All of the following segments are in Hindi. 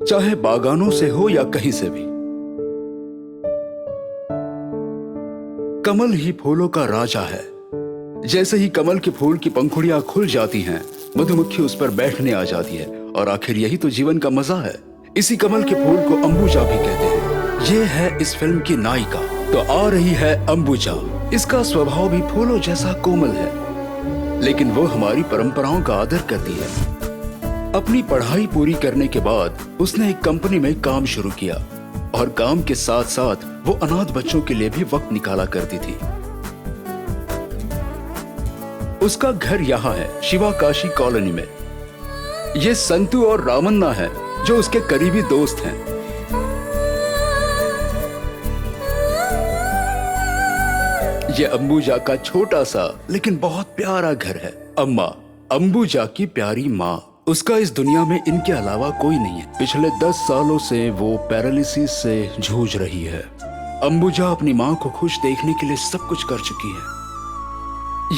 चाहे बागानों से हो या कहीं से भी। कमल ही फूलों का राजा है। जैसे ही कमल के फूल की पंखुड़ियां खुल जाती हैं, मधुमक्खी उस पर बैठने आ जाती है और आखिर यही तो जीवन का मजा है। इसी कमल के फूल को अंबुजा भी कहते हैं। ये है इस फिल्म की नायिका। तो आ रही है अंबुजा। इसका स्वभाव भी फूलों जैसा कोमल है, लेकिन वो हमारी परंपराओं का आदर करती है। अपनी पढ़ाई पूरी करने के बाद उसने एक कंपनी में काम शुरू किया और काम के साथ साथ वो अनाथ बच्चों के लिए भी वक्त निकाला करती थी। उसका घर यहाँ है, शिवाकाशी कॉलोनी में। ये संतू और रामन्ना है जो उसके करीबी दोस्त हैं। ये अंबुजा का छोटा सा लेकिन बहुत प्यारा घर है। अम्मा, अंबुजा की प्यारी माँ। उसका इस दुनिया में इनके अलावा कोई नहीं है। पिछले 10 सालों से वो पैरालिसिस से जूझ रही है। अंबुजा अपनी माँ को खुश देखने के लिए सब कुछ कर चुकी है।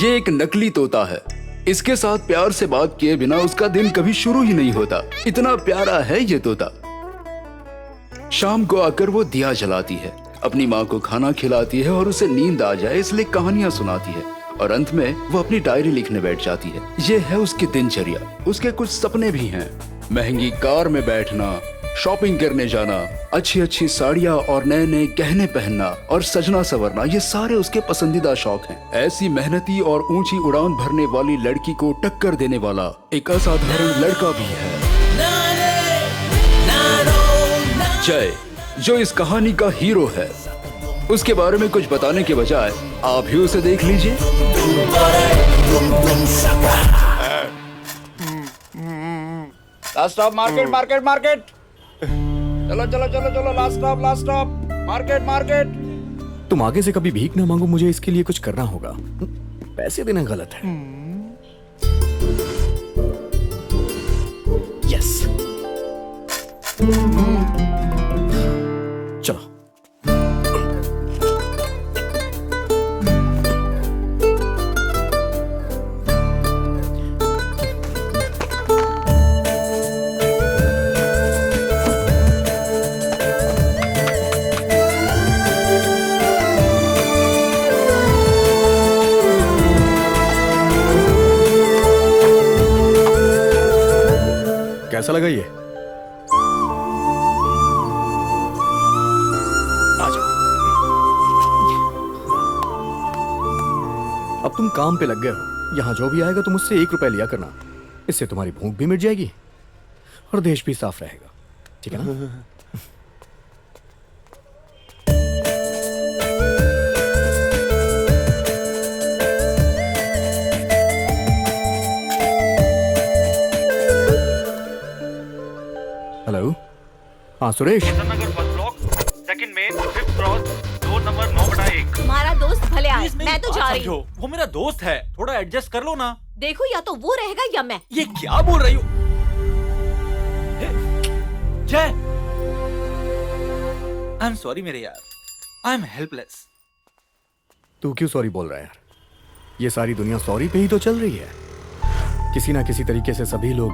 ये एक नकली तोता है। इसके साथ प्यार से बात किए बिना उसका दिन कभी शुरू ही नहीं होता। इतना प्यारा है ये तोता। शाम को आकर वो दिया जलाती है, अपनी माँ को खाना खिलाती है और उसे नींद आ जाए इसलिए कहानियां सुनाती है और अंत में वो अपनी डायरी लिखने बैठ जाती है। ये है उसकी दिनचर्या। उसके कुछ सपने भी हैं। महंगी कार में बैठना, शॉपिंग करने जाना, अच्छी अच्छी साड़ियाँ और नए नए गहने पहनना और सजना संवरना, ये सारे उसके पसंदीदा शौक हैं। ऐसी मेहनती और ऊंची उड़ान भरने वाली लड़की को टक्कर देने वाला एक असाधारण लड़का भी है, जय, जो इस कहानी का हीरो है। उसके बारे में कुछ बताने के बजाय आप ही उसे देख लीजिए। Last stop market, market, market. चलो चलो चलो चलो, last stop, last stop, market, market. तुम आगे से कभी भीख ना मांगो, मुझे इसके लिए कुछ करना होगा। पैसे देना गलत है। यस, चलो। कैसा लगा ये? आ जाओ। अब तुम काम पे लग गए हो। यहाँ जो भी आएगा तुम उससे 1 रुपया लिया करना। इससे तुम्हारी भूख भी मिट जाएगी और देश भी साफ रहेगा। ठीक है ना? हेलो, हाँ सुरेश। नगर first block, second main, 5th cross, door number 9/1। तुम्हारा दोस्त भले आए, मैं तो जा रही हूँ। वो मेरा दोस्त है, थोड़ा एडजस्ट कर लो ना। देखो, या तो वो रहेगा या मैं। ये क्या बोल रही हो? जय, आई एम सॉरी मेरे यार, आई एम हेल्पलेस। तू क्यों सॉरी बोल रहा है यार? ये सारी दुनिया सॉरी पे ही तो चल रही है। किसी ना किसी तरीके से सभी लोग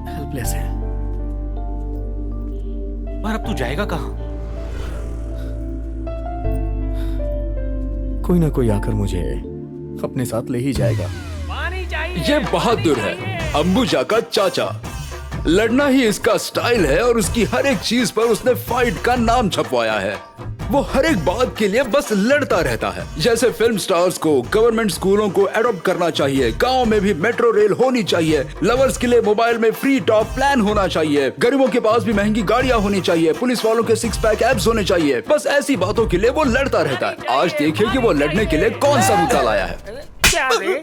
हेल्पलेस हैं। पर अब तू जाएगा कहाँ? कोई ना कोई आकर मुझे अपने साथ ले ही जाएगा। पानी चाहिए। ये बहादुर है, अंबुजा का चाचा। लड़ना ही इसका स्टाइल है और उसकी हर एक चीज पर उसने फाइट का नाम छपवाया है। वो हर एक बात के लिए बस लड़ता रहता है। जैसे फिल्म स्टार्स को गवर्नमेंट स्कूलों को एडॉप्ट करना चाहिए, गांव में भी मेट्रो रेल होनी चाहिए, लवर्स के लिए मोबाइल में फ्री टॉक प्लान होना चाहिए, गरीबों के पास भी महंगी गाड़ियां होनी चाहिए, पुलिस वालों के 6 पैक एब्स होने चाहिए। बस ऐसी बातों के लिए वो लड़ता रहता है। आज देखिए कि वो लड़ने के लिए कौन सा मुद्दा लाया है। क्या बे?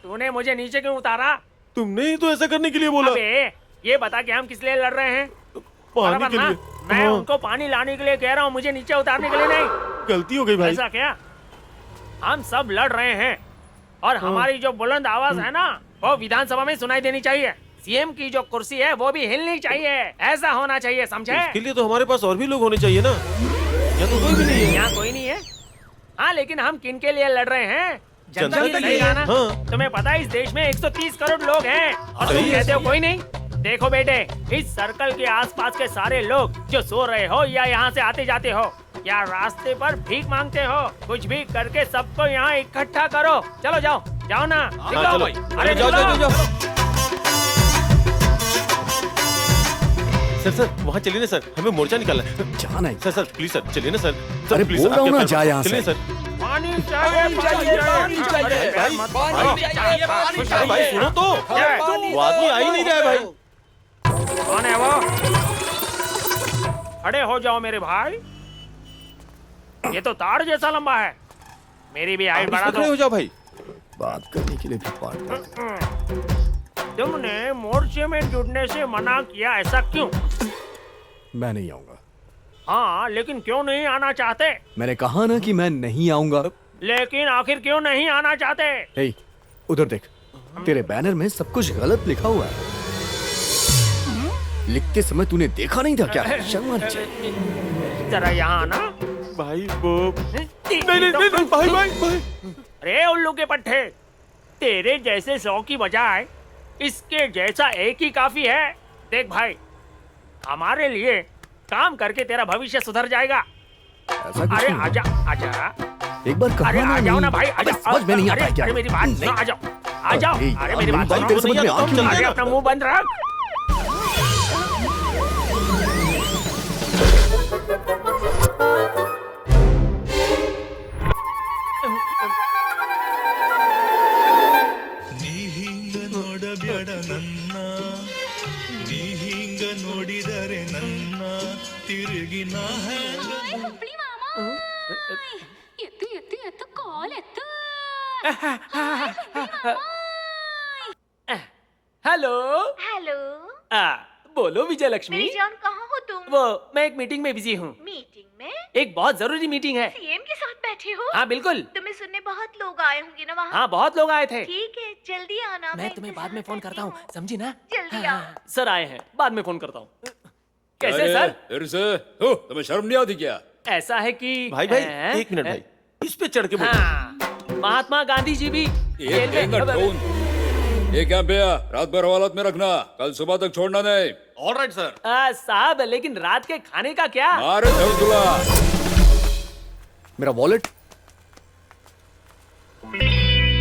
तूने मुझे नीचे क्यों उतारा? तुमने ही तो ऐसा करने के लिए बोला। अबे, ये बता कि हम किस लिए लड़ रहे हैं? पानी के ना, लिए। मैं हाँ। उनको पानी लाने के लिए कह रहा हूँ, मुझे नीचे उतारने के लिए नहीं। गलती हो गई भाई। ऐसा क्या? हम सब लड़ रहे हैं और हमारी जो बुलंद आवाज है ना, वो विधानसभा में सुनाई देनी चाहिए। सीएम की जो कुर्सी है वो भी हिलनी चाहिए। ऐसा होना चाहिए, समझे? इसके लिए तो हमारे पास और भी लोग होने चाहिए ना। यहाँ तो कोई भी नहीं है। यहाँ कोई नहीं है। हाँ, लेकिन हम किन के लिए लड़ रहे हैं? जनता जनता के के लिए लिए। ना। हाँ। तुम्हें पता है इस देश में 130 करोड़ लोग हैं और तुम सही है, कहते हो सही कोई नहीं। देखो बेटे, इस सर्कल के आसपास के सारे लोग जो सो रहे हो या यहाँ से आते जाते हो या रास्ते पर भीख मांगते हो, कुछ भी करके सबको यहाँ इकट्ठा करो। चलो जाओ, जाओ ना, निकलो। चलो। अरे जाओ, निकलो। जाओ, जाओ। सर वहाँ चलिए ना सर, हमें मोर्चा निकालना है। जाना है। सर प्लीज सर, चलिए ना सर। अरे प्लीज बोल रहा हूँ ना, आपके जा यहाँ चलिए से। सर। पानी चाहिए, पानी चाहिए। अरे भाई सुनो तो, वो आदमी आ ही नहीं रहा है भाई। कौन है वो? खड़े हो जाओ मेरे भाई। ये तो तार जैसा लंबा है, मेरी भी हाइट बढ़ा खड़े दो। हो जाओ भाई। बात करने के लिए भी पार्टनर। तुमने मोर्चे में जुड़ने से मना किया, ऐसा क्यों? मैं नहीं आऊंगा। हाँ, लेकिन क्यों नहीं आना चाहते? मैंने कहा ना कि मैं नहीं आऊंगा। लेकिन आखिर क्यों नहीं आना चाहते? हे, उधर देख, तेरे बैनर में सब कुछ गलत लिखा हुआ है। लिखते समय तूने देखा नहीं था क्या? शर्म आनी चाहिए। जरा यहाँ आना। भाई वो नहीं भाई भाई भाई। अरे उल्लू के पट्टे, तेरे जैसे 100 की बजाय इसके जैसा एक ही काफी है। देख भाई, हमारे लिए काम करके तेरा भविष्य सुधर जाएगा। ऐसा कुछ अरे नहीं है। आजा आजा, एक बार कहा अरे ना आ जाओ ना नहीं। भाई, अबे, आजा। समझ में नहीं आता अरे, क्या? अरे मेरी बात सुनो, आ जाओ आ जाओ। अरे अरे यार, मेरी बात बात सुनो। तेरे समझ में आ क्यों अरे नहीं अपना मुंह बंद रख। ನೀಹಿಂಗ ನೋಡಬೇಡ ನನ್ನ ನೀ ಹಿಂಗ ನೋಡಿದರೆ ನನ್ನ ತಿರುಗಿ ನಾ ಎತ್ತು ಎತ್ತು ಎತ್ತು ಕಾಲ್ ಎತ್ತು हेलो। हेलो। बोलो विजय लक्ष्मी। मेरी जान, कहाँ हो तुम? वो मैं एक मीटिंग में बिजी हूँ। मीटिंग में? एक बहुत जरूरी मीटिंग है। सीएम के साथ बैठे हो? हाँ बिल्कुल। तुम्हें सुनने बहुत लोग आए होंगे ना वहाँ? हाँ बहुत लोग आए थे। ठीक है, जल्दी आना। मैं तुम्हें बाद में फोन करता हूँ, समझी ना? जल्दी आओ। सर आए हैं, बाद में फोन करता हूँ। कैसे अरे, सर? फिर से हो, तुम्हें शर्म नहीं आती क्या? ऐसा है कि भाई एक मिनट भाई, इस पे चढ़ के बोलो। हाँ, महात्मा गांधी जी भी एक जेल में- देंगा ढूंढ। ये क्या भैया, रात भर हवालात में रखना, कल सुबह तक छोड़ना नहीं। Alright sir. साहब, लेकिन रात के खाने का क्या? मारे धड़धुला। मेरा वॉलेट,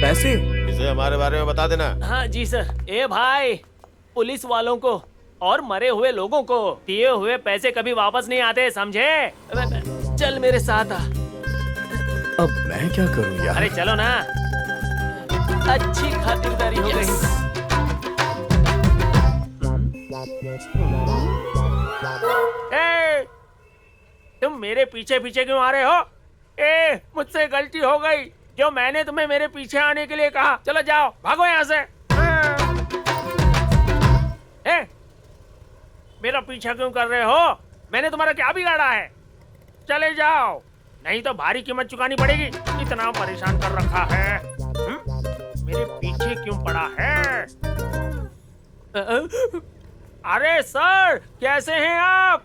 पैसे। इसे हमारे बारे में बता देना। हाँ जी सर। ए भाई, पुलिस वालों को और मरे हुए लोगों को दिए हुए पैसे कभी वापस नहीं आते, समझे? चल मेरे साथ आ। अब मैं क्या करूं यार? अरे चलो ना, अच्छी खातिरदारी हो गई। ए, तुम मेरे पीछे पीछे क्यों आ रहे हो? ए, मुझसे गलती हो गई जो मैंने तुम्हें मेरे पीछे आने के लिए कहा। चलो जाओ, भागो यहाँ से। ए, मेरा पीछा क्यों कर रहे हो? मैंने तुम्हारा क्या बिगाड़ा है? चले जाओ, नहीं तो भारी कीमत चुकानी पड़ेगी। इतना परेशान कर रखा है। मेरे पीछे क्यों पड़ा है? अरे सर, कैसे हैं आप?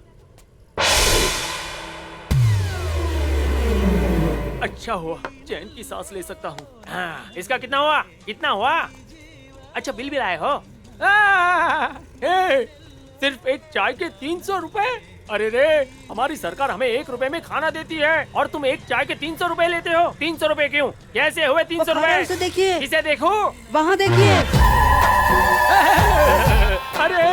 अच्छा हुआ, चैन की सांस ले सकता हूँ। हाँ, इसका कितना हुआ? कितना हुआ? अच्छा, बिल भी लाए हो? सिर्फ एक चाय के 300 रुपए? अरे रे, हमारी सरकार हमें 1 रुपए में खाना देती है और तुम एक चाय के 300 रुपए लेते हो। 300 रुपए क्यों? कैसे हुए 300 रुपए? देखिए, इसे देखो, वहाँ देखिए। अरे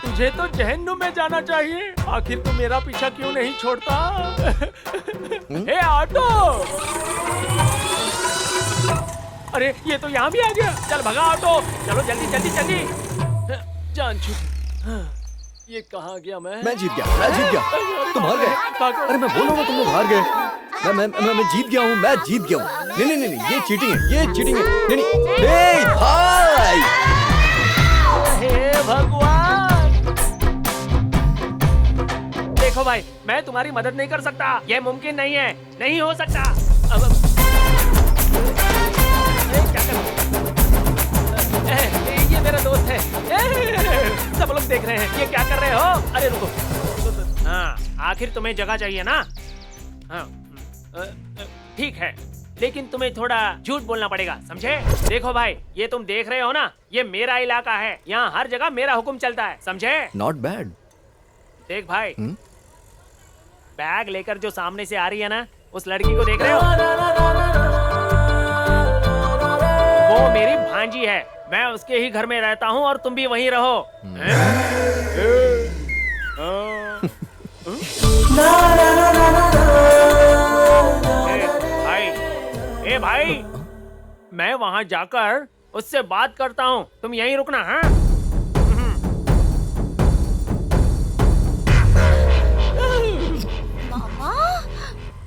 तुझे तो जहन्नुम में जाना चाहिए। आखिर तू मेरा पीछा क्यों नहीं छोड़ता? हे ऑटो! अरे ये तो यहाँ भी आ गया। चल भगा ऑटो, चलो जल्दी जल्दी जल्दी। जान छूटी। ये कहाँ गया? मैं जीत गया। तुम हार गए। अरे मैं बोल रहा हूँ तुम लोग हार गए। मैं जीत गया हूँ, मैं जीत गया हूँ। नहीं, ये चीटिंग है, ये चीटिंग है। नहीं, भाई। हे भगवान! देखो भाई, मैं तुम्हारी मदद नहीं कर सकता। ये मुमकिन नहीं है, नहीं हो सकता। अब क्या करूं? ये मेरा दोस्त है। सब लोग देख रहे हैं, ये क्या कर रहे हो? अरे रुको। हाँ, आखिर तुम्हें जगह चाहिए ना? हाँ, ठीक है, लेकिन तुम्हें थोड़ा झूठ बोलना पड़ेगा, समझे? देखो भाई, ये तुम देख रहे हो ना, ये मेरा इलाका है, यहाँ हर जगह मेरा हुक्म चलता है, समझे? Not bad. देख भाई, बैग लेकर जो सामने से आ रही है ना, उस लड़की को देख रहे हो? वो मेरी भांजी है, मैं उसके ही घर में रहता हूँ और तुम भी वहीं रहो। ए भाई, मैं वहाँ जाकर उससे बात करता हूँ, तुम यहीं रुकना। हाँ, मामा,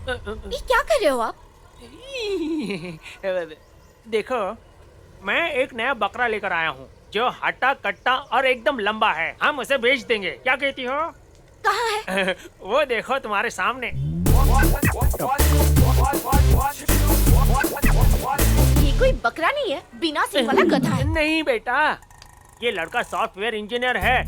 ये क्या कर रहे हो आप? देखो, मैं एक नया बकरा लेकर आया हूँ जो हट्टा कट्टा और एकदम लंबा है, हम उसे बेच देंगे, क्या कहती हो? कहाँ है? वो देखो तुम्हारे सामने। ये कोई बकरा नहीं है, बिना सिंग वाला गधा है। नहीं बेटा, ये लड़का सॉफ्टवेयर इंजीनियर है,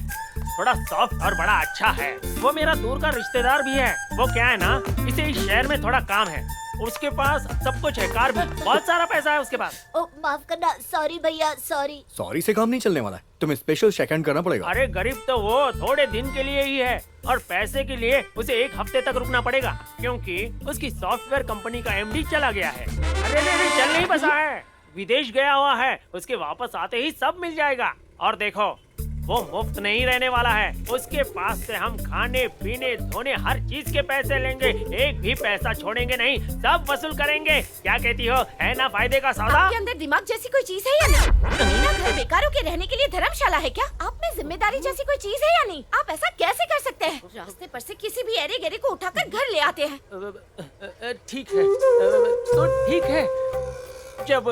थोड़ा सॉफ्ट और बड़ा अच्छा है। वो मेरा दूर का रिश्तेदार भी है। वो क्या है ना, इसे इस शहर में थोड़ा काम है, उसके पास सब कुछ है, कार भी, बहुत सारा पैसा है उसके पास। ओ माफ करना, सॉरी भैया, सॉरी। सॉरी से काम नहीं चलने वाला है, तुम्हें स्पेशल शेकहैंड करना पड़ेगा। अरे गरीब तो वो थोड़े दिन के लिए ही है, और पैसे के लिए उसे 1 हफ्ते तक रुकना पड़ेगा, क्योंकि उसकी सॉफ्टवेयर कंपनी का एमडी चला गया है। अरे नहीं, चल नहीं बसा है, विदेश गया हुआ है, उसके वापस आते ही सब मिल जाएगा। और देखो, वो मुफ्त नहीं रहने वाला है, उसके पास से हम खाने पीने धोने हर चीज के पैसे लेंगे, एक भी पैसा छोड़ेंगे नहीं, सब वसूल करेंगे। क्या कहती हो, है ना फायदे का सौदा? आपके अंदर दिमाग जैसी कोई चीज है या नहीं? मेरा घर बेकारों के रहने के लिए धर्मशाला है क्या? आप में जिम्मेदारी जैसी कोई चीज है या नहीं? आप ऐसा कैसे कर सकते हैं? रास्ते पर से किसी भी एरे गेरे को उठाकर घर ले आते हैं। ठीक है, तो ठीक है, जब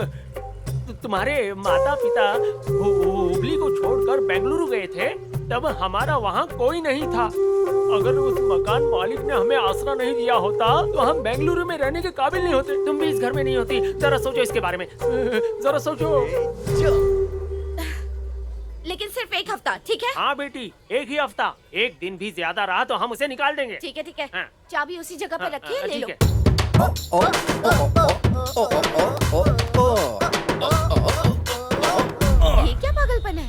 तुम्हारे माता पिता हुबली को छोड़कर बेंगलुरु गए थे, तब हमारा वहाँ कोई नहीं था। अगर उस मकान मालिक ने हमें आसरा नहीं दिया होता, तो हम बेंगलुरु में रहने के काबिल नहीं होते, तुम भी इस घर में नहीं होती। जरा सोचो इसके बारे में, जरा सोचो। लेकिन सिर्फ 1 हफ्ता, ठीक है? हाँ बेटी, 1 ही हफ्ता, 1 दिन भी ज्यादा रहा तो हम उसे निकाल देंगे। ठीक है, ठीक है। हाँ। चाबी उसी जगह पर रखिए, ले लो। ठीक है। ये क्या पागलपन है?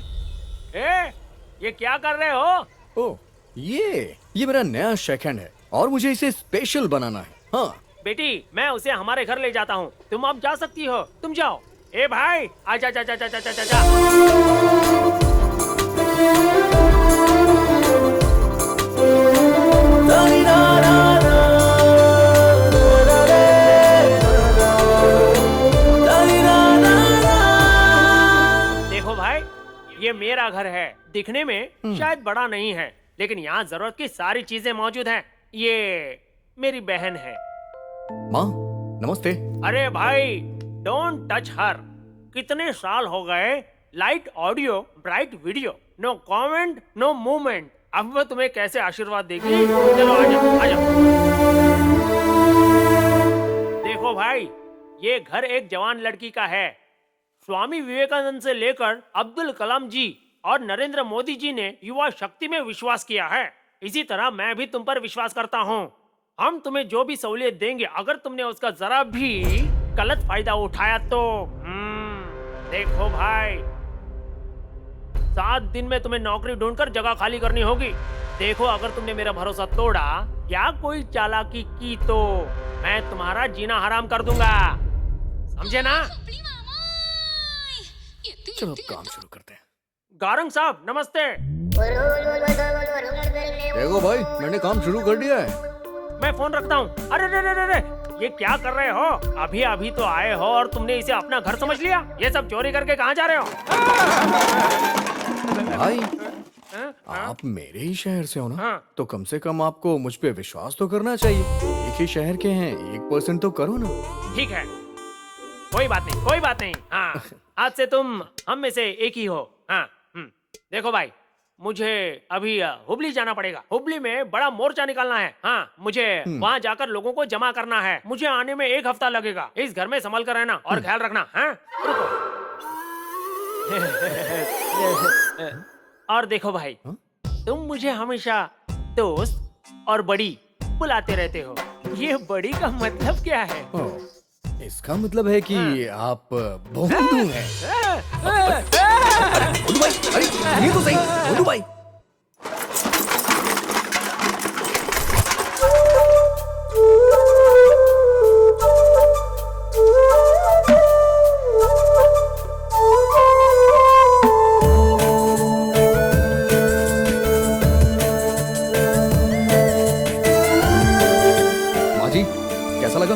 ये क्या कर रहे हो? ओह, ये मेरा नया शेकहैंड है और मुझे इसे स्पेशल बनाना है। हाँ बेटी, मैं उसे हमारे घर ले जाता हूँ, तुम अब जा सकती हो, तुम जाओ। ए भाई, आजा, जा जा जा जा जा जा। देखो भाई, ये मेरा घर है, दिखने में शायद बड़ा नहीं है, लेकिन यहाँ जरूरत की सारी चीजें मौजूद हैं। ये मेरी बहन है। माँ, नमस्ते। अरे भाई, डोंट टच हर। कितने साल हो गए, light audio bright video, no comment no movement. अब वो तुम्हें कैसे आशीर्वाद देगी? चलो आ जाओ, आ जाओ। देखो भाई, ये घर एक जवान लड़की का है। स्वामी विवेकानंद से लेकर अब्दुल कलाम जी और नरेंद्र मोदी जी ने युवा शक्ति में विश्वास किया है। इसी तरह मैं भी तुम पर विश्वास करता हूँ। हम तुम्हें जो भी सहूलियत देंगे, अगर तुमने उसका जरा भी गलत फायदा उठाया तो देखो भाई, 7 दिन में तुम्हें नौकरी ढूंढकर जगह खाली करनी होगी। देखो, अगर तुमने मेरा भरोसा तोड़ा या कोई चालाकी की तो मैं तुम्हारा जीना हराम कर दूंगा, समझे ना? चलो काम शुरू करते हैं। गारंग साहब नमस्ते। देखो भाई, मैंने काम शुरू कर दिया है। मैं फोन रखता हूँ। अरे रे रे रे रे, ये क्या कर रहे हो? अभी अभी तो आए हो और तुमने इसे अपना घर समझ लिया। ये सब चोरी करके कहाँ जा रहे हो? भाई, आप मेरे ही शहर से हो ना? हाँ। तो कम से कम आपको मुझ पे विश्वास तो करना चाहिए। एक ही शहर के हैं, 1% तो करो ना। ठीक है, कोई बात नहीं, कोई बात नहीं। हाँ, आज से तुम हम में से एक ही हो। हाँ, देखो भाई, मुझे अभी हुबली जाना पड़ेगा। हुबली में बड़ा मोर्चा निकालना है। हाँ, मुझे वहाँ जाकर लोगों को जमा करना है। मुझे आने में 1 हफ्ता लगेगा। इस घर में संभल कर रहना और ख्याल रखना। हाँ, और देखो भाई, तुम मुझे हमेशा दोस्त और बड़ी बुलाते रहते हो। ये बड़ी का मतलब क्या है? इसका मतलब है कि आप भोंदू हैं। भोंदू भाई, अरे ये तो सही, भोंदू भाई। माँ जी, कैसा लगा?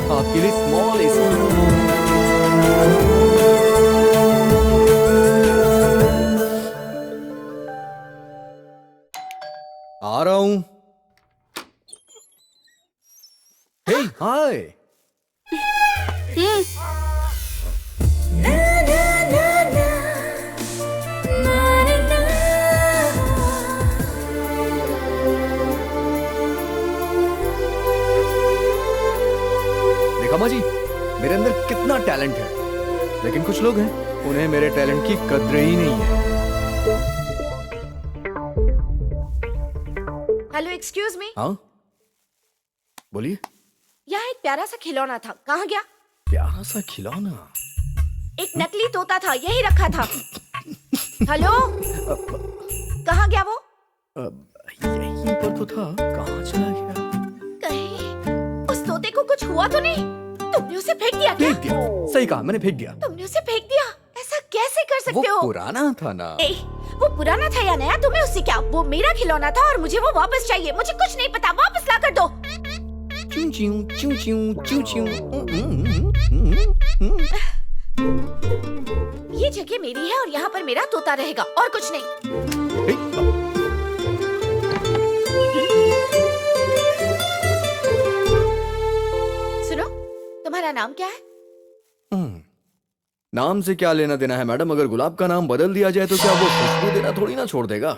आपके लिए स्मॉल एसी। आ रहा हूं। हे हाय। देखा माँ जी, मेरे अंदर कितना टैलेंट है, लेकिन कुछ लोग हैं उन्हें मेरे टैलेंट की कद्र ही नहीं है। Hello, excuse me. हाँ बोलिए। यहाँ एक प्यारा सा खिलौना था, कहाँ गया? प्यारा सा खिलौना? एक नकली तोता था, यही रखा था। हेलो, कहाँ गया वो? यहीं पर तो था, कहाँ चला गया? कहीं उस तोते को कुछ हुआ तो नहीं? तुमने उसे फेंक दिया क्या? फेंक दिया, सही कहा, मैंने फेंक दिया। तुमने उसे फेंक दिया? ऐसा कैसे कर सकते हो? वो पुराना था ना। वो पुराना था या नया, तुम्हें उससे क्या? वो मेरा खिलौना था और मुझे वो वापस चाहिए। मुझे कुछ नहीं पता, वापस ला कर दो। चूं चूं चूं चूं चूं चूं। ये जगह मेरी है और यहाँ पर मेरा तोता रहेगा और कुछ नहीं। सुनो, तुम्हारा नाम क्या है? नाम से क्या लेना देना है मैडम? अगर गुलाब का नाम बदल दिया जाए तो क्या वो खुशबू देना थोड़ी ना छोड़ देगा,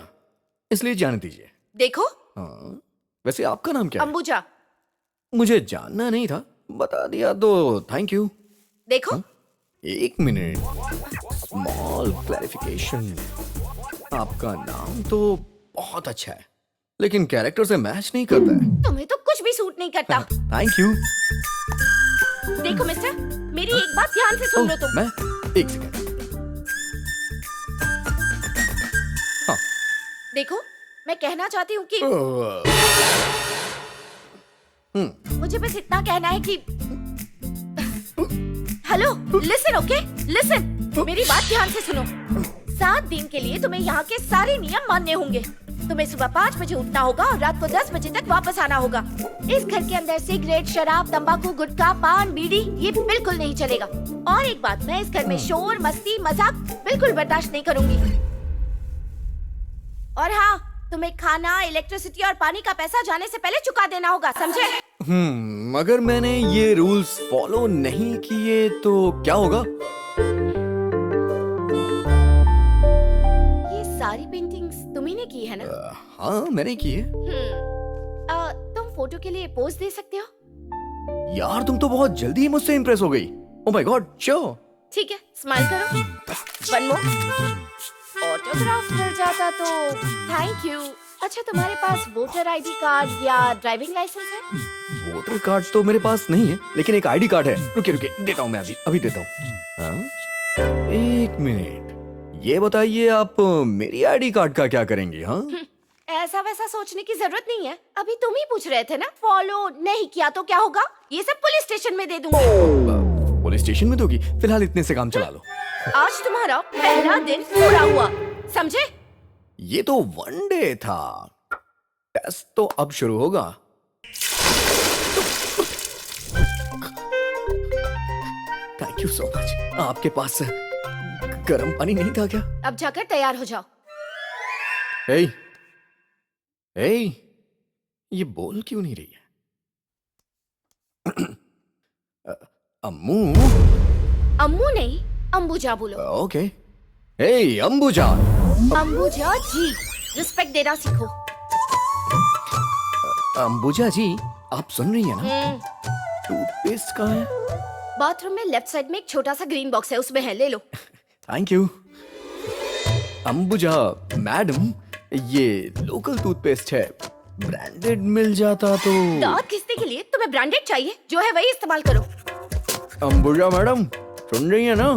इसलिए जान दीजिए। देखो। हाँ, वैसे आपका नाम क्या है? अंबुजा। मुझे जानना नहीं था, बता दिया तो थैंक यू। देखो। हाँ? एक मिनट, स्मॉल क्लैरिफिकेशन। आपका नाम तो बहुत अच्छा है, लेकिन कैरेक्टर से मैच नहीं करता है। तुम्हें तो कुछ भी सूट नहीं करता। Thank you. देखो मिस्टर, मेरी एक बात ध्यान से सुन लो तुम। मैं एक सेकंड। हाँ। देखो, मैं कहना चाहती हूँ कि मुझे बस इतना कहना है कि हेलो, लिसन, ओके, लिसन। मेरी बात ध्यान से सुनो। 7 दिन के लिए तुम्हें यहाँ के सारे नियम मानने होंगे। तुम्हें सुबह 5 बजे उठना होगा और रात को 10 बजे तक वापस आना होगा। इस घर के अंदर सिगरेट, शराब, तंबाकू, गुटखा, पान, बीड़ी ये बिल्कुल नहीं चलेगा। और एक बात, मैं इस घर में शोर, मस्ती, मजाक बिल्कुल बर्दाश्त नहीं करूंगी। और हाँ, तुम्हें खाना, इलेक्ट्रिसिटी और पानी का पैसा जाने से पहले चुका देना होगा, समझे? अगर मैंने ये रूल्स फॉलो नहीं किए तो क्या होगा? ये सारी पेंटिंग्स तुम्ही ने की है ना? हाँ, मैंने की है। तुम फोटो के लिए पोज दे सकते हो? यार तुम तो बहुत जल्दी ही मुझसे इंप्रेस हो गई। Oh my God, sure. ठीक है, स्माइल करो। One more. ऑटोग्राफ मिल जाता तो थैंक यू। अच्छा, तुम्हारे पास वोटर आईडी कार्ड या ड्राइविंग लाइसेंस है? वोटर कार्ड तो मेरे पास नहीं है, लेकिन एक आईडी कार्ड है। रुकिए रुकिए, देता हूँ मैं, अभी देता हूँ। एक मिनट, ये बताइए आप मेरी आईडी कार्ड का क्या करेंगी? हाँ, ऐसा वैसा सोचने की जरूरत नहीं है। अभी तुम ही पूछ रहे थे ना, फॉलो नहीं किया तो क्या होगा? ये सब पुलिस स्टेशन में दे दूंगी। पुलिस स्टेशन में दोगी? फिलहाल इतने से काम चला लो। आज तुम्हारा पहला दिन पूरा हुआ, समझे? ये तो 1 डे था, टेस्ट तो अब शुरू होगा। Thank you so much. आपके पास गर्म पानी नहीं था क्या? अब जाकर तैयार हो जाओ। ए, ये बोल क्यों नहीं रही है? अम्मू? अम्मू नहीं, अंबुजा बोलो। ओके। हे अंबुजा। अंबुजा जी, रिस्पेक्ट देना सीखो। अंबुजा जी, आप सुन रही हैं ना? टूथपेस्ट कहाँ है? बाथरूम में लेफ्ट साइड में एक छोटा सा ग्रीन बॉक्स है, उसमें है, ले लो। Thank you. अंबुजा मैडम, ये लोकल टूथपेस्ट है, ब्रांडेड मिल जाता तो। दांत घिसने के लिए तुम्हें ब्रांडेड चाहिए? जो है वही इस्तेमाल करो। अंबुजा मैडम सुन रही है ना?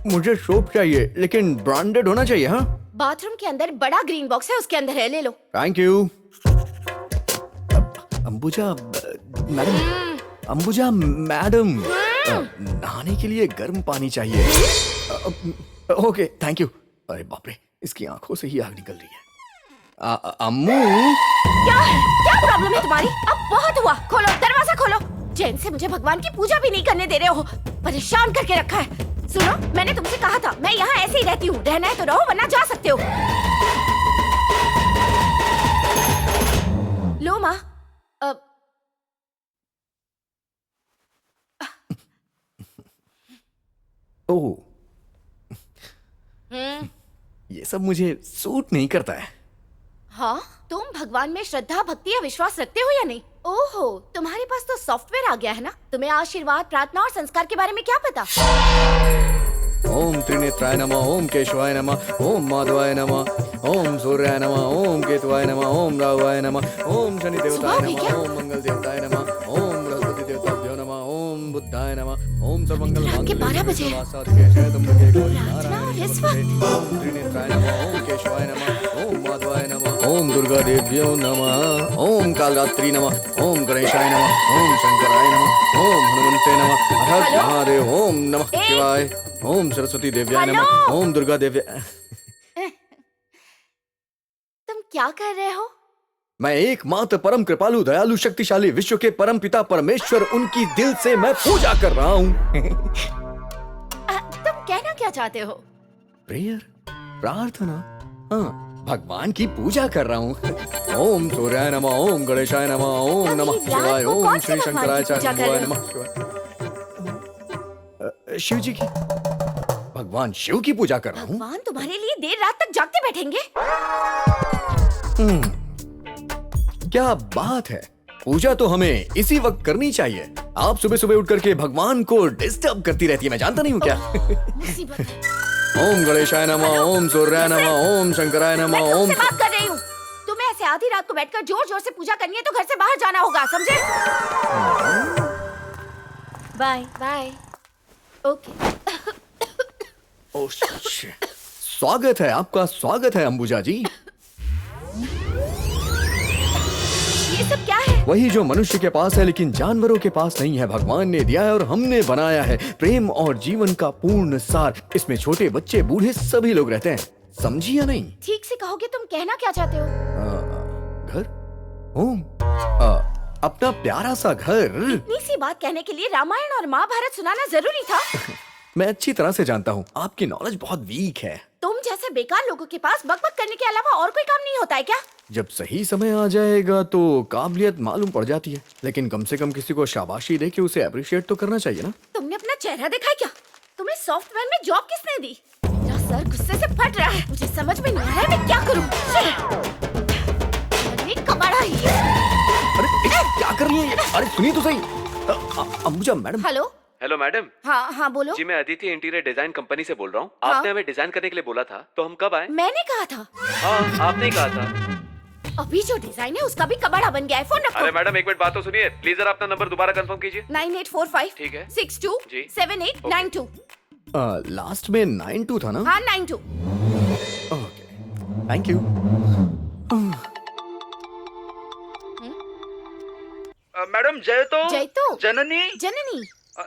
मुझे सोप चाहिए लेकिन ब्रांडेड होना चाहिए। हाँ, बाथरूम के अंदर बड़ा ग्रीन बॉक्स है, उसके अंदर है, ले लो। Thank you. Ambuja madam, Ambuja madam, नहाने के लिए गर्म पानी चाहिए। Okay thank you. अरे बाप रे, इसकी आंखों से ही आग निकल रही है। अम्मू, क्या प्रॉब्लम है तुम्हारी? अब बहुत हुआ, खोलो दरवाजा खोलो। चैन से मुझे भगवान की पूजा भी नहीं करने दे रहे हो, परेशान करके रखा है। सुनो, मैंने तुमसे कहा था मैं यहाँ ऐसे ही रहती हूँ, रहना है तो रहो वरना जा सकते हो। लो माँ, ओह ये सब मुझे सूट नहीं करता है। हाँ, तुम भगवान में श्रद्धा, भक्ति या विश्वास रखते हो या नहीं? ओहो, तुम्हारे पास तो सॉफ्टवेयर आ गया है ना। तुम्हें आशीर्वाद, प्रार्थना और संस्कार के बारे में क्या पता? ओम त्रिनेत्राय नमः, ओम केशवाय नमः, ओम माधवाय नमः, ओम सूर्याय नमः, ओम केतुवाय नमः, ओम राहुवाय नमः, ओम शनि देवताय नमः, ओम मंगल देवताय नमः, ओम बृहस्पति देवताभ्यो नमः, ओम बुद्धाय नमः, ओम सर्वमंगल रात के 12 बजे। प्रार्थना और इस वक्त? ओम त्रिनेत्राय नमः, ओम केशवाय नमः, ओम माधवाय नमः, ओम दुर्गा देव्यो नमः, ओम कालरात्रि नमः, ओम गणेशाय नमः, ओम शंकराय नमः, ओम हनुमंते नमः, हर महादेव, ओम नमः शिवाय, ओम सरस्वती देव्याय नमः, ओम दुर्गा देव्या। तुम क्या कर रहे हो? मैं एकमात्र परम कृपालु, दयालु, शक्तिशाली विश्व के परम पिता परमेश्वर, उनकी दिल से मैं पूजा कर रहा हूँ। तुम कहना क्या चाहते हो? प्रेयर, प्रार्थना, हाँ, भगवान की पूजा कर रहा हूँ। ओम सूर्याय नमः, ओम गणेशाय नमः, ओम नमः शिवाय, ओम श्री शंकराय नमः शिवाय। शिव जी की, भगवान शिव की पूजा कर रहा हूँ। भगवान तुम्हारे लिए देर रात तक जागते बैठेंगे? क्या बात है, पूजा तो हमें इसी वक्त करनी चाहिए। आप सुबह सुबह उठ करके भगवान को डिस्टर्ब करती रहती है, मैं जानता नहीं हूँ क्या। मुसीबत। ओम गणेशाय नमः, ओम सूर्याय नमः, ओम शंकराय नमः, मैं ओम। तुमसे बात कर रही हूँ। तुम्हें ऐसे आधी रात को बैठकर जोर जोर से पूजा करनी है तो घर से बाहर जाना होगा, समझे? Bye bye. Okay. Oh shit. स्वागत है आपका, स्वागत है अंबुजा जी। ये सब क्या है? वही जो मनुष्य के पास है लेकिन जानवरों के पास नहीं है, भगवान ने दिया है और हमने बनाया है। प्रेम और जीवन का पूर्ण सार। इसमें छोटे बच्चे बूढ़े सभी लोग रहते हैं, समझी या नहीं? ठीक से कहोगे, तुम कहना क्या चाहते हो? घर, होम, अपना प्यारा सा घर। इतनी सी बात कहने के लिए रामायण और महाभारत सुनाना जरूरी था? मैं अच्छी तरह से जानता हूँ, आपकी नॉलेज बहुत वीक है। तुम जैसे बेकार लोगों के पास बकबक करने के अलावा और कोई काम नहीं होता है क्या? जब सही समय आ जाएगा तो काबिलियत मालूम पड़ जाती है, लेकिन कम से कम किसी को शाबाशी दे के उसे अप्रिशिएट तो करना चाहिए ना। तुमने अपना चेहरा देखा है क्या? तुम्हें सॉफ्टवेयर में जॉब किसने दी? मेरा सर गुस्से से फट रहा है, मुझे समझ में नहीं आ रहा है मैं क्या करूं। अरे कबाड़ा ही। अरे क्या कर रही है? अरे सुनिए तो सही। Ambuja madam. Hello hello madam. हाँ हाँ बोलो। जी मैं अदिति इंटीरियर डिजाइन कंपनी से बोल रहा हूँ। हाँ? आपने हमें डिजाइन करने के लिए बोला था, तो हम कब आए? मैंने कहा था। हाँ आपने ही कहा था। अभी जो डिजाइन है उसका भी कबाड़ा बन गया है, फोन रखो। अरे मैडम एक मिनट बात तो सुनिए, प्लीज जरा अपना नंबर दोबारा कंफर्म कीजिए। 9845 ठीक है। 62 जी। 7892। लास्ट में 92 था ना? हाँ 92। Okay thank you. मैडम जय तो जननी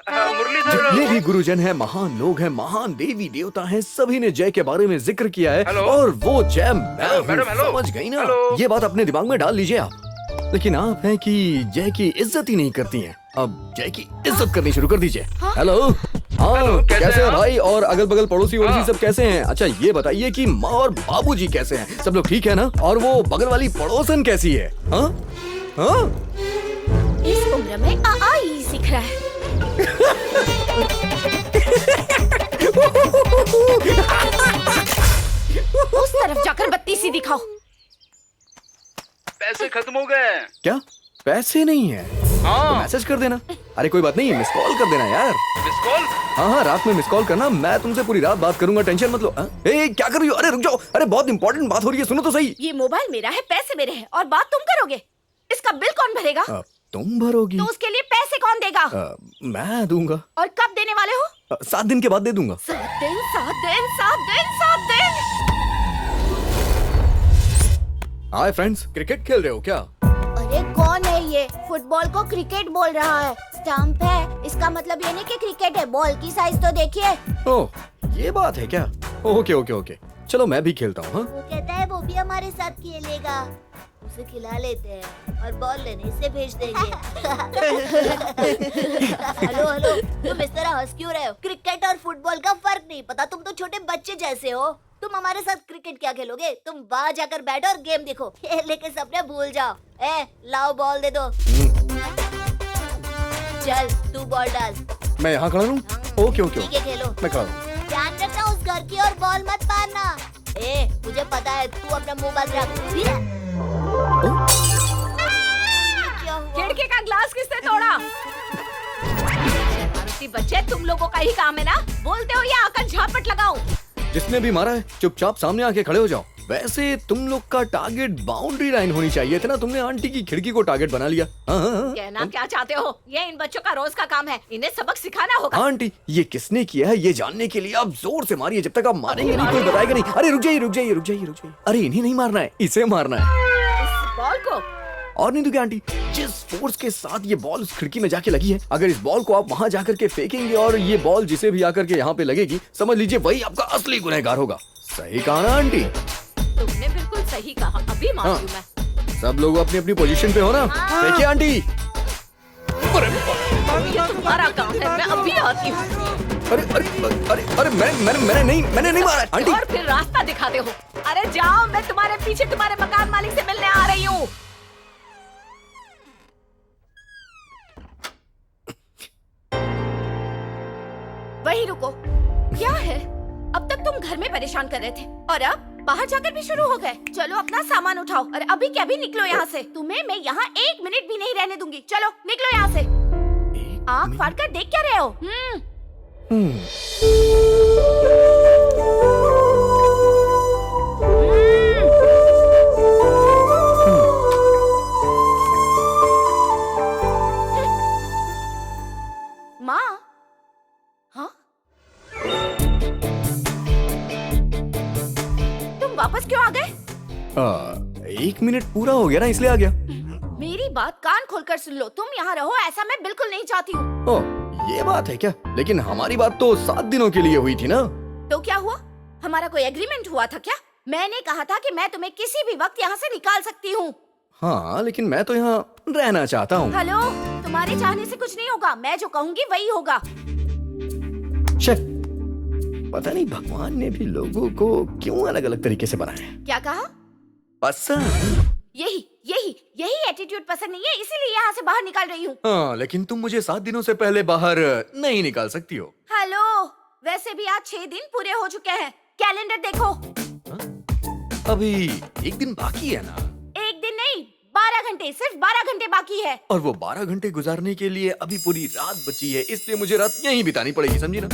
मुरलीधर। ये भी गुरुजन है, महान लोग हैं, महान देवी देवता हैं, सभी ने जय के बारे में जिक्र किया है। और वो जय मैं हूँ, समझ गई ना? ये बात अपने दिमाग में डाल लीजिए आप। लेकिन आप हैं कि जय की इज्जत ही नहीं करती हैं। अब जय की इज्जत करनी शुरू कर दीजिए। हेलो हाँ कैसे हैं भाई? और अगल बगल पड़ोसी वड़ोसी सब कैसे हैं? अच्छा ये बताइए कि माँ और बाबूजी कैसे हैं? सब लोग ठीक है ना? और वो बगल वाली पड़ोसन कैसी है? हाँ हाँ इस उम्र में आ ही सीख रहा है। उस तरफ जाकर बत्ती सी दिखाओ। पैसे खत्म हो गए। क्या पैसे नहीं है? हाँ। तो मैसेज कर देना। अरे कोई बात नहीं, मिस कॉल कर देना यार। Miss call? हाँ हाँ रात में मिस कॉल करना, मैं तुमसे पूरी रात बात करूंगा, टेंशन मत लो। ए क्या कर रही हो? अरे रुक जाओ, अरे बहुत इंपॉर्टेंट बात हो रही है, सुनो तो सही। ये मोबाइल मेरा है, पैसे मेरे हैं और बात तुम करोगे, इसका बिल कौन भरेगा? तुम भरोगी? तो उसके लिए पैसे कौन देगा? मैं दूंगा। और कब देने वाले हो? 7 दिन के बाद दे दूंगा। 7 दिन, 7 दिन, 7 दिन, 7 दिन। हाय फ्रेंड्स, क्रिकेट खेल रहे हो क्या? अरे कौन है ये? फुटबॉल को क्रिकेट बोल रहा है। स्टंप है, इसका मतलब ये नहीं कि क्रिकेट है। बॉल की साइज तो देखिए। ओह, ये बात है क्या? ओके ओके ओके, चलो मैं भी खेलता हूँ। वो कहता है वो भी हमारे साथ खेलेगा। उसे खिला लेते हैं और बॉल लेने से भेज देंगे। हेलो हेलो, तुम इस तरह हंस क्यों रहे हो? क्रिकेट और फुटबॉल का फर्क नहीं पता? तुम तो छोटे बच्चे जैसे हो। तुम हमारे साथ क्रिकेट क्या खेलोगे? तुम बाहर जाकर बैठो और गेम देखो। खेलने के सपने भूल जाओ। लाओ बॉल दे दो। चल तू बॉल डाल। मैं यहाँ खड़ा हूँ। ओके ओके, ठीक है खेलो। मैं खड़ा हूँ। ध्यान रखना उस घर की और बॉल मत मारना। मुझे पता है, तू अपना मुंह बंद रख। खिड़की का ग्लास किसने तोड़ा? शरारती बच्चे, तुम लोगों का ही काम है ना? बोलते हो या आकर झापट लगाऊं? जिसने भी मारा है चुपचाप सामने आके खड़े हो जाओ। वैसे तुम लोग का टारगेट बाउंड्री लाइन होनी चाहिए थी ना, तुमने आंटी की खिड़की को टारगेट बना लिया। कहना क्या चाहते हो? ये इन बच्चों का रोज का काम है, इन्हें सबक सिखाना होगा। आंटी, ये किसने किया है ये जानने के लिए आप जोर से मारिए। जब तक आप मारेंगे नहीं कोई बताएगा नहीं। अरे रुक जाइए रुक जाइए रुक जाइए रुक जाइए। अरे इन्हें नहीं मारना है, इसे मारना है। इस बॉल को? और नहीं तो क्या आंटी, जिस फोर्स के साथ ये बॉल उस खिड़की में जाके लगी है, अगर इस बॉल को आप वहाँ जाकर के फेंकेंगे और ये बॉल जिसे भी आकर के यहाँ पे लगेगी, समझ लीजिए वही आपका असली गुनहगार होगा। सही कहा ना आंटी? तुमने बिल्कुल सही कहा। अभी मानती हूँ मैं। सब लोग अपनी अपनी पोजीशन पे हो ना? देखिए आंटी। ये तुम्हारा काम है, मैं अभी आती हूँ। अरे अरे अरे अरे मैंने नहीं मारा आंटी। और फिर रास्ता दिखाते हो। अरे जाओ, मैं तुम्हारे पीछे तुम्हारे मकान मालिक से मिलने आ रही हूँ। वहीं रुको। क्या है? अब तक तुम घर में परेशान कर रहे थे और अब बाहर जाकर भी शुरू हो गए। चलो अपना सामान उठाओ और अभी क्या भी निकलो यहाँ से। तुम्हें मैं यहाँ 1 मिनट भी नहीं रहने दूंगी। चलो निकलो यहाँ से। आँख फाड़ कर देख क्या रहे हो? माँ? हाँ? तुम वापस क्यों आ गए? 1 मिनट पूरा हो गया ना, इसलिए आ गया। मेरी बात कान खोलकर सुन लो। तुम यहाँ रहो ऐसा मैं बिल्कुल नहीं चाहती हूँ। ओह, ये बात है क्या? लेकिन हमारी बात तो 7 दिनों के लिए हुई थी ना। तो क्या हुआ? हमारा कोई एग्रीमेंट हुआ था क्या? मैंने कहा था कि मैं तुम्हें किसी भी वक्त यहाँ से निकाल सकती हूँ। हाँ, लेकिन मैं तो यहाँ रहना चाहता हूँ। हेलो, तुम्हारे चाहने से कुछ नहीं होगा। मैं जो कहूँगी वही होगा। पता नहीं भगवान ने भी लोगों को क्यों अलग अलग तरीके से बनाया है। क्या कहा? पसंद? यही यही यही एटीट्यूड पसंद नहीं है, इसीलिए यहाँ से बाहर निकाल रही हूँ। हाँ, लेकिन तुम मुझे 7 दिनों से पहले बाहर नहीं निकाल सकती हो। हेलो, वैसे भी आज 6 दिन पूरे हो चुके हैं। कैलेंडर देखो। अभी 1 दिन बाकी है ना? 1 दिन नहीं, 12 घंटे, सिर्फ 12 घंटे बाकी है। और वो 12 घंटे गुजारने के लिए अभी पूरी रात बची है, इसलिए मुझे रात यहीं बितानी पड़ेगी, समझी ना?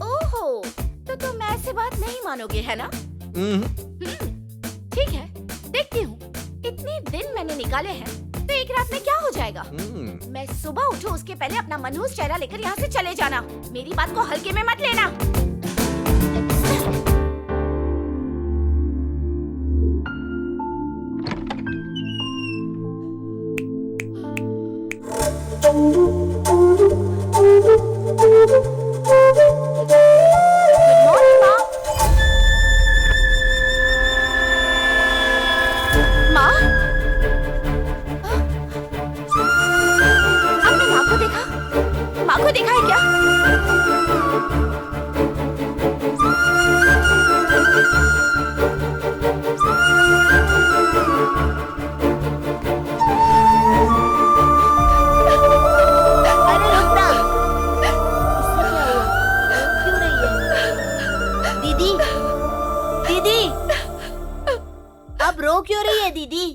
ओहो, तो तुम ऐसे बात नहीं मानोगे है ना? ठीक है, देखती हूँ। इतने दिन मैंने निकाले हैं, तो एक रात में क्या हो जाएगा? मैं सुबह उठूं उसके पहले अपना मनहूस चेहरा लेकर यहाँ से चले जाना। मेरी बात को हल्के में मत लेना। माँ को देखा है क्या? अरे रुकना। इससे क्या हुआ? क्यों रही है? दीदी, दीदी, अब रो क्यों रही है दीदी?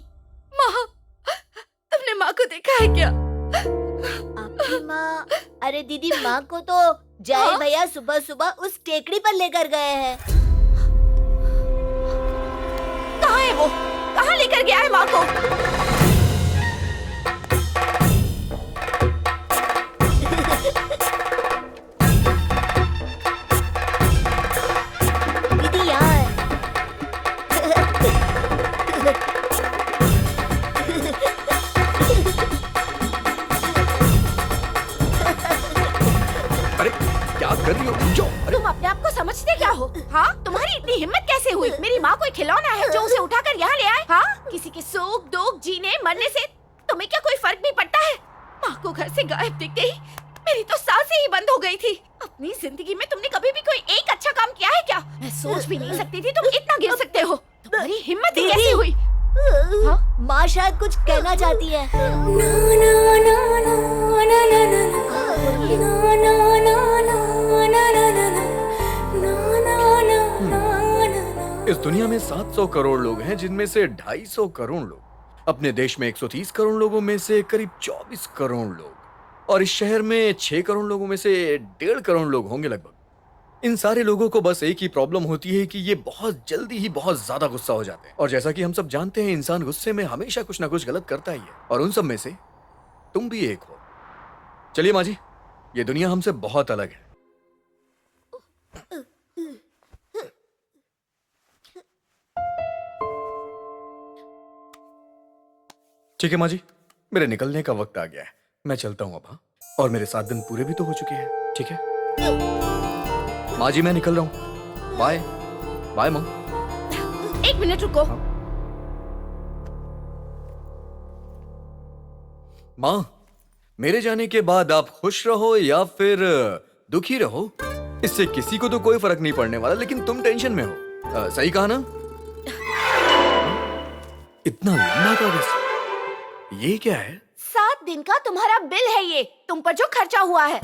माँ, तुमने माँ को देखा है क्या? आपकी माँ? अरे दीदी, माँ को तो जय भैया सुबह सुबह उस टेकड़ी पर लेकर गए हैं। कहाँ है वो? कहाँ लेकर गया है माँ को? कैसे हुई? मेरी माँ कोई खिलौना है जो उसे उठाकर यहाँ ले आए? हाँ, किसी के सुख दुख जीने मरने से तुम्हें क्या कोई फर्क नहीं पड़ता है? माँ को घर से गायब दिख गई, मेरी तो सांसें ही बंद हो गई थी। अपनी जिंदगी में तुमने कभी भी कोई एक अच्छा काम किया है क्या? मैं सोच भी नहीं सकती थी तुम इतना गिर सकते हो। तुम्हारी हिम्मत ही कैसे हुई? माँ शायद कुछ कहना चाहती है। इस दुनिया में 700 करोड़ लोग हैं, जिनमें से 250 करोड़ लोग अपने देश में 130 करोड़ लोगों में से करीब 24 करोड़ लोग, और इस शहर में 6 करोड़ लोगों में से 1.5 करोड़ लोग होंगे लगभग। इन सारे लोगों को बस एक ही प्रॉब्लम होती है कि ये बहुत जल्दी ही बहुत ज्यादा गुस्सा हो जाते हैं, और जैसा कि हम सब जानते हैं, इंसान गुस्से में हमेशा कुछ ना कुछ गलत करता ही है, और उन सब में से तुम भी एक हो। चलिए माँ जी, ये दुनिया हमसे बहुत अलग है। ठीक है माँ जी, मेरे निकलने का वक्त आ गया है, मैं चलता हूँ अब। हाँ, और मेरे 7 दिन पूरे भी तो हो चुके हैं। ठीक है माँ जी, मैं निकल रहा हूँ। बाय बाय माँ। 1 मिनट रुको। माँ, मेरे जाने के बाद आप खुश रहो या फिर दुखी रहो, इससे किसी को तो कोई फर्क नहीं पड़ने वाला, लेकिन तुम टेंशन में हो। सही कहा ना? इतना लंबा कागज, ये क्या है? 7 दिन का तुम्हारा बिल है ये, तुम पर जो खर्चा हुआ है।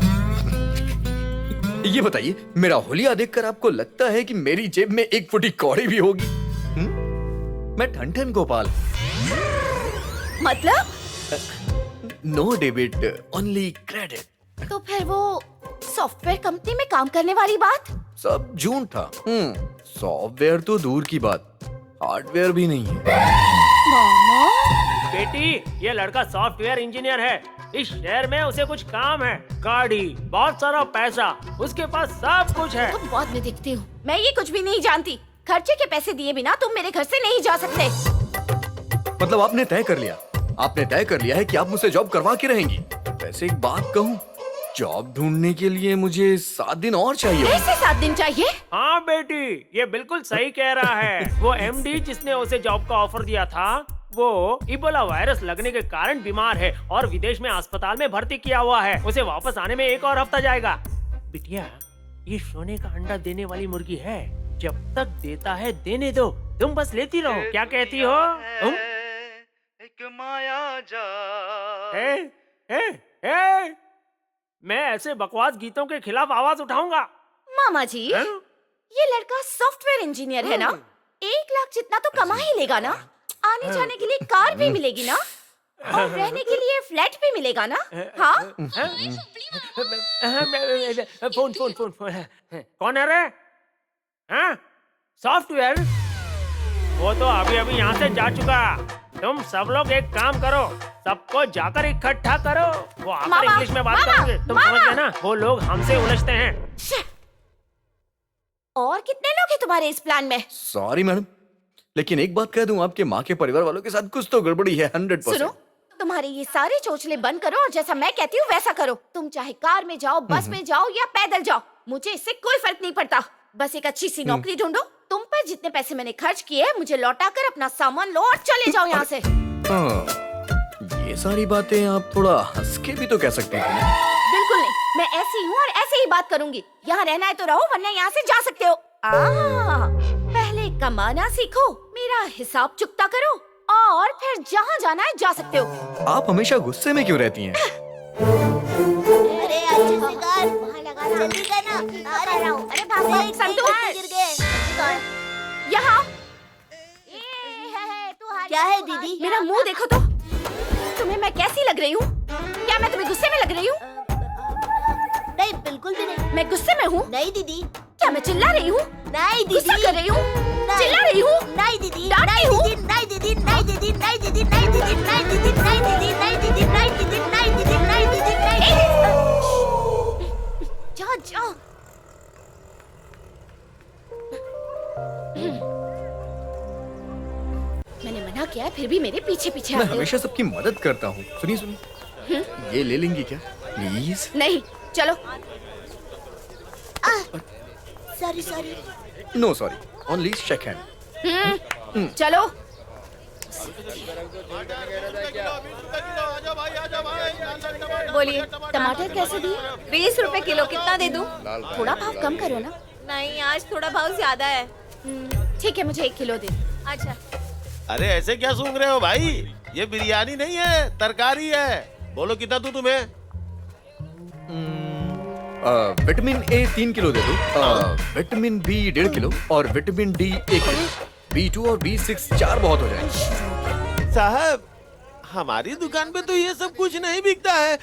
ये बताइए, मेरा होलिया देखकर आपको लगता है कि मेरी जेब में 1 फुटी कौड़ी भी होगी? मैं ठन गोपाल। मतलब? No debit, only credit. तो फिर वो सॉफ्टवेयर कंपनी में काम करने वाली बात? सब झूठ था। सॉफ्टवेयर तो दूर की बात, हार्डवेयर भी नहीं है। बेटी, ये लड़का सॉफ्टवेयर इंजीनियर है। इस शहर में उसे कुछ काम है, गाड़ी, बहुत सारा पैसा, उसके पास सब कुछ है। तुम बाद में देखती हूँ, मैं ये कुछ भी नहीं जानती। खर्चे के पैसे दिए बिना तुम मेरे घर से नहीं जा सकते। मतलब आपने तय कर लिया? आपने तय कर लिया है कि आप मुझसे जॉब करवा के रहेंगी? वैसे एक बात कहूँ, जॉब ढूंढने के लिए मुझे 7 दिन और चाहिए। ऐसे 7 दिन चाहिए? हाँ बेटी, ये बिल्कुल सही कह रहा है। वो एमडी जिसने उसे जॉब का ऑफर दिया था, वो इबोला वायरस लगने के कारण बीमार है और विदेश में अस्पताल में भर्ती किया हुआ है। उसे वापस आने में 1 और हफ्ता जाएगा। बिटिया, ये सोने का अंडा देने वाली मुर्गी है, जब तक देता है देने दो, तुम बस लेती रहो। क्या कहती हो तुम? एक माया जा। मैं ऐसे बकवास गीतों के खिलाफ आवाज उठाऊंगा। मामा जी, ये लड़का सॉफ्टवेयर इंजीनियर है ना? 1 लाख जितना तो कमा ही लेगा ना? आने जाने के लिए कार भी मिलेगी ना? और रहने के लिए फ्लैट भी मिलेगा ना? हाँ? फोन कौन है रे? हाँ? सॉफ्टवेयर? वो तो अभी अभी यहाँ से जा चुका। तुम सब लोग एक काम करो, सबको जाकर इकट्ठा करो। वो आकर इंग्लिश में बात करेंगे, तुम समझ गए ना? वो लोग हमसे उलझते हैं। और कितने लोग हैं तुम्हारे इस प्लान में? सॉरी मैडम, लेकिन एक बात कह दूं, आपके माँ के परिवार वालों के साथ कुछ तो गड़बड़ी है। 100%। सुनो, तुम्हारे ये सारे चोचले बंद करो और जैसा मैं कहती हूँ वैसा करो। तुम चाहे कार में जाओ, बस में जाओ या पैदल जाओ, मुझे इससे कोई फर्क नहीं पड़ता। बस एक अच्छी सी नौकरी ढूंढो। तुम पर जितने पैसे मैंने खर्च किए, मुझे लौटाकर अपना सामान लो और चले जाओ यहाँ से। ये सारी बातें आप थोड़ा हंस के भी तो कह सकते हैं। बिल्कुल नहीं, मैं ऐसी हूँ और ऐसे ही बात करूंगी। यहाँ रहना है तो रहो, वरना यहाँ से जा सकते हो। पहले कमाना सीखो, मेरा हिसाब चुकता करो, और फिर जहाँ जाना है जा सकते हो। आप हमेशा गुस्से में क्यों रहती हैं? अरे अच्छे से कर, वहाँ लगाना, जल्दी करना। अरे भागो, संतू गिर गए। यहाँ। क्या है दीदी? मेरा मुंह देखो तो, तुम्हें मैं कैसी लग रही हूँ? क्या मैं तुम्हें गुस्से में लग रही हूँ? नहीं, बिल्कुल भी नहीं। मैं गुस्से में हूँ? नहीं दीदी। क्या मैं चिल्ला रही हूँ? नहीं दीदी। गुस्सा कर रही हूँ? चिल्ला रही हूँ? नहीं दीदी। डांट रही हूँ? नहीं दीदी, नहीं दीदी, नहीं दीदी, नहीं दीदी, नहीं दीदी, नहीं दीदी, नहीं दीदी, नहीं दीदी, नहीं दीदी, नहीं दीदी, नहीं दीदी। जा जा। मैंने मना किया है, फिर भी मेरे पीछे पीछे मैं आते हो। हमेशा सबकी मदद करता हूँ। सुनिए, ये ले लेंगी क्या प्लीज? नहीं, चलो। Sorry. No sorry, only shake hand. चलो। बोलिए, टमाटर कैसे दिए? 20 रुपए किलो, कितना दे दूं? थोड़ा भाव कम करो ना। नहीं, आज थोड़ा भाव ज्यादा है। ठीक है, मुझे 1 किलो दे। अच्छा। अरे ऐसे क्या सूंघ रहे हो भाई? ये बिरयानी नहीं है, तरकारी है। बोलो कितना दूं तुम्हें? विटामिन ए 3 किलो दे दो, विटामिन बी 1.5 किलो और विटामिन डी 1 किलो। B2 और B6 4 बहुत हो जाएंगे। साहब, हमारी दुकान पे तो ये सब कुछ नहीं बिकता है,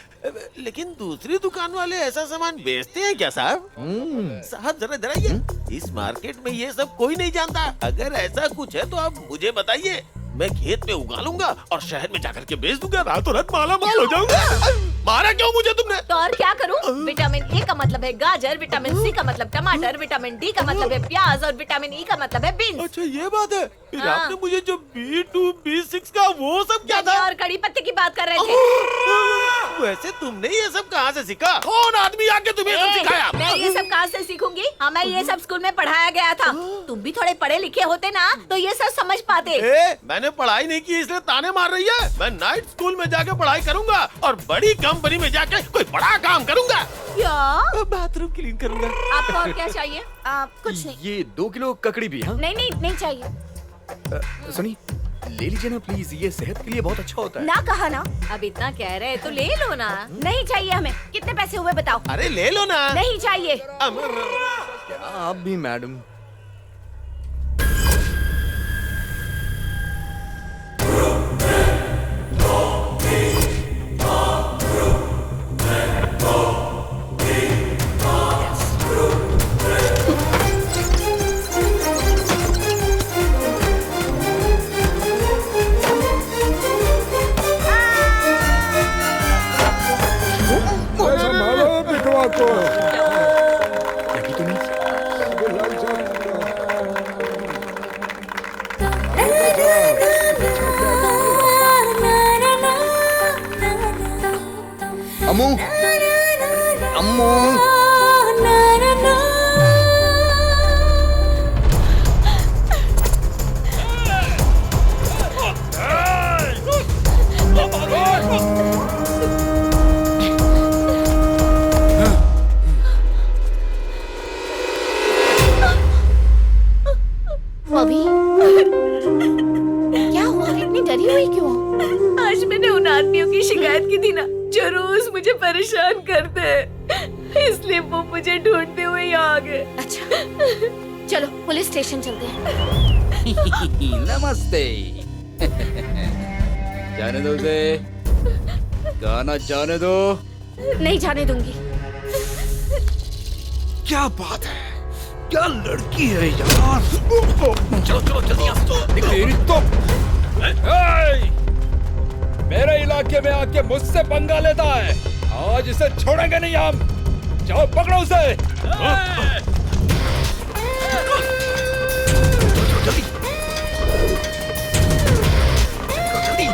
लेकिन दूसरी दुकान वाले ऐसा सामान बेचते हैं क्या साहब? साहब जरा जरा ये इस मार्केट में ये सब कोई नहीं जानता। अगर ऐसा कुछ है तो आप मुझे बताइए, मैं खेत में उगा लूंगा और शहर में जाकर के बेच दूंगा, रातों रात माला माल हो जाऊंगा। मारा क्यों मुझे तुमने? तो और क्या करूं? विटामिन ए का मतलब है गाजर, विटामिन सी का मतलब टमाटर, विटामिन डी का मतलब है प्याज और विटामिन ई का मतलब है बीन्स। अच्छा ये बात है। फिर हाँ। आपने मुझे जो B2 B6 का वो सब क्या था? और कड़ी पत्ते की बात कर रहे थे। वैसे तुमने ये सब कहाँ से सीखा? कौन आदमी आके तुम्हें सब सिखाया? मैं ये सब कहाँ से सीखूंगी? हमें ये सब स्कूल में पढ़ाया गया था। तुम भी थोड़े पढ़े लिखे होते ना तो ये सब समझ पाते। मैंने पढ़ाई नहीं की इसलिए ताने मार रही है? मैं नाइट स्कूल में जाके पढ़ाई करूंगा और बड़ी कंपनी में जाके कोई बड़ा काम करूंगा। क्या? बाथरूम क्लीन करूंगा। आपको और क्या चाहिए? कुछ नहीं। ये 2 किलो ककड़ी भी। हाँ नहीं चाहिए। सुनी, ले लीजिए ना प्लीज, ये सेहत के लिए बहुत अच्छा होता है। ना कहा ना। अब इतना कह रहे हैं तो ले लो ना। नहीं चाहिए हमें। कितने पैसे हुए बताओ? अरे ले लो ना। नहीं चाहिए। क्या आप भी मैडम। लगी तो नहीं? अम्मू, अम्मू। अभी क्या हुआ? इतनी डरी हुई क्यों? आज मैंने उन आदमियों की शिकायत की थी ना जो रोज मुझे परेशान करते हैं, इसलिए वो मुझे ढूंढते हुए यहाँ आ गए। अच्छा, चलो पुलिस स्टेशन चलते हैं। नमस्ते। जाने दो उसे, गाना जाने दो। नहीं जाने दूंगी। क्या बात है, क्या लड़की है यार। चलो चलो जल्दी यहाँ से। तेरी तो मेरे इलाके में आके मुझसे पंगा लेता है, आज इसे छोड़ेंगे नहीं हम। जाओ पकड़ो उसे। जल्दी जल्दी।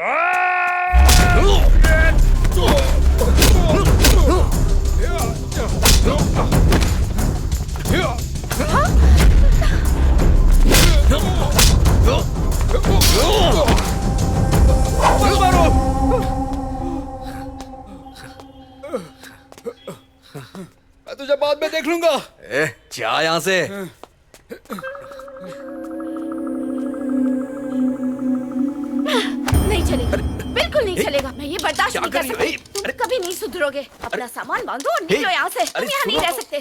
मैं तुझे बाद में देख लूंगा। जा यहाँ से। नहीं चलेगा, बिल्कुल नहीं चलेगा। मैं ये बर्दाश्त नहीं कर कर रही सकती। तुम कभी नहीं सुधरोगे। अपना सामान बांधो और निकलो यहाँ से। तुम यहाँ नहीं रह सकते।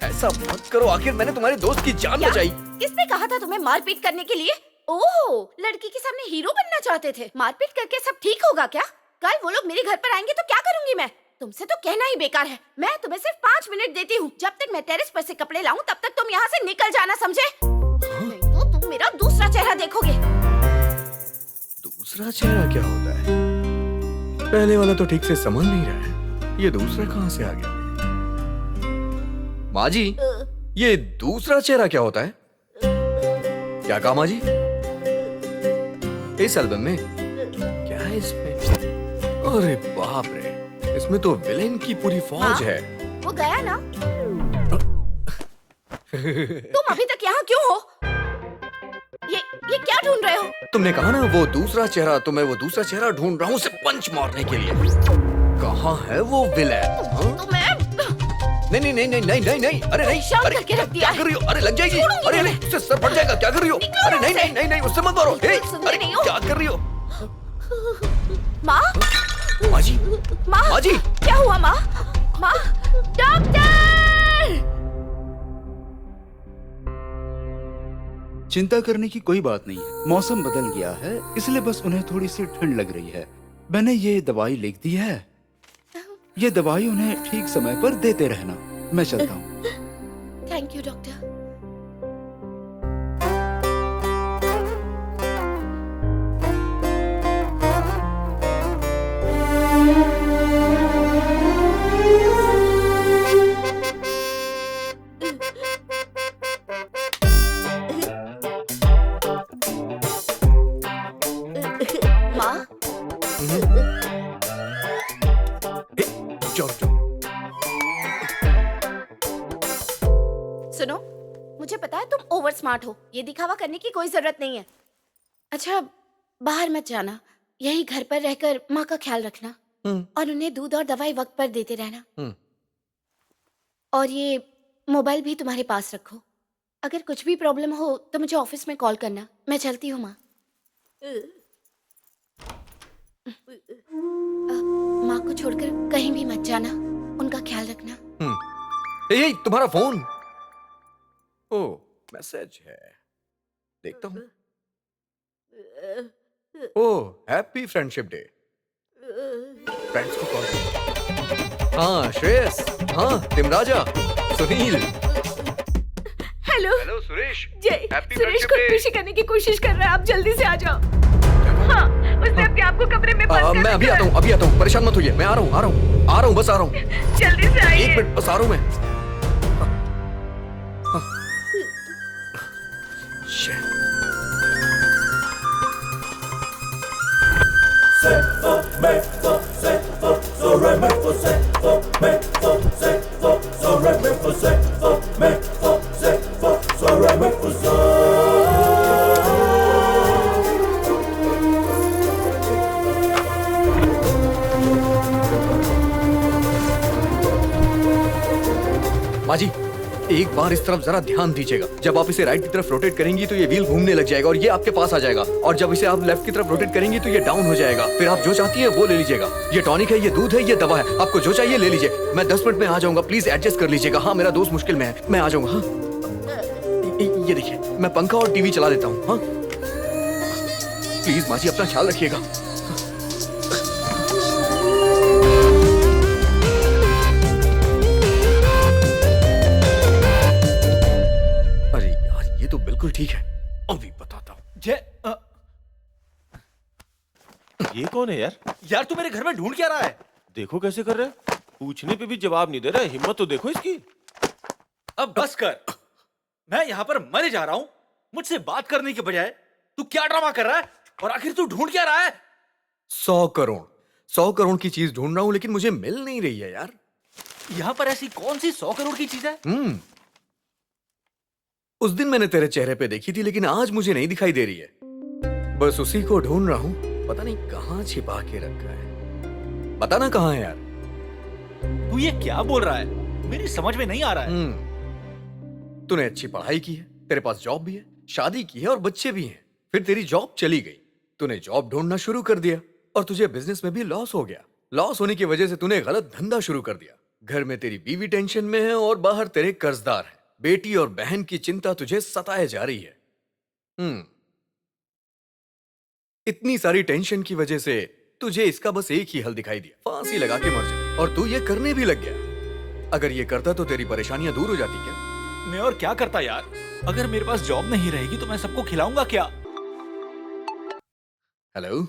ऐसा मत करो, आखिर मैंने तुम्हारे दोस्त की जान क्या? बचाई। किसने कहा था तुम्हें मारपीट करने के लिए? ओह, लड़की के सामने हीरो बनना चाहते थे। मारपीट करके सब ठीक होगा क्या? कल वो लोग मेरे घर पर आएंगे तो क्या करूंगी मैं? तुमसे तो कहना ही बेकार है। मैं तुम्हें सिर्फ 5 मिनट देती हूँ। जब तक मैं टेरेस पर से कपड़े लाऊं तब तक तुम यहाँ से निकल जाना, समझे? नहीं तो तुम मेरा दूसरा चेहरा देखोगे। दूसरा चेहरा क्या होता है? पहले वाला तो ठीक से समझ नहीं रहा है, ये दूसरा कहाँ से आ गया? माँ जी, ये दूसरा चेहरा क्या होता है? क्या कहा माँ जी? इस एल्बम में क्या है इसमें? अरे बाप रे, इसमें तो विलेन की पूरी फौज है। वो गया ना? तुम अभी तक यहाँ क्यों हो? ये क्या ढूंढ रहे हो? तुमने कहा ना वो दूसरा चेहरा, तो मैं वो दूसरा चेहरा ढूंढ रहा हूँ उसे पंच मारने के लिए। कहाँ है वो विलेन? तो मैं नहीं नहीं नहीं नहीं नहीं नहीं, अरे नहीं, परेशान अरे करके रख दिया क्या कर रही हो? अरे लग जाएगी। छोड़ूंगी अरे मैं। नहीं, उससे सर फट जाएगा। क्या कर रही हो? निकलो अरे नहीं यहाँ नहीं नहीं नहीं, उससे मत मारो। बिल्कुल हे, सुनते अरे नहीं हो। क्या कर रही हो? माँ, माँ जी, माँ, माँ जी। क्या हुआ माँ? माँ, डॉक्टर! चिंता करने की कोई बात नहीं है। मौसम बदल गया है, इसलिए बस उन्हें थोड़ी सी ठंड लग रही है। मैंने ये दवाई लिख दी है। ये दवाई उन्हें ठीक समय पर देते रहना। मैं चलता हूँ। Thank you doctor. माँ, चलो चलो। सुनो, मुझे पता है तुम ओवर स्मार्ट हो। ये दिखावा करने की कोई जरूरत नहीं है। अच्छा, बाहर मत जाना। यही घर पर रहकर माँ का ख्याल रखना और उन्हें दूध और दवाई वक्त पर देते रहना। और ये मोबाइल भी तुम्हारे पास रखो। अगर कुछ भी प्रॉब्लम हो तो मुझे ऑफिस में कॉल करना। मैं चलती हूँ माँ। माँ को छोड़कर कहीं भी मत जाना। उनका ख्याल रखना। ये तुम्हारा फोन। ओ, मैसेज है, देखता हूँ। ओ, हैप्पी फ्रेंडशिप डे। फ्रेंड्स को कॉल। हाँ श्रेयस, हाँ Thimmaraja, Sunil. Hello hello Suresh. Jai, Happy Suresh friendship को day। खुशी करने की कोशिश कर रहा है। आप जल्दी से आ जाओ। हाँ, उसने अपने आप को कमरे में बंद कर मैं अभी रखा आता है। हूँ, अभी आता हूँ, परेशान मत होइए। मैं आ रहा हूँ, आ रहा हूँ, आ रहा हूँ, बस आ रहा हूँ। जल्दी से आइए। 1 मिनट बस आ रहा हूँ मैं। Shit. माँ जी, एक बार इस तरफ जरा ध्यान दीजिएगा। जब आप इसे राइट की तरफ रोटेट करेंगी तो ये व्हील घूमने लग जाएगा और ये आपके पास आ जाएगा। और जब इसे आप लेफ्ट की तरफ रोटेट करेंगी तो ये डाउन हो जाएगा। फिर आप जो चाहती है वो ले लीजिएगा। ये टॉनिक है, ये दूध है, ये दवा है। आपको जो चाहिए ले लीजिए। मैं 10 मिनट में आ जाऊंगा, प्लीज एडजस्ट कर लीजिएगा। हाँ, मेरा दोस्त मुश्किल में है, मैं आ जाऊंगा। हाँ, ये देखिए, मैं पंखा और टीवी चला देता हूँ। हाँ, प्लीज माँ जी अपना ख्याल रखिएगा। अरे यार, ये तो बिल्कुल ठीक है। अभी बताता हूँ। ये कौन है यार? यार तू मेरे घर में ढूंढ क्या रहा है? देखो कैसे कर रहे हैं। पूछने पे भी जवाब नहीं दे रहा है। हिम्मत तो देखो इसकी। अब बस कर। मैं यहाँ पर मरे जा रहा हूँ, मुझसे बात करने के बजाय तू क्या ड्रामा कर रहा है? और आखिर तू ढूंढ क्या रहा है? 100 करोड़ की चीज ढूंढ रहा हूं, लेकिन मुझे मिल नहीं रही है यार। यहाँ पर ऐसी कौन सी 100 करोड़ की चीज है? उस दिन मैंने तेरे चेहरे पे देखी थी, लेकिन आज मुझे नहीं दिखाई दे रही है। बस उसी को ढूंढ रहा हूं, पता नहीं कहां छिपा के रखा है। पता ना कहां है यार। तू ये क्या बोल रहा है? मेरी समझ में नहीं आ रहा है। तूने अच्छी पढ़ाई की है, तेरे पास जॉब भी है, शादी की है और बच्चे भी हैं। फिर तेरी जॉब चली गई, तूने जॉब ढूंढना शुरू कर दिया और तुझे बिजनेस में भी लॉस हो गया। लॉस होने की वजह से तूने गलत धंधा शुरू कर दिया। घर में तेरी बीवी टेंशन में है और बाहर तेरे कर्जदार हैं। बेटी और बहन की चिंता तुझे सताए जा रही है। इतनी सारी टेंशन की वजह से तुझे इसका बस एक ही हल दिखाई दिया, फांसी लगा के मर जा। और तू ये करने भी लग गया। अगर ये करता तो तेरी परेशानियां दूर हो जाती क्या? मैं और क्या करता यार? अगर मेरे पास जॉब नहीं रहेगी तो मैं सबको खिलाऊंगा क्या? हेलो,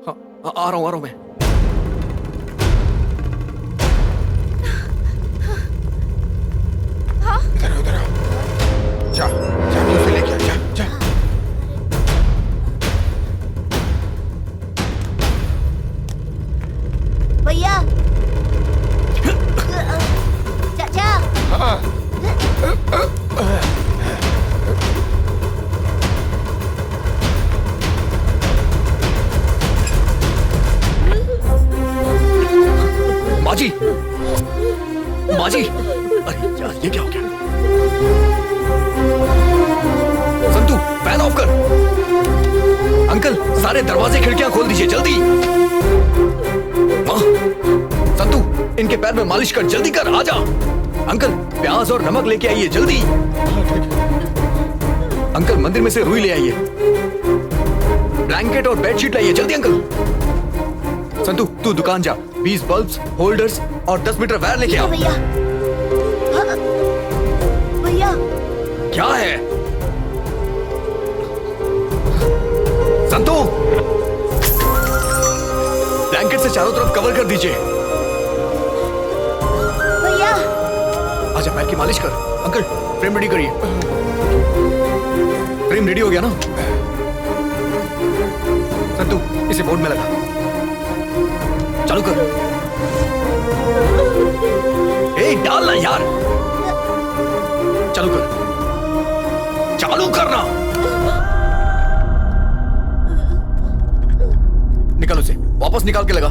हाँ, आ रहा हूं मैं। उधर आओ। जा उसे लेके आ, जा। भैया, चाचा। माजी, अरे यार ये क्या हो गया? संतू, फैन ऑफ कर। अंकल, सारे दरवाजे खिड़कियां खोल दीजिए जल्दी। माँ, संतू, इनके पैर में मालिश कर, जल्दी कर, आजा। अंकल, प्याज और नमक लेके आइए जल्दी। अंकल, मंदिर में से रुई ले आइए। ब्लैंकेट और बेडशीट लाइए जल्दी अंकल। संतू, तू दुकान जा, 20 बल्ब्स, होल्डर्स और 10 मीटर वायर लेके आ। भैया, भैया, क्या है? संतू, ब्लैंकेट से चारों तरफ कवर कर दीजिए। भैया, आजा, पैर की मालिश कर। अंकल, फ्रेम रेडी करिए। फ्रेम रेडी हो गया ना? संतू, इसे बोर्ड में लगा, चालू कर। ए, डालना यार, चालू कर, चालू करना। निकाल उसे, वापस निकाल के लगा।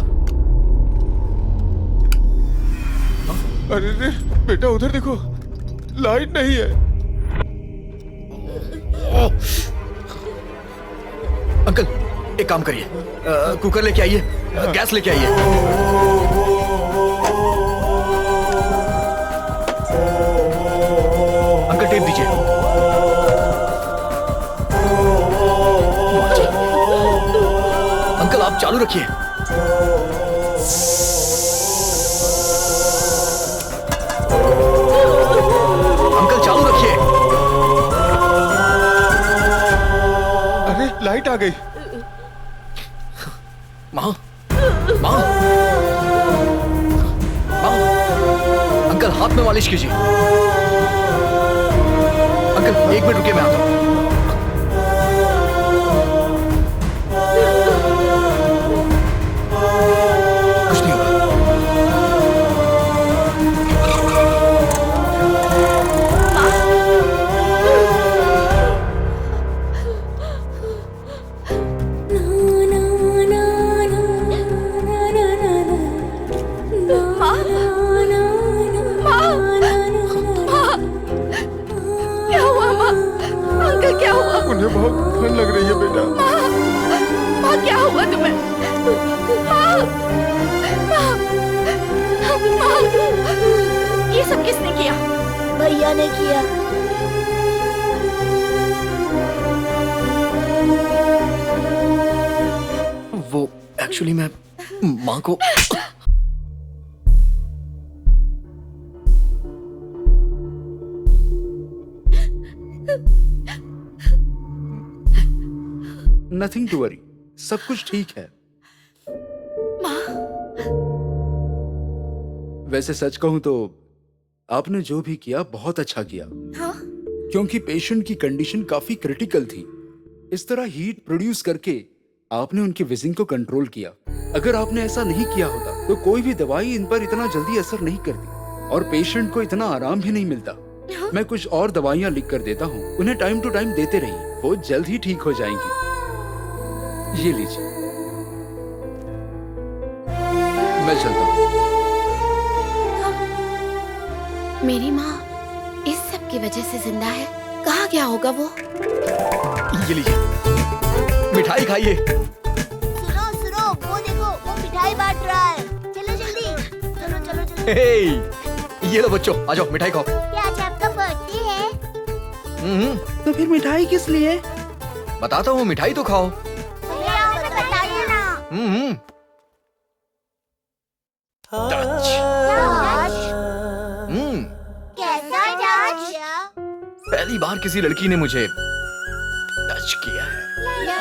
अरे रे बेटा, उधर देखो, लाइट नहीं है। अंकल, एक काम करिए, कुकर लेके आइए, गैस लेके आइए। अंकल, टेप दीजिए। अंकल, आप चालू रखिए। अंकल, चालू रखिए। अरे लाइट आ गई। माँ, माँ, माँ, अंकल हाथ में मालिश कीजिए। अंकल, 1 मिनट रुकिए, मैं आता हूँ। कुछ नहीं होगा। क्या हुआ? उन्हें बहुत ठंड लग रही है बेटा। माँ, क्या हुआ तुम्हें? माँ, ये सब किसने किया? भैया ने किया। वो एक्चुअली मैं माँ को नथिंग टू वरी, सब कुछ ठीक है। वैसे सच कहूं तो आपने जो भी किया बहुत अच्छा किया। हाँ? क्योंकि पेशेंट की कंडीशन काफी क्रिटिकल थी। इस तरह हीट प्रोड्यूस करके आपने उनकी विजिंग को कंट्रोल किया। अगर आपने ऐसा नहीं किया होता तो कोई भी दवाई इन पर इतना जल्दी असर नहीं करती और पेशेंट को इतना आराम भी नहीं मिलता। मैं कुछ और दवाइयाँ लिख कर देता हूँ, उन्हें टाइम टू टाइम देते रहिए, वो जल्द ही ठीक हो जाएंगी। ये लीजिए, मैं चलता हूँ। मेरी माँ इस सब की वजह से जिंदा है, कहाँ गया होगा वो? ये लीजिए, मिठाई खाइए। सुनो सुनो, वो देखो, वो मिठाई बांट रहा है। चलो जल्दी, चलो चलो चलो। हे, ये लो बच्चों, आ जाओ मिठाई खाओ। क्या आज आपका बर्थडे है? तो फिर मिठाई किस लिए? बताता हूँ, मिठाई तो खाओ। भैया हमें बताइए ना। टच। कैसा टच? पहली बार किसी लड़की ने मुझे टच किया है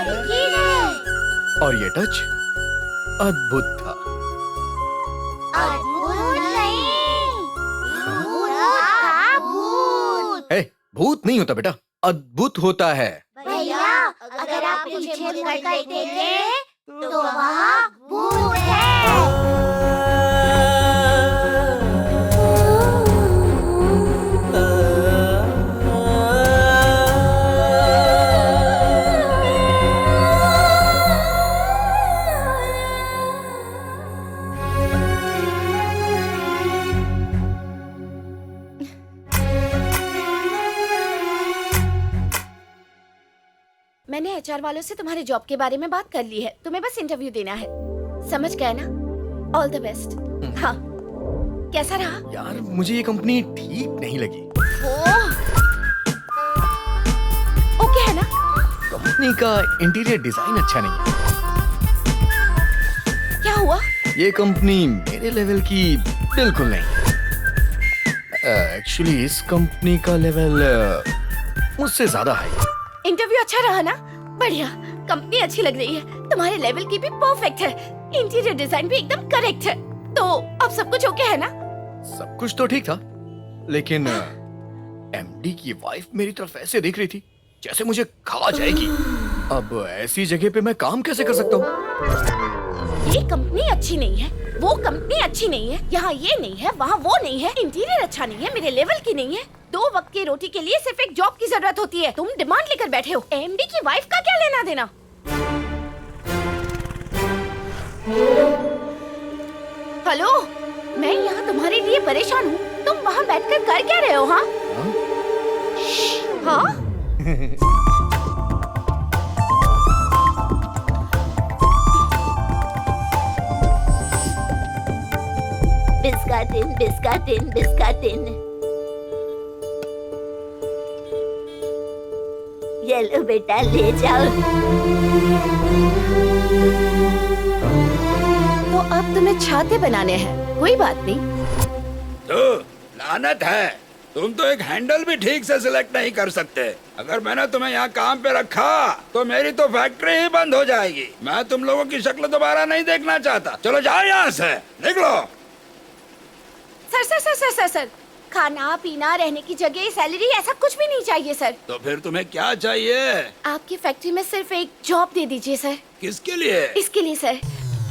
लड़की ने? और ये टच अद्भुत था। अद्भुत नहीं, भूत था, भूत। भूत नहीं होता बेटा, अद्भुत होता है। भैया अगर आप पीछे मुड़ कर देखें तो वहाँ भूत है। मैंने एचआर वालों से तुम्हारे जॉब के बारे में बात कर ली है, तुम्हें बस इंटरव्यू देना है। समझ गए ना? All the best. हाँ, कैसा रहा? यार मुझे ये कंपनी ठीक नहीं लगी। ओके है ना? कंपनी का इंटीरियर डिजाइन अच्छा नहीं है। क्या हुआ? ये कंपनी मेरे लेवल की बिल्कुल नहीं। एक्चुअली इस कंपनी का लेवल मुझसे ज्यादा है। इंटरव्यू अच्छा रहा ना? बढ़िया, कंपनी अच्छी लग रही है, तुम्हारे लेवल की भी परफेक्ट है, इंटीरियर डिजाइन भी एकदम करेक्ट है, तो अब सब कुछ ओके है ना? सब कुछ तो ठीक था, लेकिन एमडी की वाइफ मेरी तरफ ऐसे देख रही थी जैसे मुझे खा जाएगी। अब ऐसी जगह पे मैं काम कैसे कर सकता हूँ? ये कंपनी अच्छी नहीं है, वो कंपनी अच्छी नहीं है, यहाँ ये नहीं है, वहाँ वो नहीं है, इंटीरियर अच्छा नहीं है, मेरे लेवल की नहीं है। 2 वक्त की रोटी के लिए सिर्फ एक जॉब की जरूरत होती है, तुम डिमांड लेकर बैठे हो। एमडी की वाइफ का क्या लेना देना? हेलो, मैं यहाँ तुम्हारे लिए परेशान हूँ, तुम वहाँ बैठकर कर क्या रहे हो? हाँ हाँ बिस्काटिन बिस्काटिन बिस्काटिन। ये लो बेटा, ले जाओ। तो अब तुम्हें छाते बनाने हैं, कोई बात नहीं। तो लानत है, तुम तो एक हैंडल भी ठीक से सिलेक्ट नहीं कर सकते। अगर मैंने तुम्हें यहाँ काम पे रखा तो मेरी तो फैक्ट्री ही बंद हो जाएगी। मैं तुम लोगों की शक्ल दोबारा नहीं देखना चाहता। चलो जाओ यहाँ से, निकलो। Sir sir sir sir sir sir, खाना पीना, रहने की जगह, सैलरी, ऐसा कुछ भी नहीं चाहिए सर। तो फिर तुम्हें क्या चाहिए? आपकी फैक्ट्री में सिर्फ एक जॉब दे दीजिए सर। किसके लिए? इसके लिए सर।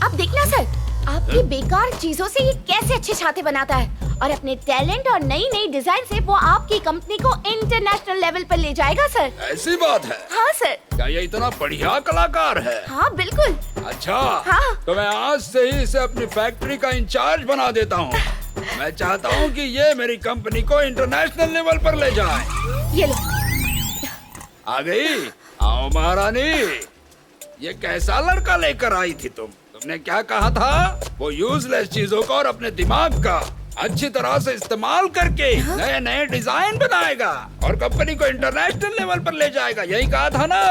आप देखना सर, आपकी बेकार चीजों से ये कैसे अच्छे छाते बनाता है, और अपने टैलेंट और नई नई डिजाइन से वो आपकी कंपनी को इंटरनेशनल लेवल पर ले जाएगा सर। ऐसी बात है? हाँ सर। क्या ये इतना बढ़िया कलाकार है? हाँ बिल्कुल। अच्छा हाँ। तो मैं आज से ही इसे अपनी फैक्ट्री का इंचार्ज बना देता हूँ। मैं चाहता हूँ कि ये मेरी कंपनी को इंटरनेशनल लेवल पर ले जाए। ये लो। आ गई? आओ महारानी। ये कैसा लड़का लेकर आई थी तुम? तुमने क्या कहा था? वो यूजलेस चीजों का और अपने दिमाग का अच्छी तरह से इस्तेमाल करके नए नए डिजाइन बनाएगा और कंपनी को इंटरनेशनल लेवल पर ले जाएगा, यही कहा था ना?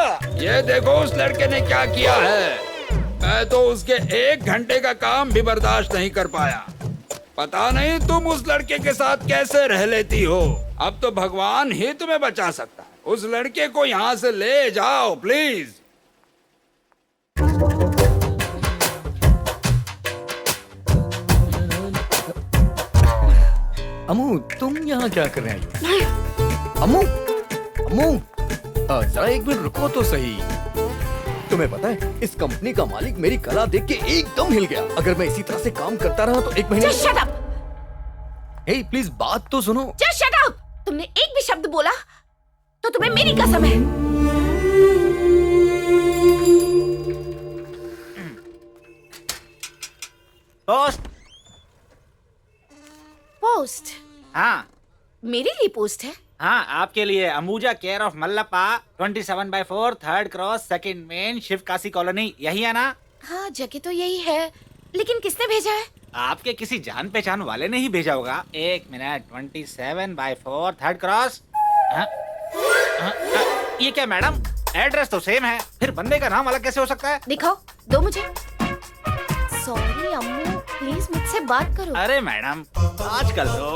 ये देखो उस लड़के ने क्या किया है। मैं तो उसके 1 घंटे का काम भी बर्दाश्त नहीं कर पाया। पता नहीं तुम उस लड़के के साथ कैसे रह लेती हो। अब तो भगवान ही तुम्हें बचा सकता है। उस लड़के को यहाँ से ले जाओ प्लीज। अम्मू, तुम यहाँ क्या कर रहे हैं? अम्मू, अम्मू, जरा 1 मिनट रुको तो सही। तुम्हें पता है इस कंपनी का मालिक मेरी कला देख के एकदम हिल गया। अगर मैं इसी तरह से काम करता रहा तो 1 महीने। Just shut up! Hey please बात तो सुनो। Just shut up! तुमने एक भी शब्द बोला तो तुम्हें मेरी कसम है। पोस्ट। पोस्ट? हाँ मेरे लिए पोस्ट है? हाँ, आपके लिए Ambuja care of Mallappa 27/4 3rd cross 2nd main Sivakasi colony, यही है ना? हाँ, जगह तो यही है, लेकिन किसने भेजा है? आपके किसी जान पहचान वाले ने ही भेजा होगा। 1 मिनट। 27/4 3rd cross. हाँ? हाँ? ये क्या मैडम, एड्रेस तो सेम है, फिर बंदे का नाम अलग कैसे हो सकता है? दिखाओ, दो मुझे। सॉरी अम्मू, प्लीज मुझसे बात करो। अरे मैडम, आजकल तो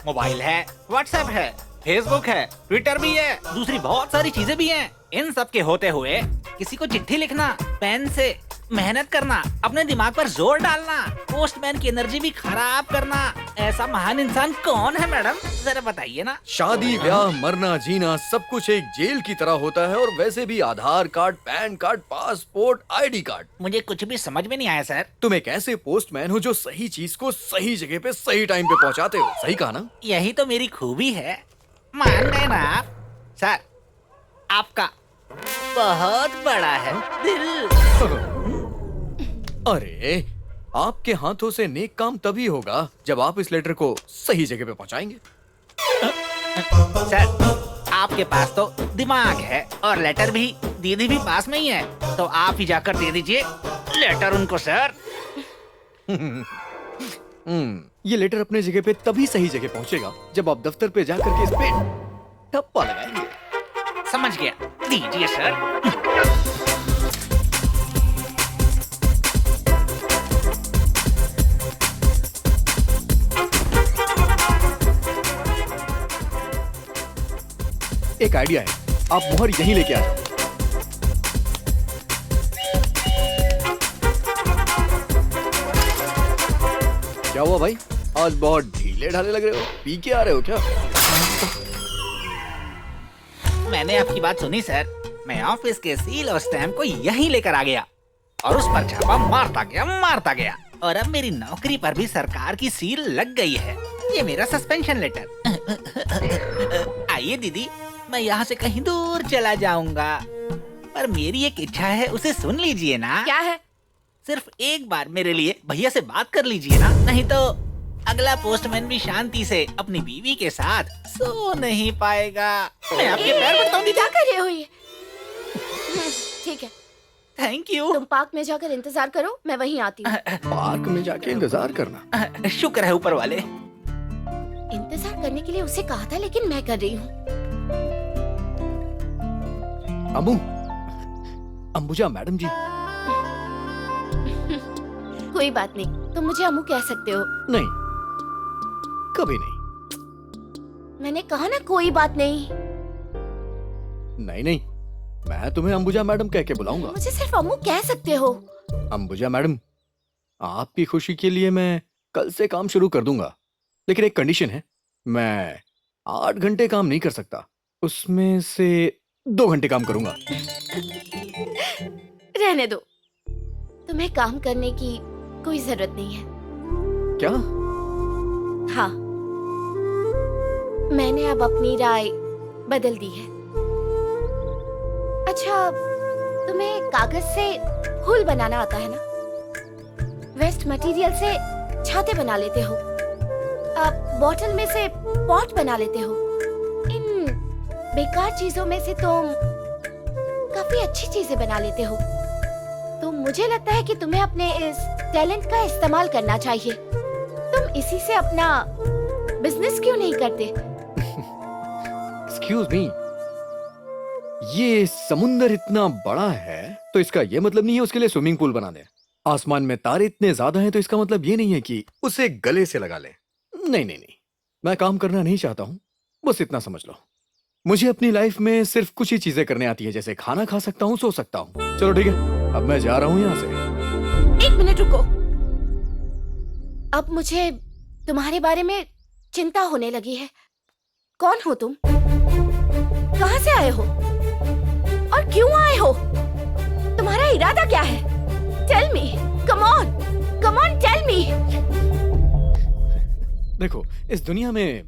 मोबाइल है, व्हाट्सएप है, फेसबुक है, ट्विटर भी है, दूसरी बहुत सारी चीजें भी हैं। इन सब के होते हुए किसी को चिट्ठी लिखना, पेन से मेहनत करना, अपने दिमाग पर जोर डालना, पोस्टमैन की एनर्जी भी खराब करना, ऐसा महान इंसान कौन है मैडम, जरा बताइए ना। शादी ब्याह मरना जीना सब कुछ एक जेल की तरह होता है, और वैसे भी Aadhaar card, PAN card, passport, ID card. मुझे कुछ भी समझ में नहीं आया सर। तुम एक ऐसे पोस्टमैन हो जो सही चीज को सही जगह पे सही टाइम पे पहुंचाते हो। सही कहा ना? यही तो मेरी खूबी है, मान गए ना आप। सर, आपका बहुत बड़ा है दिल। अरे, आपके हाथों से नेक काम तभी होगा जब आप इस लेटर को सही जगह पे पहुंचाएंगे। सर, आपके पास तो दिमाग है और लेटर भी, दीदी भी पास में ही है, तो आप ही जाकर दे दीजिए लेटर उनको सर। ये लेटर अपने जगह पे तभी सही जगह पहुंचेगा जब आप दफ्तर पे जाकर के इस पे ठप्पा लगाएंगे। समझ गया, दीजिए सर। एक आइडिया है, आप मोहर यहीं लेके आ जाओ। क्या हुआ भाई, आज बहुत ढीले ढाले लग रहे हो, पी के आ रहे हो क्या? मैंने आपकी बात सुनी सर, मैं ऑफिस के सील और स्टैम्प को यहीं लेकर आ गया और उस पर छापा मारता गया और अब मेरी नौकरी पर भी सरकार की सील लग गई है। ये मेरा सस्पेंशन लेटर। आइए दीदी, मैं यहाँ से कहीं दूर चला जाऊंगा, पर मेरी एक इच्छा है, उसे सुन लीजिए ना। क्या है? सिर्फ एक बार मेरे लिए भैया से बात कर लीजिए ना, नहीं तो अगला पोस्टमैन भी शांति से अपनी बीवी के साथ सो नहीं पाएगा। मैं आपके पैर पड़ता हूँ दीदी। क्या कर रहे हो ये? ठीक है, थैंक यू। तुम पार्क में जाकर इंतजार करो, मैं वहीं आती हूँ। पार्क में जाके इंतजार करना? शुक्र है ऊपर वाले। इंतजार करने के लिए उसे कहा था, लेकिन मैं कर रही हूँ। अम्मू, अंबुजा मैडम जी। कोई बात नहीं, तुम मुझे अम्मू कह सकते हो। नहीं, कभी नहीं। मैंने कहा ना, कोई बात नहीं। नहीं, मैं तुम्हें अंबुजा मैडम कह के बुलाऊंगा। मुझे सिर्फ अम्मू कह सकते हो। अंबुजा मैडम, आपकी खुशी के लिए मैं कल से काम शुरू कर दूंगा, लेकिन एक कंडीशन है, मैं 8 घंटे काम नहीं कर सकता, उसमें से 2 घंटे काम करूंगा। रहने दो, तुम्हें काम करने की कोई जरूरत नहीं है। क्या? हाँ, मैंने अब अपनी राय बदल दी है। अच्छा, तुम्हें कागज से फूल बनाना आता है ना? वेस्ट मटेरियल से छाते बना लेते हो, अब बॉटल में से पॉट बना लेते हो। इन बेकार चीजों में से तुम काफी अच्छी चीजें बना लेते हो। तो मुझे लगता है कि तुम्हें अपने इस टैलेंट का इस्तेमाल करना चाहिए। तुम इसी से अपना बिजनेस क्यों नहीं करते? एक्सक्यूज मी, ये समुंदर इतना बड़ा है तो इसका ये मतलब नहीं है उसके लिए स्विमिंग पूल बना दें। आसमान में तारे इतने ज्यादा हैं तो इसका मतलब ये नहीं है कि उसे गले से लगा लें। नहीं, मैं काम करना नहीं चाहता हूँ, बस इतना समझ लो। मुझे अपनी लाइफ में सिर्फ कुछ ही चीजें करने आती है, जैसे खाना खा सकता हूँ, सो सकता हूँ। चलो ठीक है, अब मैं जा रहा हूँ यहाँ से। 1 मिनट रुको। अब मुझे तुम्हारे बारे में चिंता होने लगी है। कौन हो तुम? कहाँ से आए हो? और क्यों आए हो? तुम्हारा देखो, इस दुनिया में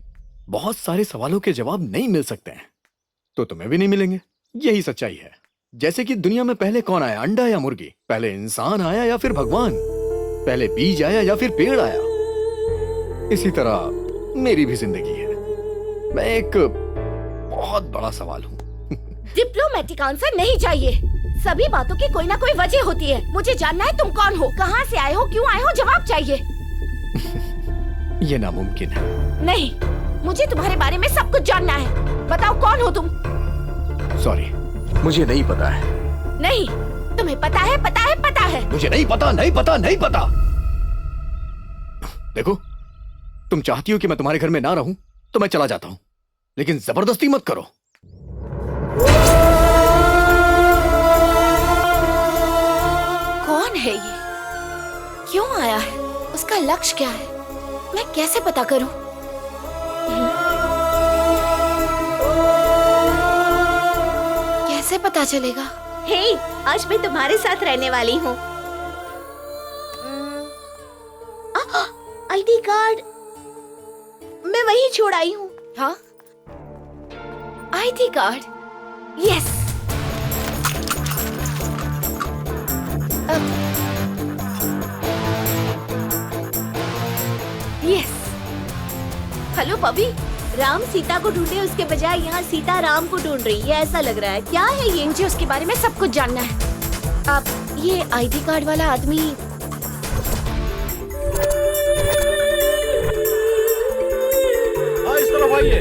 बहुत सारे सवालों के जवाब नहीं मिल सकते हैं, तो तुम्हें भी नहीं मिलेंगे। यही सच्चाई है। जैसे कि दुनिया में पहले कौन आया, अंडा या मुर्गी? पहले इंसान आया या फिर भगवान? पहले बीज आया या फिर पेड़ आया? इसी तरह मेरी भी जिंदगी है। मैं एक बहुत बड़ा सवाल हूँ। डिप्लोमेटिक आंसर नहीं चाहिए। सभी बातों की कोई ना कोई वजह होती है। मुझे जानना है तुम कौन हो, कहाँ से आए हो, क्यों आए हो, जवाब चाहिए। ये नामुमकिन है। नहीं, मुझे तुम्हारे बारे में सब कुछ जानना है। बताओ कौन हो तुम? सॉरी, मुझे नहीं पता है। नहीं, तुम्हें पता है, पता है, पता है। मुझे नहीं पता, नहीं पता, नहीं पता। देखो, तुम चाहती हो कि मैं तुम्हारे घर में ना रहूं, तो मैं चला जाता हूं, लेकिन जबरदस्ती मत करो। कौन है ये? क्यों आया है? उसका लक्ष्य क्या है? मैं कैसे पता करूं? कैसे पता चलेगा? हे, आज मैं तुम्हारे साथ रहने वाली हूँ। आईडी कार्ड मैं वहीं छोड़ आई हूँ। हाँ? ID card? Yes. Yes. Hello बबी। राम सीता को ढूंढे, उसके बजाय यहाँ सीता राम को ढूंढ रही है, ऐसा लग रहा है। क्या है ये? मुझे उसके बारे में सब कुछ जानना है। अब ये आईडी कार्ड वाला आदमी इस तरफ आइए।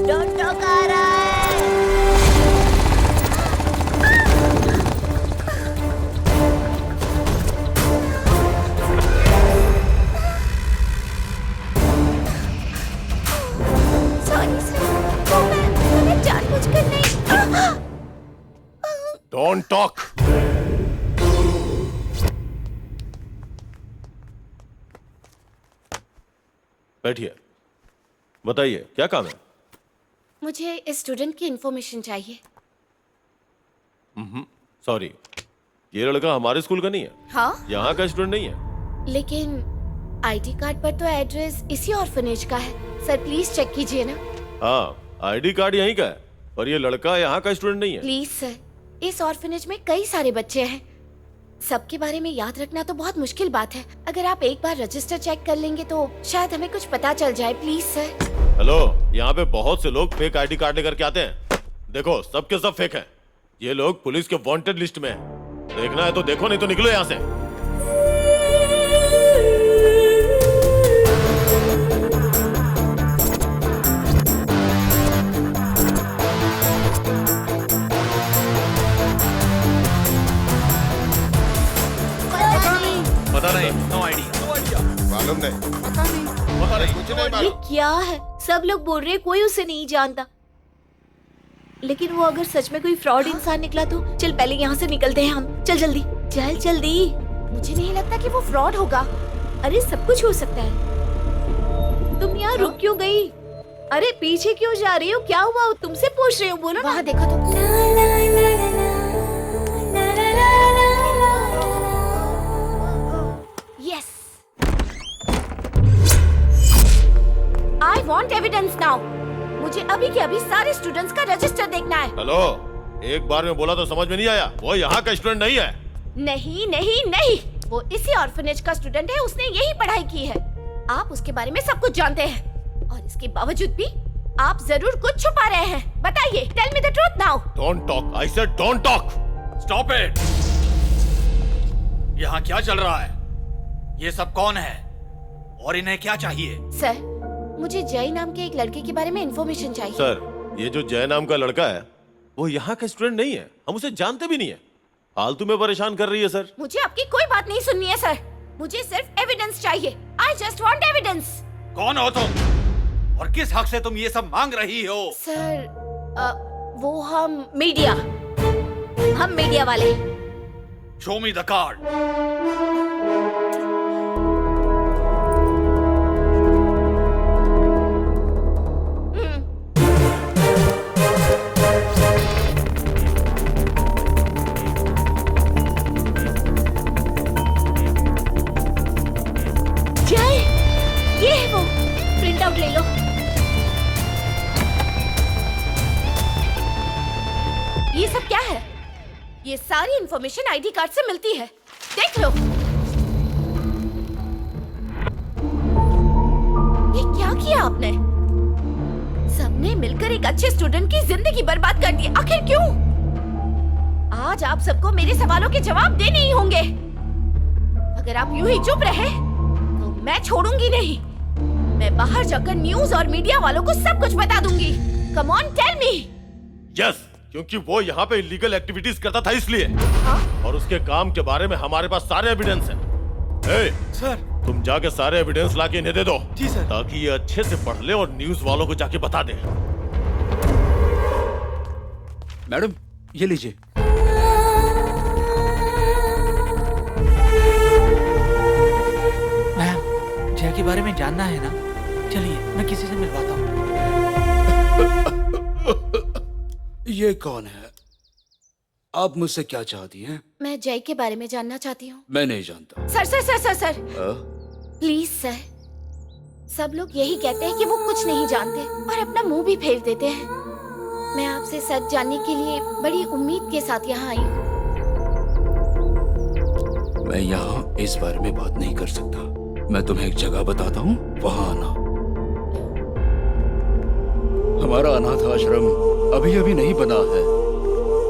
डॉक्टर आ रहा है। सॉरी सर, वो मैंने जानबूझकर नहीं। Don't talk. बैठिए, बताइए क्या काम है? मुझे इस स्टूडेंट की इंफॉर्मेशन चाहिए। सॉरी, ये लड़का हमारे स्कूल का नहीं है। हाँ? यहाँ का स्टूडेंट नहीं है। लेकिन आईडी कार्ड पर तो एड्रेस इसी ऑर्फनेज का है। सर प्लीज चेक कीजिए ना। हाँ, आईडी कार्ड यहीं का है, पर ये लड़का यहाँ का स्टूडेंट नहीं है। प्लीज सर, इस ऑर्फनेज में कई सारे बच्चे हैं, सबके बारे में याद रखना तो बहुत मुश्किल बात है। अगर आप एक बार रजिस्टर चेक कर लेंगे तो शायद हमें कुछ पता चल जाए। Please sir. हेलो, यहाँ पे बहुत से लोग फेक आईडी कार्ड लेकर के आते हैं। देखो, सब के सब फेक हैं। ये लोग पुलिस के वांटेड लिस्ट में हैं। देखना है तो देखो, नहीं तो निकलो यहाँ से। पता नहीं, नो आइडिया। मालूम नहीं, पता नहीं, कुछ नहीं ये मालूम। क्या है? सब लोग बोल रहे हैं कोई उसे नहीं जानता, लेकिन वो अगर सच में कोई फ्रॉड इंसान निकला तो चल पहले यहाँ से निकलते हैं हम। चल जल्दी, चल जल्दी। मुझे नहीं लगता कि वो फ्रॉड होगा। अरे सब कुछ हो सकता है। तुम यहाँ रुक क्यों गई? अरे पीछे क्यों जा रही हो? क्या हुआ? तुमसे पूछ रही हूँ, बोलो ना। वहाँ देखो तो। Yes, I want evidence now. मुझे अभी के अभी सारे स्टूडेंट्स का रजिस्टर देखना है। हेलो, एक बार में बोला तो समझ में नहीं आया। वो यहाँ का स्टूडेंट नहीं है। नहीं नहीं नहीं, वो इसी ऑर्फनेज का स्टूडेंट है। उसने यही पढ़ाई की है। आप उसके बारे में सब कुछ जानते हैं और इसके बावजूद भी आप जरूर कुछ छुपा रहे हैं। बताइए, tell me the truth now. Don't talk, I said don't talk. Stop it. यहाँ क्या चल रहा है? ये सब कौन है और इन्हें क्या चाहिए? सर, मुझे जय नाम के एक लड़के के बारे में इंफॉर्मेशन चाहिए। सर, ये जो जय नाम का लड़का है वो यहाँ का स्टूडेंट नहीं है। हम उसे जानते भी नहीं है। फालतू में परेशान कर रही है सर। मुझे आपकी कोई बात नहीं सुननी है सर। मुझे सिर्फ एविडेंस चाहिए। I just want evidence. कौन हो तुम और किस हक से तुम ये सब मांग रही हो? सर, वो हम मीडिया वाले। Show me the card. ये सब क्या है? ये सारी इंफॉर्मेशन आईडी कार्ड से मिलती है। देख लो। ये क्या किया आपने? सबने मिलकर एक अच्छे स्टूडेंट की जिंदगी बर्बाद कर दी। आखिर क्यों? आज आप सबको मेरे सवालों के जवाब देने ही होंगे। अगर आप यूं ही चुप रहे तो मैं छोड़ूंगी नहीं। मैं बाहर जाकर न्यूज और मीडिया वालों को सब कुछ बता दूंगी। Come on tell me. Yes, क्योंकि वो यहाँ पे इलीगल एक्टिविटीज करता था इसलिए। हाँ? और उसके काम के बारे में हमारे पास सारे एविडेंस हैं। सर, तुम जाके सारे एविडेंस लाके इन्हें दे दो। जी सर। ताकि ये अच्छे से पढ़ ले और न्यूज वालों को जाके बता दे। मैडम, ये लीजिए। मैम, जय के बारे में जानना है ना? चलिए, मैं किसी से मिलवाता हूँ। ये कौन है? आप मुझसे क्या चाहती हैं? मैं जय के बारे में जानना चाहती हूँ। मैं नहीं जानता। Sir sir sir sir sir हाँ? Please sir. सब लोग यही कहते हैं कि वो कुछ नहीं जानते और अपना मुंह भी फेर देते हैं। मैं आपसे सच जानने के लिए बड़ी उम्मीद के साथ यहाँ आई हूँ। मैं यहाँ इस बारे में बात नहीं कर सकता। मैं तुम्हें एक जगह बताता हूँ, वहाँ आना। हमारा अनाथ आश्रम अभी अभी नहीं बना है।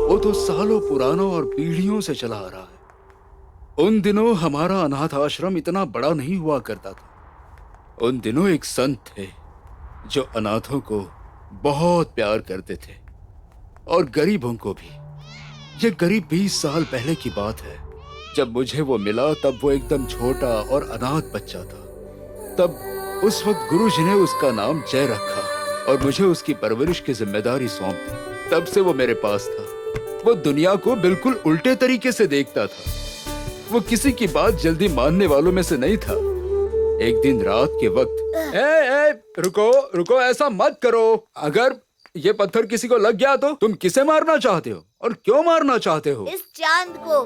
वो तो सालों पुराना और पीढ़ियों से चला आ रहा है। उन दिनों हमारा अनाथ आश्रम इतना बड़ा नहीं हुआ करता था। उन दिनों एक संत थे जो अनाथों को बहुत प्यार करते थे और गरीबों को भी। ये करीब 20 साल पहले की बात है। जब मुझे वो मिला तब वो एकदम छोटा और अनाथ बच्चा था। तब उस वक्त गुरुजी ने उसका नाम जय रखा और मुझे उसकी परवरिश की जिम्मेदारी सौंप दी। तब से वो मेरे पास था। वो दुनिया को बिल्कुल उल्टे तरीके से देखता था। वो किसी की बात जल्दी मानने वालों में से नहीं था। एक दिन रात के वक्त, ए, रुको रुको, ऐसा मत करो। अगर ये पत्थर किसी को लग गया तो तुम किसे मारना चाहते हो और क्यों मारना चाहते हो? इस चांद को।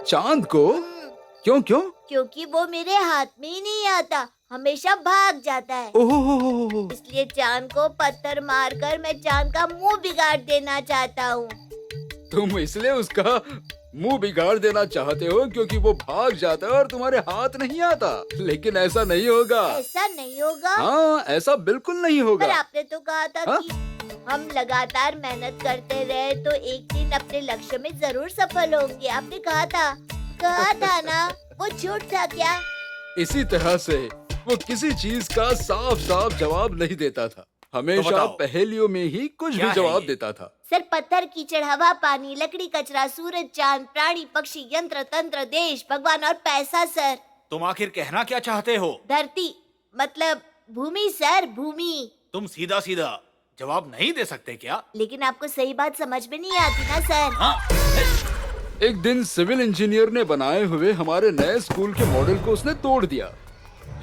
चांद को? क्यों क्यों? क्योंकि वो मेरे हाथ में ही नहीं आता, हमेशा भाग जाता है। ओह, इसलिए चांद को पत्थर मारकर मैं चांद का मुंह बिगाड़ देना चाहता हूँ। तुम इसलिए उसका मुंह बिगाड़ देना चाहते हो क्योंकि वो भाग जाता है और तुम्हारे हाथ नहीं आता। लेकिन ऐसा नहीं होगा। ऐसा नहीं होगा? हाँ, ऐसा बिल्कुल नहीं होगा। पर आपने तो कहा था हाँ? कि हम लगातार मेहनत करते रहे तो एक दिन अपने लक्ष्य में जरूर सफल होंगे। आपने कहा था ना? वो झूठ था क्या? इसी तरह से वो किसी चीज का साफ साफ जवाब नहीं देता था। हमेशा बताओ। पहेलियों में ही कुछ भी क्या है जवाब ये? देता था। सर, पत्थर, कीचड़, हवा, पानी, लकड़ी, कचरा, सूरज, चांद, प्राणी, पक्षी, यंत्र, तंत्र, देश, भगवान और पैसा सर। तुम आखिर कहना क्या चाहते हो? धरती मतलब भूमि सर, भूमि। तुम सीधा सीधा जवाब नहीं दे सकते क्या? लेकिन आपको सही बात समझ में नहीं आती ना सर। हाँ? एक दिन सिविल इंजीनियर ने बनाए हुए हमारे नए स्कूल के मॉडल को उसने तोड़ दिया।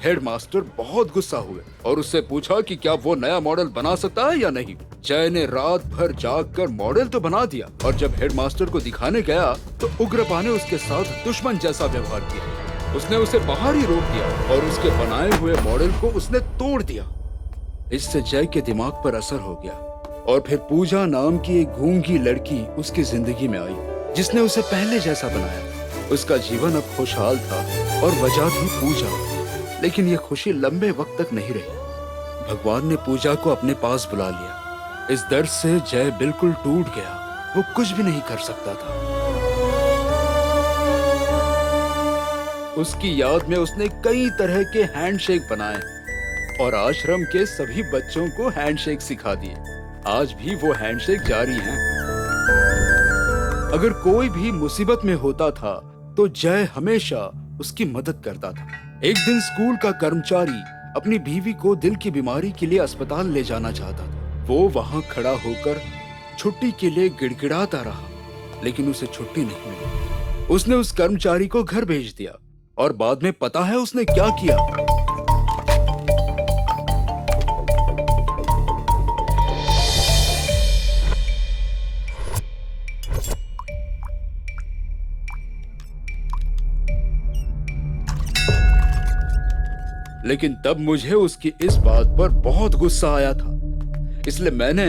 हेडमास्टर बहुत गुस्सा हुए और उससे पूछा कि क्या वो नया मॉडल बना सकता है या नहीं। जय ने रात भर जागकर मॉडल तो बना दिया और जब हेडमास्टर को दिखाने गया तो उग्रपा ने उसके साथ दुश्मन जैसा व्यवहार किया। उसने उसे बाहर ही रोक दिया और उसके बनाए हुए मॉडल को उसने तोड़ दिया। इससे जय के दिमाग पर असर हो गया और फिर पूजा नाम की एक गूंगी लड़की उसकी जिंदगी में आई जिसने उसे पहले जैसा बनाया। उसका जीवन अब खुशहाल था और वजह थी पूजा। लेकिन ये खुशी लंबे वक्त तक नहीं रही। भगवान ने पूजा को अपने पास बुला लिया। इस दर्द से जय बिल्कुल टूट गया। वो कुछ भी नहीं कर सकता था। उसकी याद में उसने कई तरह के हैंडशेक बनाए और आश्रम के सभी बच्चों को हैंडशेक सिखा दिए। आज भी वो हैंडशेक जारी हैं। अगर कोई भी मुसीबत में होता था तो जय हमेशा उसकी मदद करता था। एक दिन स्कूल का कर्मचारी अपनी बीवी को दिल की बीमारी के लिए अस्पताल ले जाना चाहता था। वो वहां खड़ा होकर छुट्टी के लिए गिड़गिड़ाता रहा, लेकिन उसे छुट्टी नहीं मिली। उसने उस कर्मचारी को घर भेज दिया और बाद में पता है उसने क्या किया? लेकिन तब मुझे उसकी इस बात पर बहुत गुस्सा आया था। इसलिए मैंने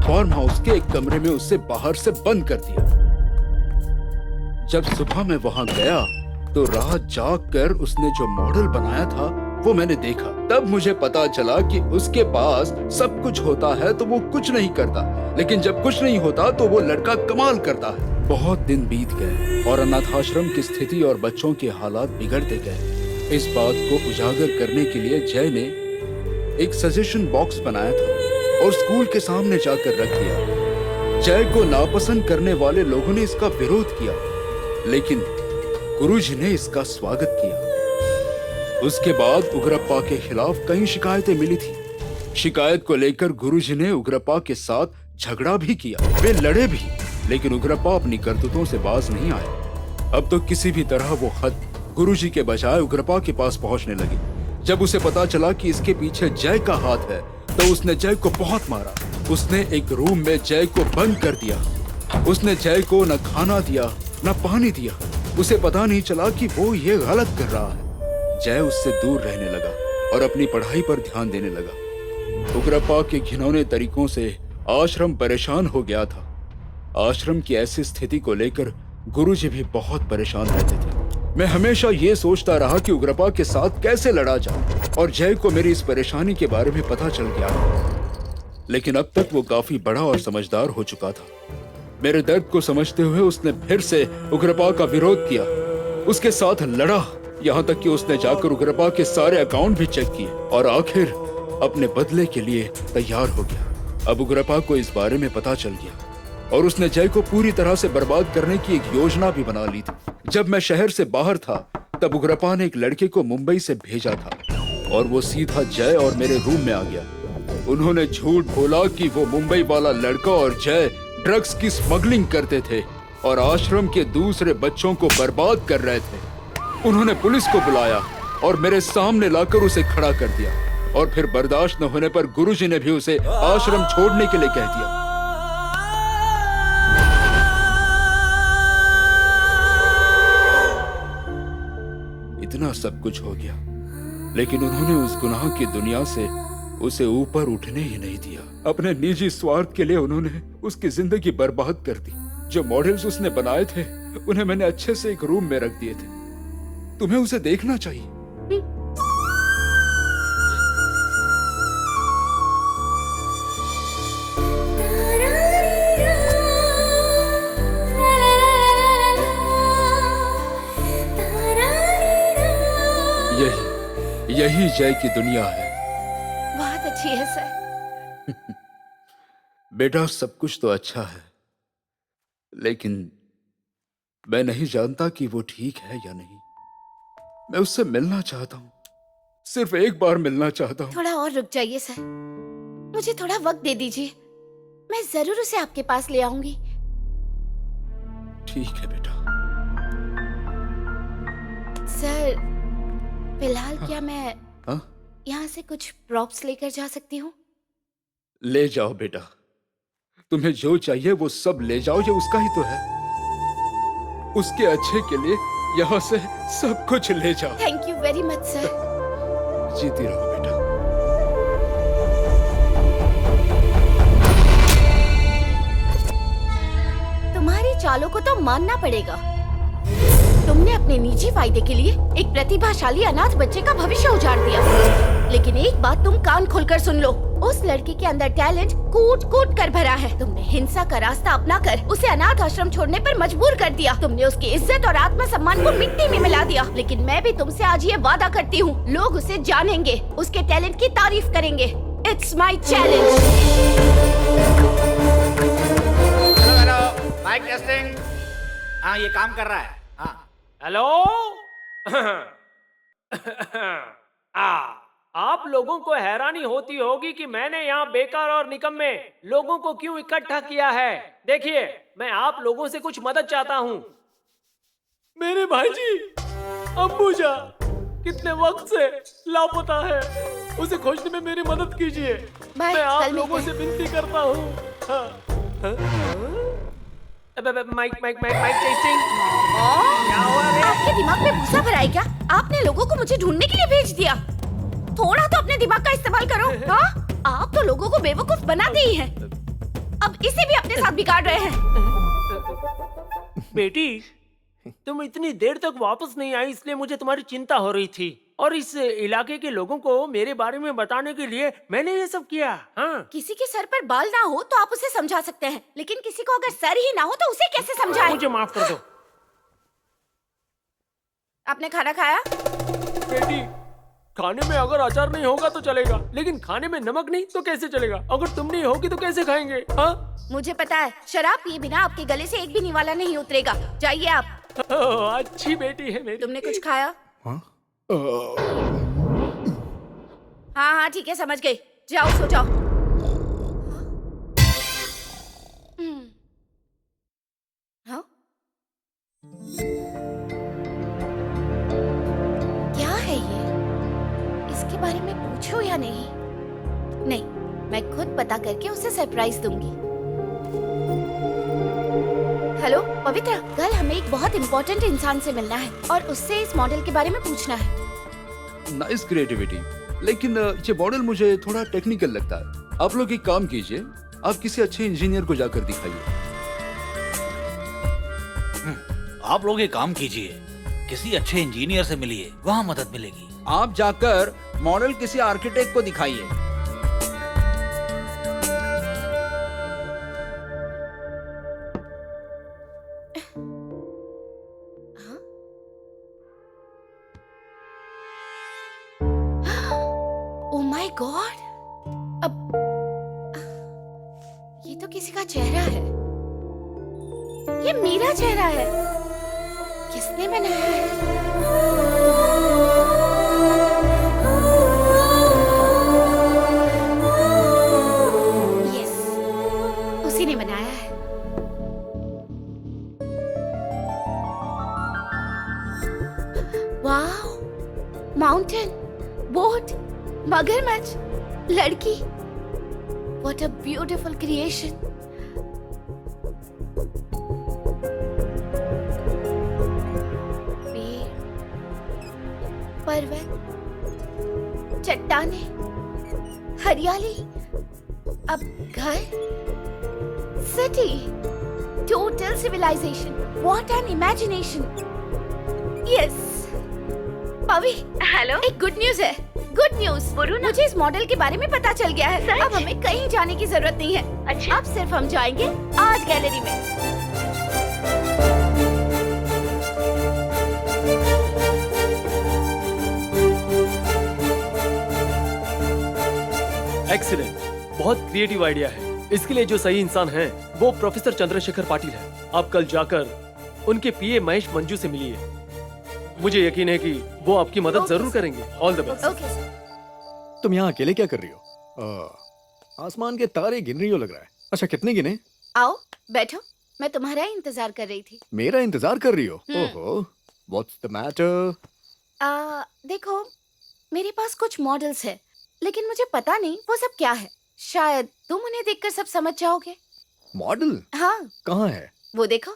फार्म हाउस के एक कमरे में उसे बाहर से बंद कर दिया। जब सुबह मैं वहां गया तो रात जाग कर उसने जो मॉडल बनाया था वो मैंने देखा। तब मुझे पता चला कि उसके पास सब कुछ होता है तो वो कुछ नहीं करता, लेकिन जब कुछ नहीं होता तो वो लड़का कमाल करता है। बहुत दिन बीत गए और अनाथाश्रम की स्थिति और बच्चों के हालात बिगड़ते गए। इस बात को उजागर करने के लिए जय ने एक सजेशन बॉक्स बनाया था और स्कूल के सामने जाकर रख दिया। जय को नापसंद करने वाले लोगों ने इसका विरोध किया, लेकिन गुरुजी ने इसका स्वागत किया। उसके बाद उग्रप्पा के खिलाफ कई शिकायतें मिली थी। शिकायत को लेकर गुरुजी ने उग्रप्पा के साथ झगड़ा भी किया। वे लड़े भी, लेकिन उग्रप्पा अपनी करतूतों से बाज नहीं आया। अब तो किसी भी तरह वो खत गुरुजी के बजाय उग्रप्पा के पास पहुंचने लगी। जब उसे पता चला कि इसके पीछे जय का हाथ है तो उसने जय को बहुत मारा। उसने एक रूम में जय को बंद कर दिया। उसने जय को न खाना दिया न पानी दिया। उसे पता नहीं चला कि वो ये गलत कर रहा है। जय उससे दूर रहने लगा और अपनी पढ़ाई पर ध्यान देने लगा। उग्रप्पा के घिनौने तरीकों से आश्रम परेशान हो गया था। आश्रम की ऐसी स्थिति को लेकर गुरुजी भी बहुत परेशान रहते थे। मैं हमेशा ये सोचता रहा कि उग्रप्पा के साथ कैसे लड़ा जाए, और जय को मेरी इस परेशानी के बारे में पता चल गया। लेकिन अब तक वो काफी बड़ा और समझदार हो चुका था। मेरे दर्द को समझते हुए उसने फिर से उग्रप्पा का विरोध किया, उसके साथ लड़ा, यहाँ तक कि उसने जाकर उग्रप्पा के सारे अकाउंट भी चेक किए और आखिर अपने बदले के लिए तैयार हो गया। अब उग्रप्पा को इस बारे में पता चल गया और उसने जय को पूरी तरह से बर्बाद करने की एक योजना भी बना ली थी। जब मैं शहर से बाहर था तब उग्रप्पा ने एक लड़के को मुंबई से भेजा था और वो सीधा जय और मेरे रूम में आ गया। उन्होंने झूठ बोला कि वो मुंबई वाला लड़का और जय ड्रग्स की स्मगलिंग करते थे और आश्रम के दूसरे बच्चों को बर्बाद कर रहे थे। उन्होंने पुलिस को बुलाया और मेरे सामने लाकर उसे खड़ा कर दिया, और फिर बर्दाश्त न होने पर गुरुजी ने भी उसे आश्रम छोड़ने के लिए कह दिया। इतना सब कुछ हो गया, लेकिन उन्होंने उस गुनाह की दुनिया से उसे ऊपर उठने ही नहीं दिया। अपने निजी स्वार्थ के लिए उन्होंने उसकी जिंदगी बर्बाद कर दी। जो मॉडल्स उसने बनाए थे उन्हें मैंने अच्छे से एक रूम में रख दिए थे। तुम्हें उसे देखना चाहिए। यही जय की दुनिया है। बहुत अच्छी है सर। बेटा, सब कुछ तो अच्छा है, लेकिन मैं नहीं जानता कि वो ठीक है या नहीं। मैं उससे मिलना चाहता हूँ, सिर्फ एक बार मिलना चाहता हूँ। थोड़ा और रुक जाइए सर, मुझे थोड़ा वक्त दे दीजिए, मैं जरूर उसे आपके पास ले आऊंगी। ठीक है बेटा। सर, फिलहाल क्या मैं यहाँ से कुछ प्रॉप्स लेकर जा सकती हूँ? ले जाओ बेटा, तुम्हें जो चाहिए वो सब ले जाओ, ये उसका ही तो है। उसके अच्छे के लिए यहाँ से सब कुछ ले जाओ। Thank you very much sir. जीती रहो बेटा। तुम्हारी चालों को तो मानना पड़ेगा। तुमने अपने निजी फायदे के लिए एक प्रतिभाशाली अनाथ बच्चे का भविष्य उजाड़ दिया। लेकिन एक बात तुम कान खोलकर सुन लो, उस लड़के के अंदर टैलेंट कूट कूट कर भरा है। तुमने हिंसा का रास्ता अपनाकर उसे अनाथ आश्रम छोड़ने पर मजबूर कर दिया। तुमने उसकी इज्जत और आत्मसम्मान को मिट्टी में मिला दिया। लेकिन मैं भी तुमसे आज ये वादा करती हूँ, लोग उसे जानेंगे, उसके टैलेंट की तारीफ करेंगे। It's my challenge. Hello, mic testing. हाँ, ये काम कर रहा है। हाँ, हेलो। आप लोगों को हैरानी होती होगी कि मैंने यहाँ बेकार और निकम्मे लोगों को क्यों इकट्ठा किया है। देखिए, मैं आप लोगों से कुछ मदद चाहता हूँ। मेरे भाईजी अंबुजा कितने वक्त से लापता है, उसे खोजने में मेरी मदद कीजिए। मैं आप लोगों से विनती करता हूँ। Mic testing. क्या हुआ रे? आपके दिमाग में भूसा भरा है क्या? आपने लोगों को मुझे ढूंढने के लिए भेज दिया। थोड़ा तो अपने दिमाग का इस्तेमाल करो। हाँ? आप तो लोगों को बेवकूफ बनाते ही हैं। इसे भी अपने साथ बिगाड़ रहे हैं। बेटी, तुम इतनी देर तक वापस नहीं आई इसलिए मुझे तुम्हारी चिंता हो रही थी, और इस इलाके के लोगों को मेरे बारे में बताने के लिए मैंने ये सब किया। हाँ। किसी के सर पर बाल ना हो तो आप उसे समझा सकते हैं, लेकिन किसी को अगर सर ही ना हो तो उसे कैसे समझाएं? मुझे माफ कर दो। आपने खाना खाया? बेटी, खाने में अगर अचार नहीं होगा तो चलेगा, लेकिन खाने में नमक नहीं तो कैसे चलेगा? अगर तुम नहीं होगी तो कैसे खाएंगे? हाँ? मुझे पता है, शराब पिए बिना आपके गले से एक भी निवाला नहीं उतरेगा। जाइए आप। अच्छी बेटी है मेरी। तुमने कुछ खाया? हाँ, ठीक है, समझ गई। जाओ सो जाओ। हाँ? क्या है ये? इसके बारे में पूछो या नहीं? नहीं, मैं खुद पता करके उसे सरप्राइज दूंगी। हेलो पवित्र, कल हमें एक बहुत इम्पोर्टेंट इंसान से मिलना है और उससे इस मॉडल के बारे में पूछना है। नाइस क्रिएटिविटी, लेकिन ये मॉडल मुझे थोड़ा टेक्निकल लगता है। आप लोग एक काम कीजिए, आप किसी अच्छे इंजीनियर को जाकर दिखाइए। आप लोग एक काम कीजिए, किसी अच्छे इंजीनियर से मिलिए, वहाँ मदद मिलेगी। आप जाकर मॉडल किसी आर्किटेक्ट को दिखाइए। ओह माय गॉड, अब ये तो किसी का चेहरा है। ये मेरा चेहरा है। किसने बनाया है? यस, उसी ने बनाया है। वाओ, माउंटेन, बोट, मगरमच्छ, लड़की। What a beautiful creation. पेड़, पर्वत, चट्टाने, हरियाली, अब घर, city, total civilization. What an imagination. Yes. Pavi, hello, एक गुड न्यूज है। गुड न्यूज, मुझे इस मॉडल के बारे में पता चल गया है। अब हमें कहीं जाने की जरूरत नहीं है। अच्छा? अब सिर्फ हम जाएंगे आज गैलरी में। एक्सीलेंट, बहुत क्रिएटिव आइडिया है। इसके लिए जो सही इंसान है वो प्रोफेसर चंद्रशेखर पाटिल है। आप कल जाकर उनके पीए महेश मंजू से मिलिए। मुझे यकीन है कि वो आपकी मदद जरूर करेंगे। All the best. Okay sir. तुम यहाँ अकेले क्या कर रही हो? आसमान के तारे गिन रही हो लग रहा है। अच्छा, कितने गिने? आओ बैठो, मैं तुम्हारा ही इंतजार कर रही थी। मेरा इंतजार कर रही हो? ओहो, व्हाट्स द मैटर? देखो, मेरे पास कुछ मॉडल्स है, लेकिन मुझे पता नहीं वो सब क्या है। शायद तुम उन्हें देखकर सब समझ जाओगे। मॉडल? हाँ। कहाँ है? वो देखो।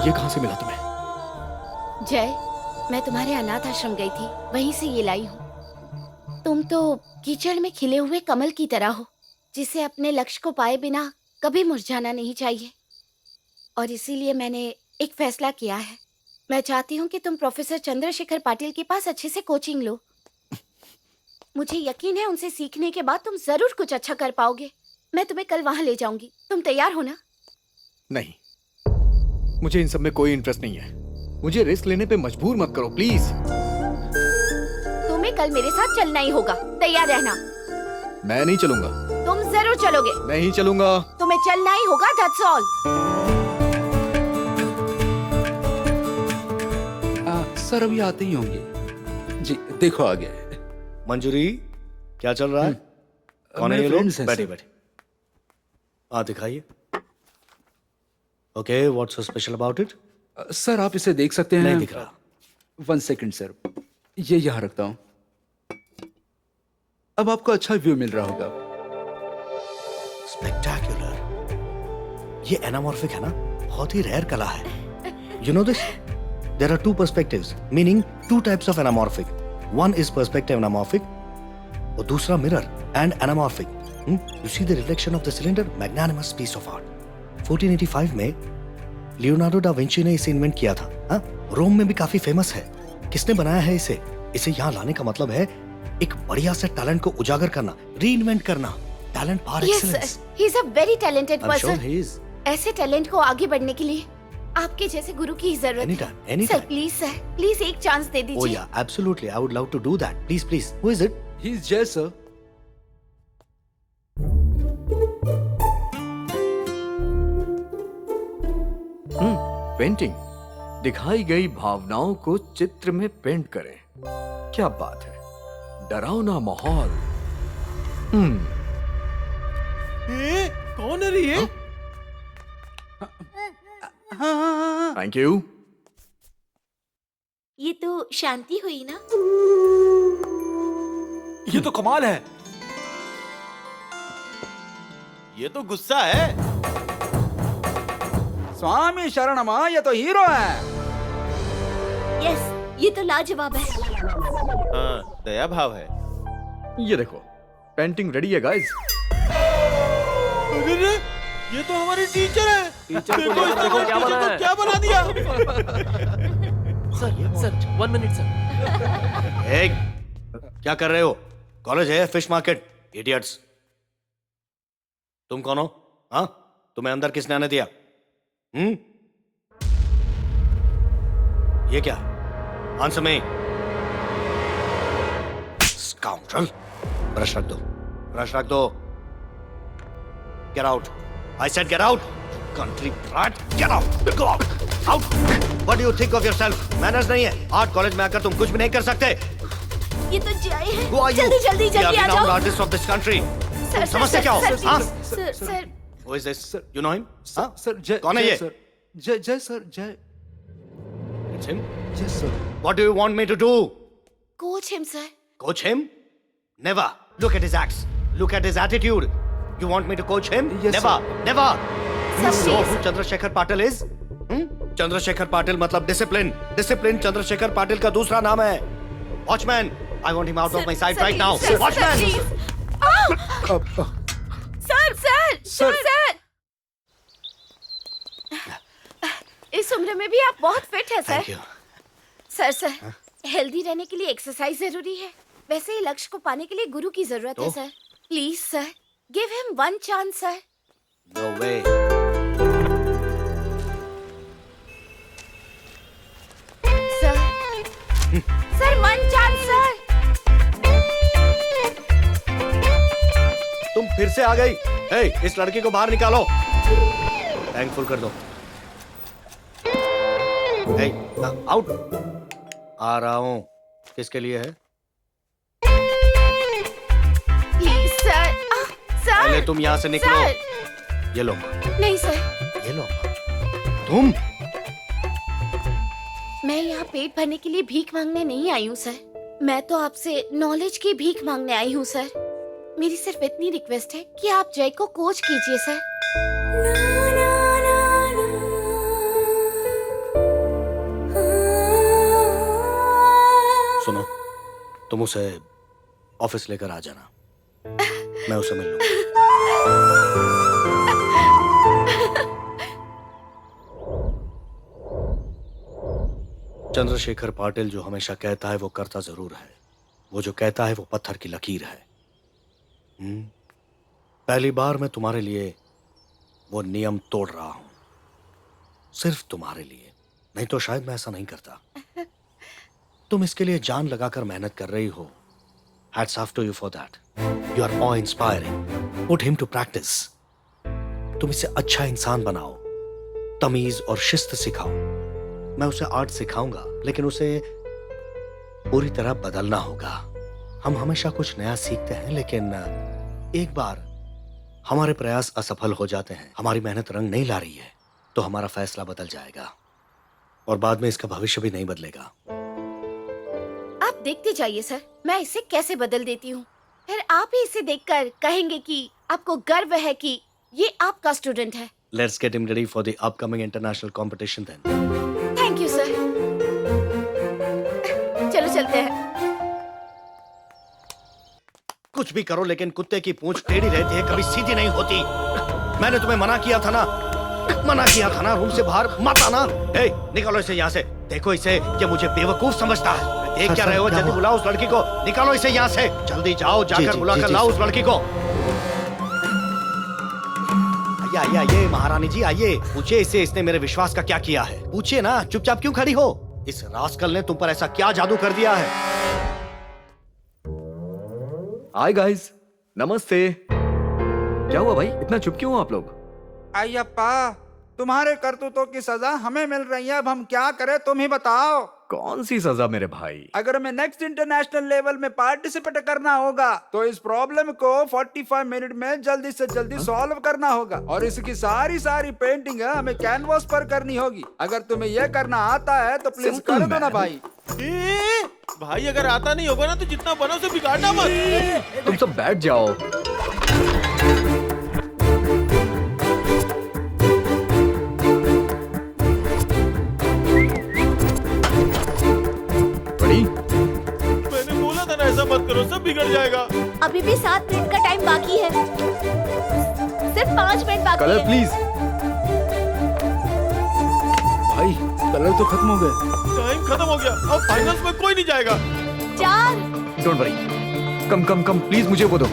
ये कहाँ से मिला तुम्हें? जय, मैं तुम्हारे अनाथ आश्रम गई थी, वहीं से ये लाई हूँ। तुम तो कीचड़ में खिले हुए कमल की तरह हो, जिसे अपने लक्ष्य को पाए बिना कभी मुरझाना नहीं चाहिए। और इसीलिए मैंने एक फैसला किया है। मैं चाहती हूँ कि तुम प्रोफेसर चंद्रशेखर पाटिल के पास अच्छे से कोचिंग लो। मुझे यकीन है उनसे सीखने के बाद तुम जरूर कुछ अच्छा कर पाओगे। मैं तुम्हें कल वहाँ ले जाऊंगी। तुम तैयार हो ना? नहीं, मुझे इन सब में कोई इंटरेस्ट नहीं है। मुझे रिस्क लेने पे मजबूर मत करो प्लीज। तुम्हें कल मेरे साथ चलना ही होगा, तैयार रहना। मैं नहीं चलूंगा। तुम जरूर चलोगे। नहीं चलूंगा। तुम्हें चलना ही होगा, दैट्स ऑल। सर अभी आते ही होंगे। जी देखो आ गए। मंजूरी, क्या चल रहा है? कौन है ये लोग? बैठे बैठे। दिखाइए। Okay, what's so special about it? Sir आप इसे देख सकते हैं। नहीं दिख रहा। 1 सेकंड सर, ये यहाँ रखता हूँ। अब आपको अच्छा व्यू मिल रहा होगा। स्पेक्टेक्युलर। ये एनामॉर्फिक है ना, बहुत ही रेयर कला है। You know this? there are two perspectives, meaning two types of anamorphic. One is perspective anamorphic, और दूसरा mirror and anamorphic. You see the reflection of the cylinder, magnanimous piece of art. 1485 में लियोनार्डो डा विंची ने इसे इन्वेंट किया था. हाँ, रोम में भी काफी फेमस है. किसने बनाया है इसे? इसे यहाँ लाने का मतलब है एक बढ़िया से टैलेंट को उजागर करना, रीइन्वेंट करना. Talent par excellence. He is a very talented I'm sure person. he is. ऐसे टैलेंट को आगे बढ़ने के लिए आपके जैसे गुरु की जरूरत है. Anytime. सर प्लीज एक चांस दे Oh दीजिए. yeah, absolutely. I would love to do that. Please. Who is it? He's Jay, sir. Painting. दिखाई गई भावनाओं को चित्र में पेंट करें. क्या बात है. डरावना माहौल. कौन है रे ये? Thank you. ये तो शांति हुई ना. ये तो कमाल है. ये तो गुस्सा है. स्वामी शरणमा, ये तो हीरो है. यस, ये तो लाजवाब है. हाँ, दया भाव है. ये देखो, पेंटिंग रेडी है गाइस. अरे ये तो हमारे टीचर है. टीचर को देखो, देखो क्या बना है. क्या बना दिया. Sir 1 minute sir. Hey, क्या कर रहे हो? कॉलेज है, फिश मार्केट. इडियट्स. तुम कौन हो? हाँ, तुम्हें अंदर किसने आने दिया? ये क्या? आंसर में. स्काउंड्रल. ब्रश रख दो. Get out. I said get out. Country brat. Get out. Go out. Out. What do you think of yourself? Manners नहीं है. आर्ट कॉलेज में आकर तुम कुछ भी नहीं कर सकते. ये तो जय है. Who are you? जल्दी We are आ renowned जाओ. artists of this country. Sir, समझते क्या हो? हाँ? Sir. Who is this? You know him? हाँ? Sir, Jay. कौन है Jay, ये? sir. Jay, sir, Jay. It's him. Yes, sir. What do you want me to do? Coach him sir. Coach him? Never. Look at his acts. Look at his attitude. You want me to coach him? Yes, Never. sir. Never. You Sir, know please. who Chandrasekhar Patil is? Chandrasekhar Patil मतलब discipline. Discipline Chandrasekhar Patil का दूसरा नाम है. Watchman. I want him out of my sight right now. Watchman. Sir. इस उम्र में भी आप बहुत फिट है Thank sir. you. Sir healthy रहने के लिए एक्सरसाइज जरूरी है. वैसे ही लक्ष्य को पाने के लिए गुरु की जरूरत है तो? Sir. Please sir, give him 1 chance sir. No way. Sir 1 chance sir. तुम फिर से आ गई. Hey, इस लड़के को बाहर निकालो. थैंकफुल कर दो. Hey, out. आ रहा हूँ. किसके लिए है? Please sir. सर पहले तुम यहाँ से निकलो. सर. ये लो. नहीं सर, ये लो. तुम मैं यहाँ पेट भरने के लिए भीख मांगने नहीं आई हूँ सर. मैं तो आपसे नॉलेज की भीख मांगने आई हूँ सर. मेरी सिर्फ इतनी रिक्वेस्ट है कि आप जय को कोच कीजिए सर. सुनो, तुम उसे ऑफिस लेकर आ जाना. मैं उसे मिल लूंगा. चंद्रशेखर पाटिल जो हमेशा कहता है वो करता जरूर है. वो जो कहता है वो पत्थर की लकीर है. पहली बार मैं तुम्हारे लिए वो नियम तोड़ रहा हूं. सिर्फ तुम्हारे लिए. नहीं तो शायद मैं ऐसा नहीं करता. तुम इसके लिए जान लगाकर मेहनत कर रही हो. Hats off to you for that. You are awe-inspiring. Put him to practice. तुम इसे अच्छा इंसान बनाओ. तमीज और शिस्त सिखाओ. मैं उसे आर्ट सिखाऊंगा, लेकिन उसे पूरी तरह बदलना होगा. हम हमेशा कुछ नया सीखते हैं, लेकिन एक बार हमारे प्रयास असफल हो जाते हैं, हमारी मेहनत रंग नहीं ला रही है, तो हमारा फैसला बदल जाएगा और बाद में इसका भविष्य भी नहीं बदलेगा. आप देखते जाइए सर, मैं इसे कैसे बदल देती हूँ. फिर आप ही इसे देखकर कहेंगे कि आपको गर्व है कि ये आपका स्टूडेंट है. Let's get him ready for the upcoming international competition then. Thank you sir. चलते हैं। कुछ भी करो लेकिन कुत्ते की पूंछ टेढ़ी रहती है, कभी सीधी नहीं होती। मैंने तुम्हें मना किया था ना, रूम से बाहर मत आना। ए, निकालो इसे यहाँ से। देखो इसे, ये मुझे बेवकूफ समझता है। देख क्या रहे हो? जल्दी बुलाओ उस लड़की को, निकालो इसे यहाँ से। जल्दी जाओ, जाकर बुलाकर लाओ उस लड़की को। आइए आइए महारानी जी, आइए। पूछिए इसे, इसने मेरे विश्वास का क्या किया है। पूछिए ना, चुपचाप क्यों खड़ी हो? इस रास्कल ने तुम पर ऐसा क्या जादू कर दिया है? हाय गाइस, नमस्ते। क्या हुआ भाई, इतना चुप क्यों हो आप लोग? अय्यप्पा, तुम्हारे करतूतों की सजा हमें मिल रही है, अब हम क्या करें तुम ही बताओ। कौन सी सजा मेरे भाई? अगर हमें नेक्स्ट इंटरनेशनल लेवल में पार्टिसिपेट करना होगा तो इस प्रॉब्लम को 45 मिनट में जल्दी से जल्दी सॉल्व करना होगा, और इसकी सारी पेंटिंग हमें कैनवास पर करनी होगी। अगर तुम्हें यह करना आता है तो प्लीज कर दो ना भाई। भाई अगर आता नहीं होगा ना तो जितना बनो उसे बिगाड़ना मत। तुम सब बैठ जाओ। मैंने बोला था ना ऐसा मत करो, सब बिगड़ जाएगा। अभी भी 7 मिनट का टाइम बाकी है, सिर्फ 5 मिनट बाकी कलर है। प्लीज। भाई कलर तो खत्म हो गए। टाइम खत्म हो गया, अब फाइनल्स में कोई नहीं जाएगा। 4 डोंट वरी, कम प्लीज मुझे वो दो।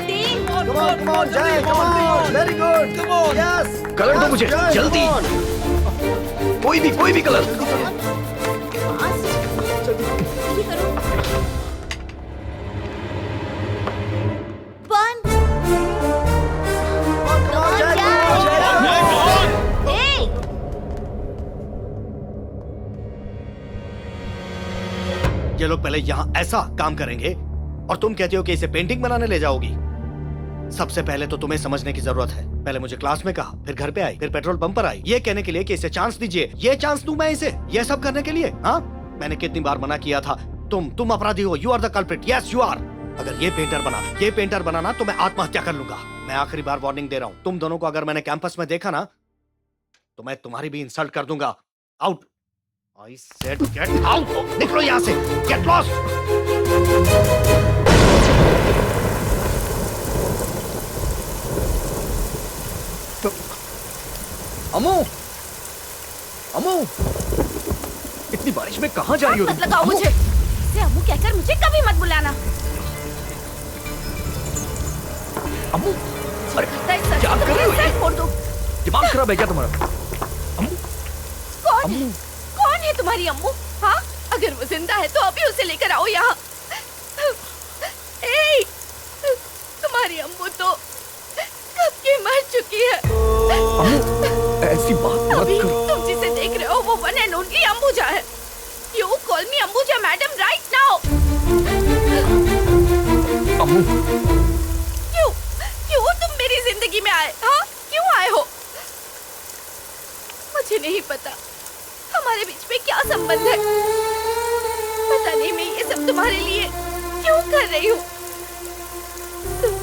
3 Come on, Jay, come on, very good, come on, yes. Colour दो मुझे, जल्दी। कोई भी कलर। ये लोग पहले यहाँ ऐसा काम करेंगे और तुम कहते हो कि इसे पेंटिंग बनाने ले जाओगी। सबसे पहले तो तुम्हें समझने की जरूरत है। पहले मुझे क्लास में कहा, फिर घर पे आई, फिर पेट्रोल पंप पर आई, ये कहने के लिए कि इसे चांस दीजिए। ये चांस दूं मैं इसे ये सब करने के लिए? हाँ, मैंने कितनी बार मना किया था। तुम अपराधी हो, you are the culprit, yes you are. अगर ये पेंटर बनाना तो मैं आत्महत्या कर लूंगा। मैं आखिरी बार वार्निंग दे रहा हूँ, तुम दोनों को अगर मैंने कैंपस में देखा ना तो मैं तुम्हारी भी इंसल्ट कर दूंगा। Out. I said get out! निकलो यहाँ से! Get lost! अम्मू! इतनी बारिश में कहाँ जा रही हो? मत लगाओ मुझे। इसे अम्मू कहकर मुझे कभी मत बुलाना। अम्मू! अरे क्या कर रही हो? सर फोड़ दो। दिमाग खराब है क्या तुम्हारा? कौन है तुम्हारी अम्मू? हाँ, अगर वो जिंदा है तो अभी उसे लेकर आओ यहाँ। तुम्हारी अम्मू तो कब की मर चुकी है। ऐसी बात मत करो। तुम जिसे देख रहे हो वो वन एंड ओनली अंबुजा है। You call me Ambuja madam right now। अम्मू। क्यों तुम मेरी जिंदगी में आए? हाँ, क्यों आए हो? मुझे नहीं पता हमारे बीच में क्या संबंध है। पता नहीं मैं ये सब तुम्हारे लिए क्यों कर रही हूँ।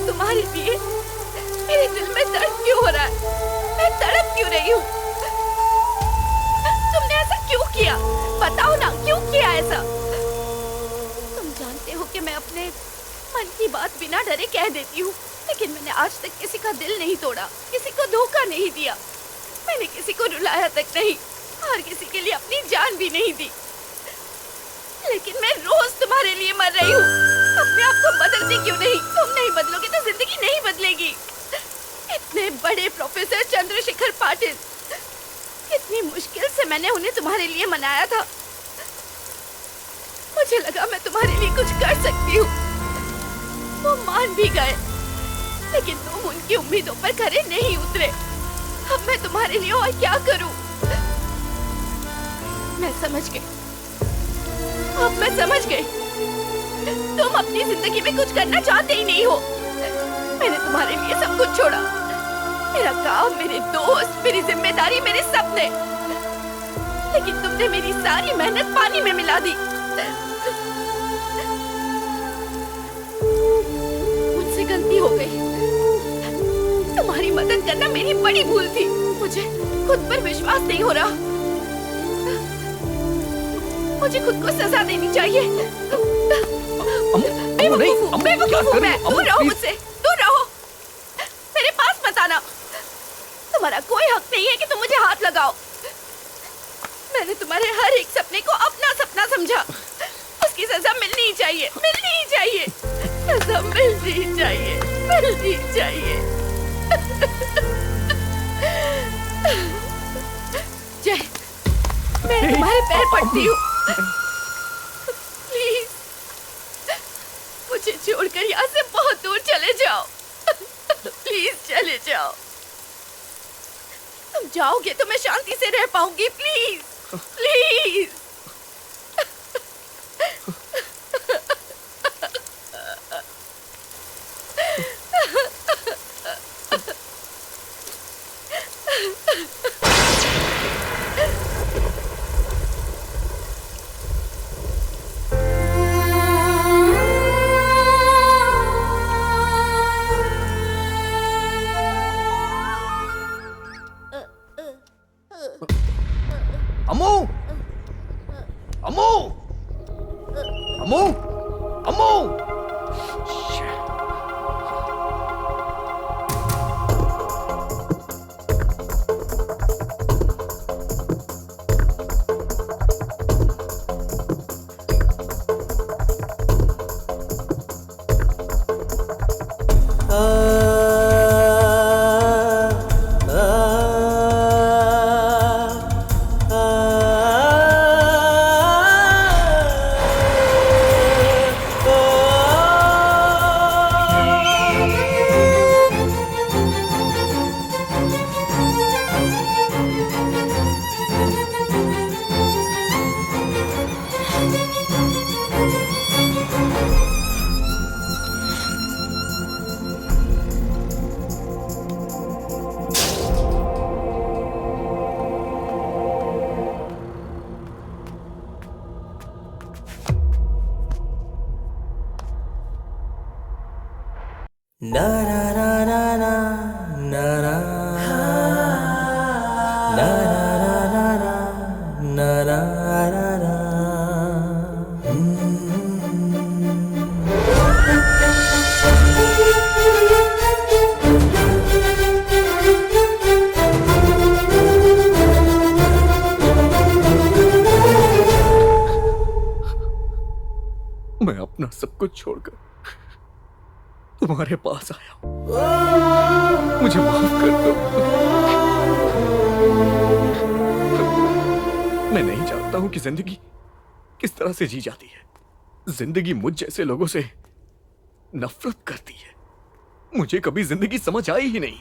तुम्हारे लिए मेरे दिल में दर्द क्यों हो रहा है? मैं तड़प क्यों रही हूँ? तुमने ऐसा क्यों किया? बताओ ना, क्यों किया ऐसा? तुम जानते हो कि मैं अपने मन की बात बिना डरे कह देती हूँ, लेकिन मैंने आज तक किसी का दिल नहीं तोड़ा, किसी को धोखा नहीं दिया, मैंने किसी को रुलाया तक नहीं और किसी के लिए अपनी जान भी नहीं दी। लेकिन मैं रोज तुम्हारे लिए मर रही हूँ। अपने आप को बदलती क्यों नहीं? तुम नहीं बदलोगे तो जिंदगी नहीं बदलेगी। इतने बड़े प्रोफेसर चंद्रशेखर पाटिल, इतनी मुश्किल से मैंने उन्हें तुम्हारे लिए मनाया था। मुझे लगा मैं तुम्हारे लिए कुछ कर सकती हूँ। वो मान भी गए, लेकिन तुम उनकी उम्मीदों पर खरे नहीं उतरे। अब मैं तुम्हारे लिए और क्या करूं? मैं समझ गई, अब मैं समझ गई। तुम अपनी जिंदगी में कुछ करना चाहते ही नहीं हो। मैंने तुम्हारे लिए सब कुछ छोड़ा, मेरा काम, मेरे दोस्त, मेरी जिम्मेदारी, मेरे सपने, लेकिन तुमने मेरी सारी मेहनत पानी में मिला दी। मुझसे गलती हो गई। तुम्हारी मदद करना मेरी बड़ी भूल थी। मुझे खुद पर विश्वास नहीं हो रहा। मुझे खुद को सजा देनी चाहिए। बेवकूफ हूँ मैं। दूर रहो मुझसे, दूर रहो। मेरे पास मत आना। तुम्हारा कोई हक नहीं है कि तुम मुझे हाथ लगाओ। मैंने तुम्हारे हर एक सपने को अपना सपना समझा। उसकी सजा मिलनी ही चाहिए, मिलनी ही चाहिए। सजा मिलनी ही चाहिए, मिलनी ही चाहिए। जय, मैं तुम्हारे पैर पड़ती हूँ। प्लीज मुझे छोड़कर यहाँ से बहुत दूर चले जाओ। प्लीज चले जाओ। तुम जाओगे तो मैं शांति से रह पाऊंगी। Please please. अम्मू, अम्मू, अम्मू, अम्मू। मैं अपना सब कुछ छोड़कर तुम्हारे पास आया हूं। मुझे माफ कर दो। मैं नहीं जानता हूं कि जिंदगी किस तरह से जी जाती है। जिंदगी मुझ जैसे लोगों से नफरत करती है। मुझे कभी जिंदगी समझ आई ही नहीं।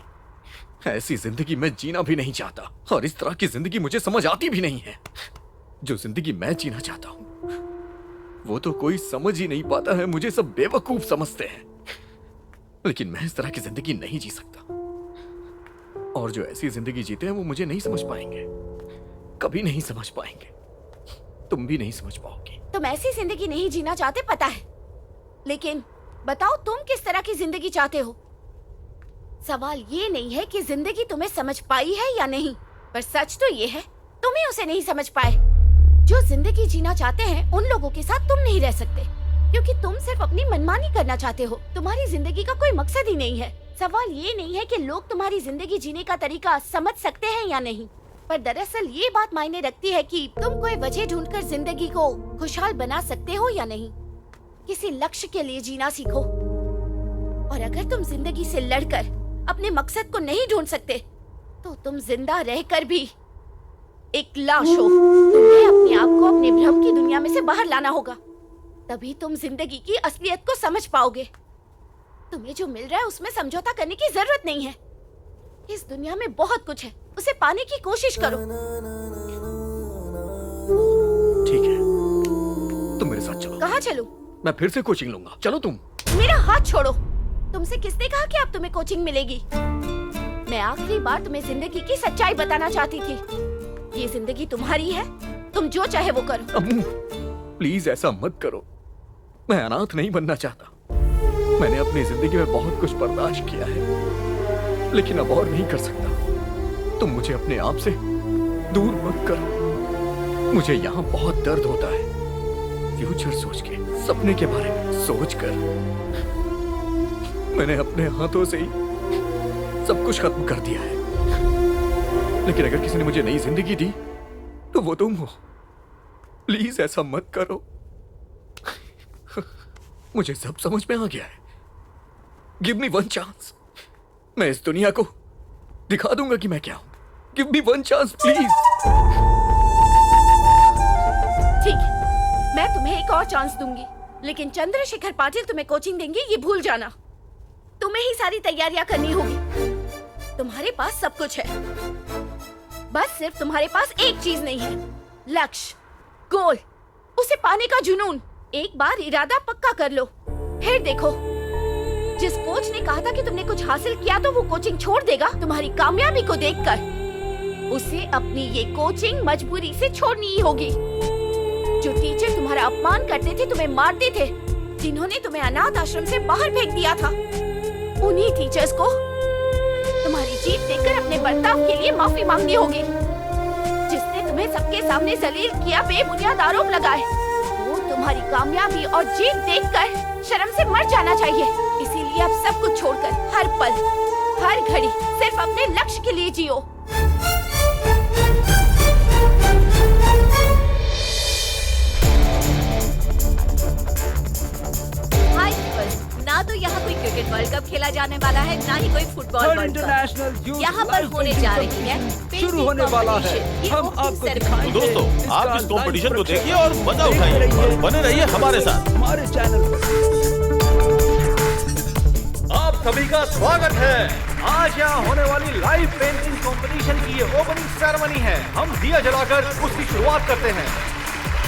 ऐसी जिंदगी मैं जीना भी नहीं चाहता, और इस तरह की जिंदगी मुझे समझ आती भी नहीं है। जो जिंदगी मैं जीना चाहता हूं वो तो कोई समझ ही नहीं पाता है। मुझे सब बेवकूफ समझते हैं, लेकिन मैं इस तरह की जिंदगी नहीं जी सकता। और जो ऐसी जिंदगी जीते हैं वो मुझे नहीं समझ पाएंगे, कभी नहीं समझ पाएंगे। तुम भी नहीं समझ पाओगी। तुम ऐसी जिंदगी नहीं जीना चाहते, पता है, लेकिन बताओ तुम किस तरह की जिंदगी चाहते हो। सवाल ये नहीं है कि जिंदगी तुम्हें समझ पाई है या नहीं, पर सच तो ये है तुम ही उसे नहीं समझ पाए। जो जिंदगी जीना चाहते हैं उन लोगों के साथ तुम नहीं रह सकते, क्योंकि तुम सिर्फ अपनी मनमानी करना चाहते हो। तुम्हारी जिंदगी का कोई मकसद ही नहीं है। सवाल ये नहीं है कि लोग तुम्हारी जिंदगी जीने का तरीका समझ सकते हैं या नहीं, पर दरअसल ये बात मायने रखती है कि तुम कोई वजह ढूंढकर जिंदगी को खुशहाल बना सकते हो या नहीं। किसी लक्ष्य के लिए जीना सीखो, और अगर तुम जिंदगी से लड़कर अपने मकसद को नहीं ढूंढ सकते तो तुम जिंदा रहकर भी एक लाश हो। तुम्हें अपने आप को अपने भ्रम की दुनिया में से बाहर लाना होगा, तभी तुम जिंदगी की असलियत को समझ पाओगे। तुम्हें जो मिल रहा है उसमें समझौता करने की जरूरत नहीं है। इस दुनिया में बहुत कुछ है, उसे पाने की कोशिश करो। ठीक है, तुम मेरे साथ चलो। कहाँ चलूं? मैं फिर से कोचिंग लूंगा, चलो तुम। मेरा हाथ छोड़ो। तुमसे किसने कहा कि अब तुम्हें कोचिंग मिलेगी? मैं आखिरी बार तुम्हें जिंदगी की सच्चाई बताना चाहती थी। ये जिंदगी तुम्हारी है, तुम जो चाहे वो करो। अम्मू, प्लीज ऐसा मत करो। मैं अनाथ नहीं बनना चाहता। मैंने अपनी जिंदगी में बहुत कुछ बर्दाश्त किया है, लेकिन अब और नहीं कर सकता। तुम मुझे अपने आप से दूर मत करो। मुझे यहाँ बहुत दर्द होता है, फ्यूचर सोच के, सपने के बारे में सोच कर। मैंने अपने हाथों से ही सब कुछ खत्म कर दिया है। लेकिन अगर किसी ने मुझे नई जिंदगी दी तो वो तुम हो। प्लीज ऐसा मत करो। मुझे सब समझ में आ गया है। Give me one chance. मैं इस दुनिया को दिखा दूंगा कि मैं क्या हूं। Give me one chance please. ठीक है, मैं तुम्हें एक और चांस दूंगी, लेकिन चंद्रशेखर पाटिल तुम्हें कोचिंग देंगे ये भूल जाना। तुम्हें ही सारी तैयारियां करनी होगी। तुम्हारे पास सब कुछ है, बस सिर्फ तुम्हारे पास एक चीज नहीं है, लक्ष्य, गोल, उसे पाने का जुनून। एक बार इरादा पक्का कर लो, फिर देखो। जिस कोच ने कहा था कि तुमने कुछ हासिल किया तो वो कोचिंग छोड़ देगा तुम्हारी कामयाबी को देखकर, उसे अपनी ये कोचिंग मजबूरी से छोड़नी ही होगी। जो टीचर तुम्हारा अपमान करते थे, तुम्हें मारते थे, जिन्होंने तुम्हें अनाथ आश्रम से बाहर फेंक दिया था, उन्हीं टीचर्स को तुम्हारी जीत देखकर अपने बर्ताव के लिए माफी मांगनी होगी। जिसने तुम्हें सबके सामने जलील किया, बेबुनियाद आरोप लगाए, वो तुम्हारी कामयाबी और जीत देखकर शर्म से मर जाना चाहिए। इसीलिए अब सब कुछ छोड़कर हर पल, हर घड़ी सिर्फ अपने लक्ष्य के लिए जियो। ना तो यहाँ कोई क्रिकेट वर्ल्ड कप खेला जाने वाला है, ना ही कोई फुटबॉल वर्ल्ड कप। यहाँ पर होने जा रही है शुरू होने वाला है। हम आपको दिखाएंगे। तो दोस्तों, आप इस कंपटीशन को देखिए और मजा उठाइए और बने रहिए हमारे साथ हमारे चैनल पर। आप सभी का स्वागत है। आज यहाँ होने वाली लाइव पेंटिंग कंपटीशन की ये ओपनिंग सेरेमनी है। हम दिया जलाकर उसकी शुरुआत करते हैं।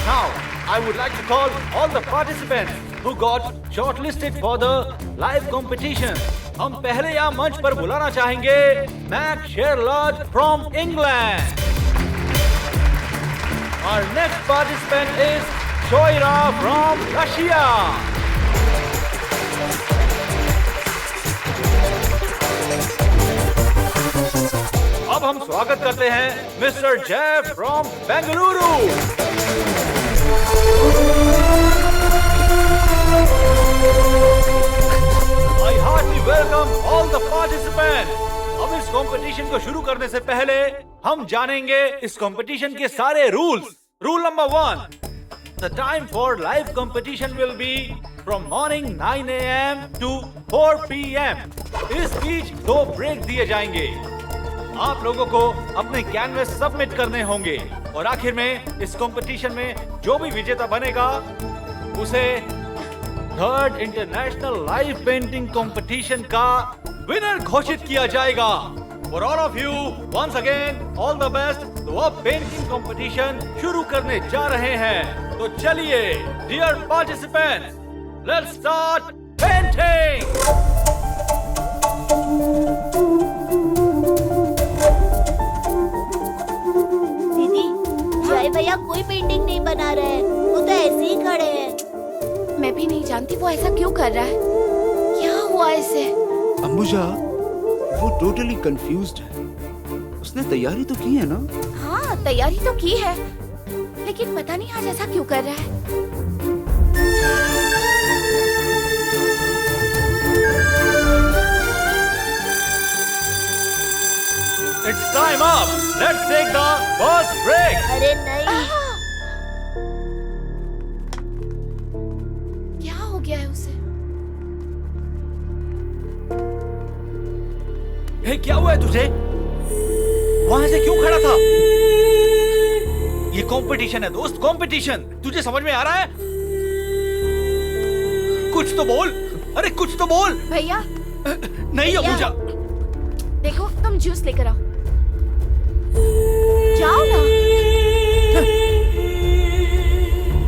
Now, I would like to call all the participants who got shortlisted for the live competition. हम पहले यहाँ मंच पर बुलाना चाहेंगे Mac शेरलॉट from England. Our next participant is Shoira from Russia. अब हम स्वागत करते हैं mister Jeff from Bengaluru. I heartily welcome all the participants. अब इस कंपटीशन को शुरू करने से पहले हम जानेंगे इस कंपटीशन के सारे rules. Rule number 1, the time for live competition will be from morning 9 AM to 4 PM. इस बीच 2 ब्रेक दिए जाएंगे। आप लोगों को अपने कैनवस सबमिट करने होंगे और आखिर में इस कंपटीशन में जो भी विजेता बनेगा उसे 3rd international live painting competition का विनर घोषित किया जाएगा। For all of you once again all the best. तो अब पेंटिंग कंपटीशन शुरू करने जा रहे हैं। तो चलिए dear participants, let's start painting. Jai भैया कोई पेंटिंग नहीं बना रहे हैं, वो तो ऐसे ही खड़े हैं। मैं भी नहीं जानती वो ऐसा क्यों कर रहा है। क्या हुआ इसे? अंबुजा, वो टोटली कंफ्यूज्ड है। उसने तैयारी तो की है ना? हाँ, तैयारी तो की है, लेकिन पता नहीं आज ऐसा क्यों कर रहा है। It's time up. Let's take the first break. अरे नहीं। क्या हो गया है उसे? हे, क्या हुआ है तुझे? वहां से क्यों खड़ा था? ये कंपटीशन है दोस्त, कंपटीशन। तुझे समझ में आ रहा है? कुछ तो बोल। अरे कुछ तो बोल। भैया। नहीं अंबुजा। देखो, तुम जूस लेकर आओ। जाओ ना।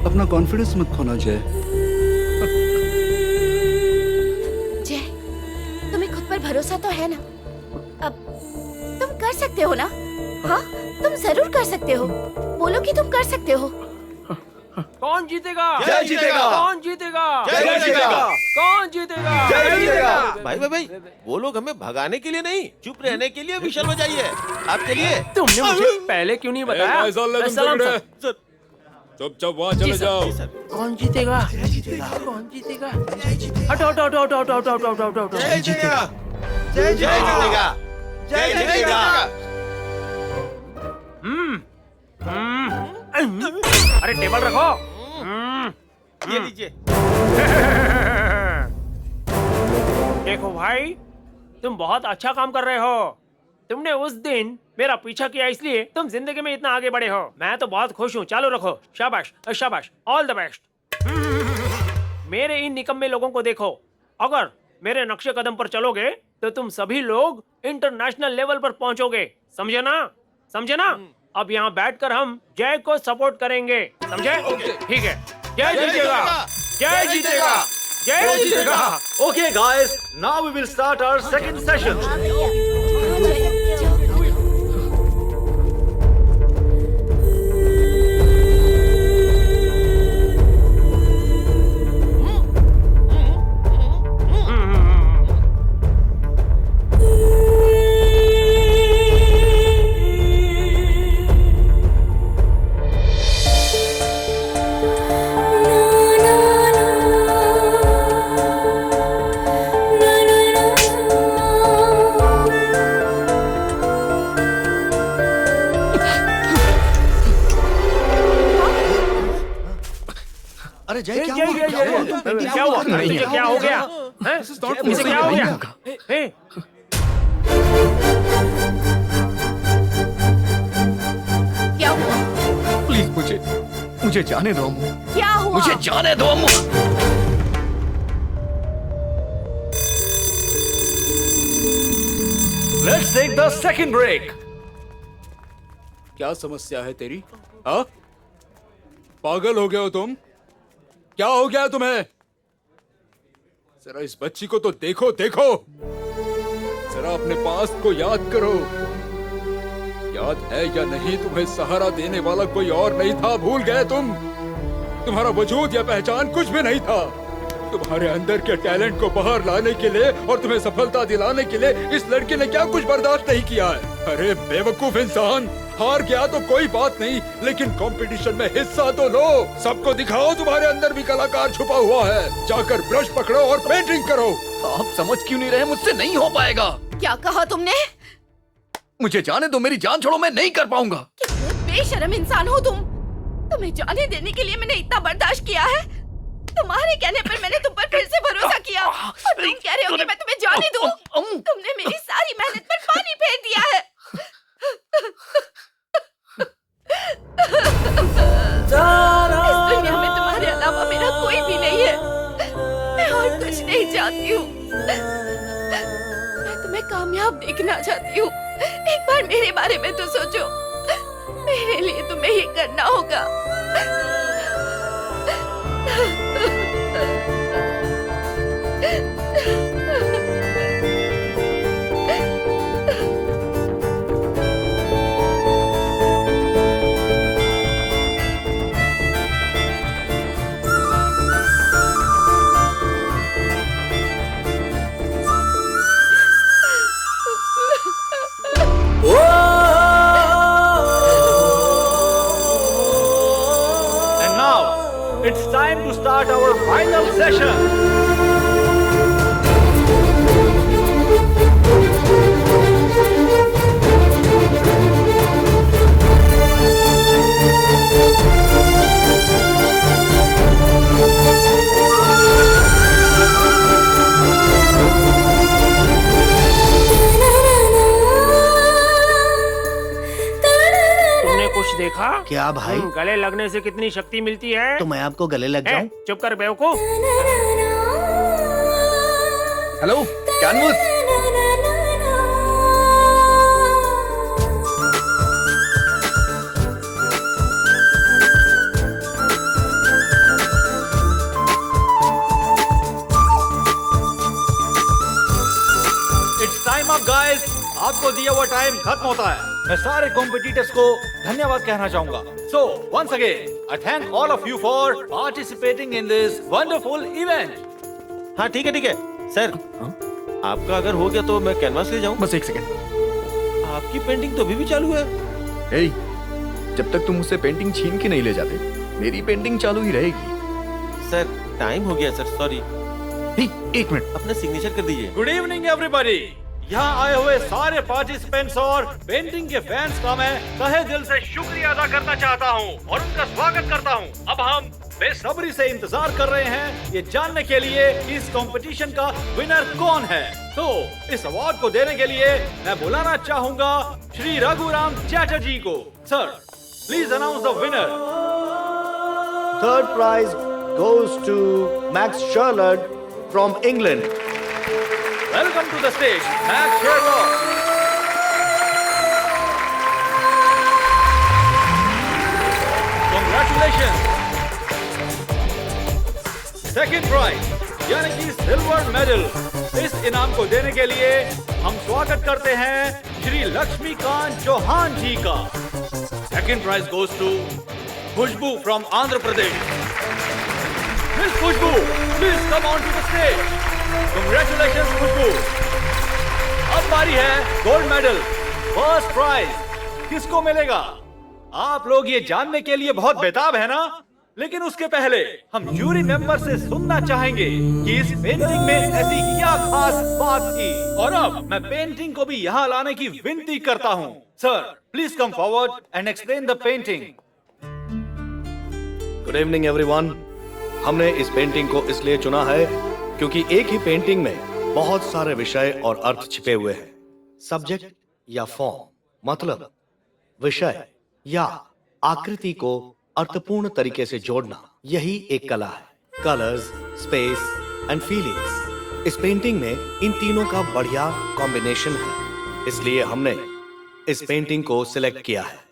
अपना कॉन्फिडेंस मत खोना जय। जय, तुम्हें खुद पर भरोसा तो है ना? अब तुम कर सकते हो ना? हाँ, तुम जरूर कर सकते हो। बोलो कि तुम कर सकते हो। कौन जीतेगा? जय जीतेगा। कौन जीतेगा? जय जीतेगा। कौन जीतेगा? जय जीतेगा। भाई भाई भाई, वो लोग हमें भगाने के लिए नहीं, चुप रहने के लिए विशल बजाइए। आपके लिए। तुमने मुझे पहले क्यों नहीं बताया? सर चुपचाप वहाँ चले जाओ। कौन जीतेगा? कौन जीतेगा? हटो हटो हटो हटो हटो हटो हटो हटो हटो। जय जीतेगा, जय जीतेगा, जय जीतेगा। अरे टेबल रखो। ये लीजिए। देखो भाई, तुम बहुत अच्छा काम कर रहे हो। तुमने उस दिन मेरा पीछा किया, इसलिए तुम जिंदगी में इतना आगे बढ़े हो। मैं तो बहुत खुश हूँ। चालू रखो। शाबाश शाबाश, ऑल द बेस्ट। मेरे इन निकम्मे लोगों को देखो। अगर मेरे नक्शे कदम पर चलोगे तो तुम सभी लोग इंटरनेशनल लेवल पर पहुंचोगे। समझे ना? समझे ना? अब यहाँ बैठकर हम जय को सपोर्ट करेंगे। समझे? ठीक है। जय जीतेगा, जय जीतेगा, जय जीतेगा। Okay, guys, now we will start our second session. अरे जय क्या क्या हुआ? हुआ? तुझे क्या हो गया? हैं? इसे क्या हो गया? हैं? क्या हुआ? प्लीज मुझे जाने दो अम्मू। क्या हुआ? मुझे जाने दो अम्मू। Let's take the second break. क्या समस्या है तेरी? हाँ? पागल हो गए हो तुम? क्या हो गया तुम्हें? जरा इस बच्ची को तो देखो, देखो। जरा अपने पास्ट को याद करो। याद है या नहीं, तुम्हें सहारा देने वाला कोई और नहीं था। भूल गए तुम? तुम्हारा वजूद या पहचान कुछ भी नहीं था। तुम्हारे अंदर के टैलेंट को बाहर लाने के लिए और तुम्हें सफलता दिलाने के लिए इस लड़के ने क्या कुछ बर्दाश्त नहीं किया है? अरे बेवकूफ इंसान, हार गया तो कोई बात नहीं, लेकिन कंपटीशन में हिस्सा तो लो। सबको दिखाओ तुम्हारे अंदर भी कलाकार छुपा हुआ है। जाकर ब्रश पकड़ो और पेंटिंग करो। आप समझ क्यों नहीं रहे? मुझसे नहीं हो पाएगा। क्या कहा तुमने? मुझे जाने दो, मेरी जान छोड़ो, मैं नहीं कर पाऊंगा। कितने बेशर्म इंसान हो तुम। तुम्हें जाने देने के लिए मैंने इतना बर्दाश्त किया है। तुम्हारे कहने पर मैंने तुम पर फिर से भरोसा किया और तुम कह रहे हो कि मैं तुम्हें जाने दूं? तुमने मेरी सारी मेहनत पर पानी फेर दिया है। इस दुनिया में तुम्हारे अलावा मेरा कोई भी नहीं है। मैं और कुछ नहीं चाहती हूँ। मैं तुम्हें कामयाब देखना चाहती हूँ। एक बार मेरे बारे में तो सोचो। मेरे लिए तुम्हें ये करना होगा। And now it's time to start our final session. तुमने कुछ देखा? क्या भाई? गले लगने से कितनी शक्ति मिलती है? तो मैं आपको गले लग जाऊं? चुप कर बेवकूफ। Hello canvas. It's time up, guys. आपको दिया हुआ टाइम खत्म होता है। मैं सारे कॉम्पिटिटर्स को धन्यवाद कहना चाहूंगा। So once again, I thank all of you for participating in this wonderful event. हाँ ठीक है सर। आपका अगर हो गया तो मैं कैनवास ले जाऊं? बस एक सेकंड। आपकी पेंटिंग तो अभी भी चालू है। जब तक तुम मुझसे पेंटिंग छीन के नहीं ले जाते मेरी पेंटिंग चालू ही रहेगी। सर टाइम हो गया सर, सॉरी। एक मिनट, अपना सिग्नेचर कर दीजिए। Good evening everybody. यहाँ आए हुए सारे पार्टिसिपेंट्स और पेंटिंग के फैंस का मैं तहे दिल से शुक्रिया अदा करना चाहता हूँ और उनका स्वागत करता हूँ। अब हम बेसब्री से इंतजार कर रहे हैं ये जानने के लिए कि इस कंपटीशन का विनर कौन है। तो इस अवार्ड को देने के लिए मैं बुलाना चाहूंगा श्री रघुराम चैटर्जी को। Sir please announce the winner. Third prize goes to Max Sherlock from England. Welcome to the stage, Max Sherlock. Congratulations. Second prize यानी कि सिल्वर मेडल, इस इनाम को देने के लिए हम स्वागत करते हैं श्री लक्ष्मीकांत चौहान जी का। Second prize goes to Khushboo from Andhra Pradesh. Miss Khushboo, please come on to the stage. Congratulations खुशबू। अब बारी है गोल्ड मेडल, फर्स्ट प्राइज किसको मिलेगा? आप लोग ये जानने के लिए बहुत बेताब है ना? लेकिन उसके पहले हम जूरी मेंबर से सुनना चाहेंगे कि इस पेंटिंग में ऐसी क्या खास बात थी। और अब मैं पेंटिंग को भी यहाँ लाने की विनती करता हूँ। Sir please come forward and explain the painting. Good evening everyone. हमने इस पेंटिंग को इसलिए चुना है क्योंकि एक ही पेंटिंग में बहुत सारे विषय और अर्थ छिपे हुए हैं। सब्जेक्ट या फॉर्म मतलब विषय या आकृति को अर्थपूर्ण तरीके से जोड़ना, यही एक कला है। कलर्स, स्पेस एंड फीलिंग्स, इस पेंटिंग में इन तीनों का बढ़िया कॉम्बिनेशन है, इसलिए हमने इस पेंटिंग को सिलेक्ट किया है।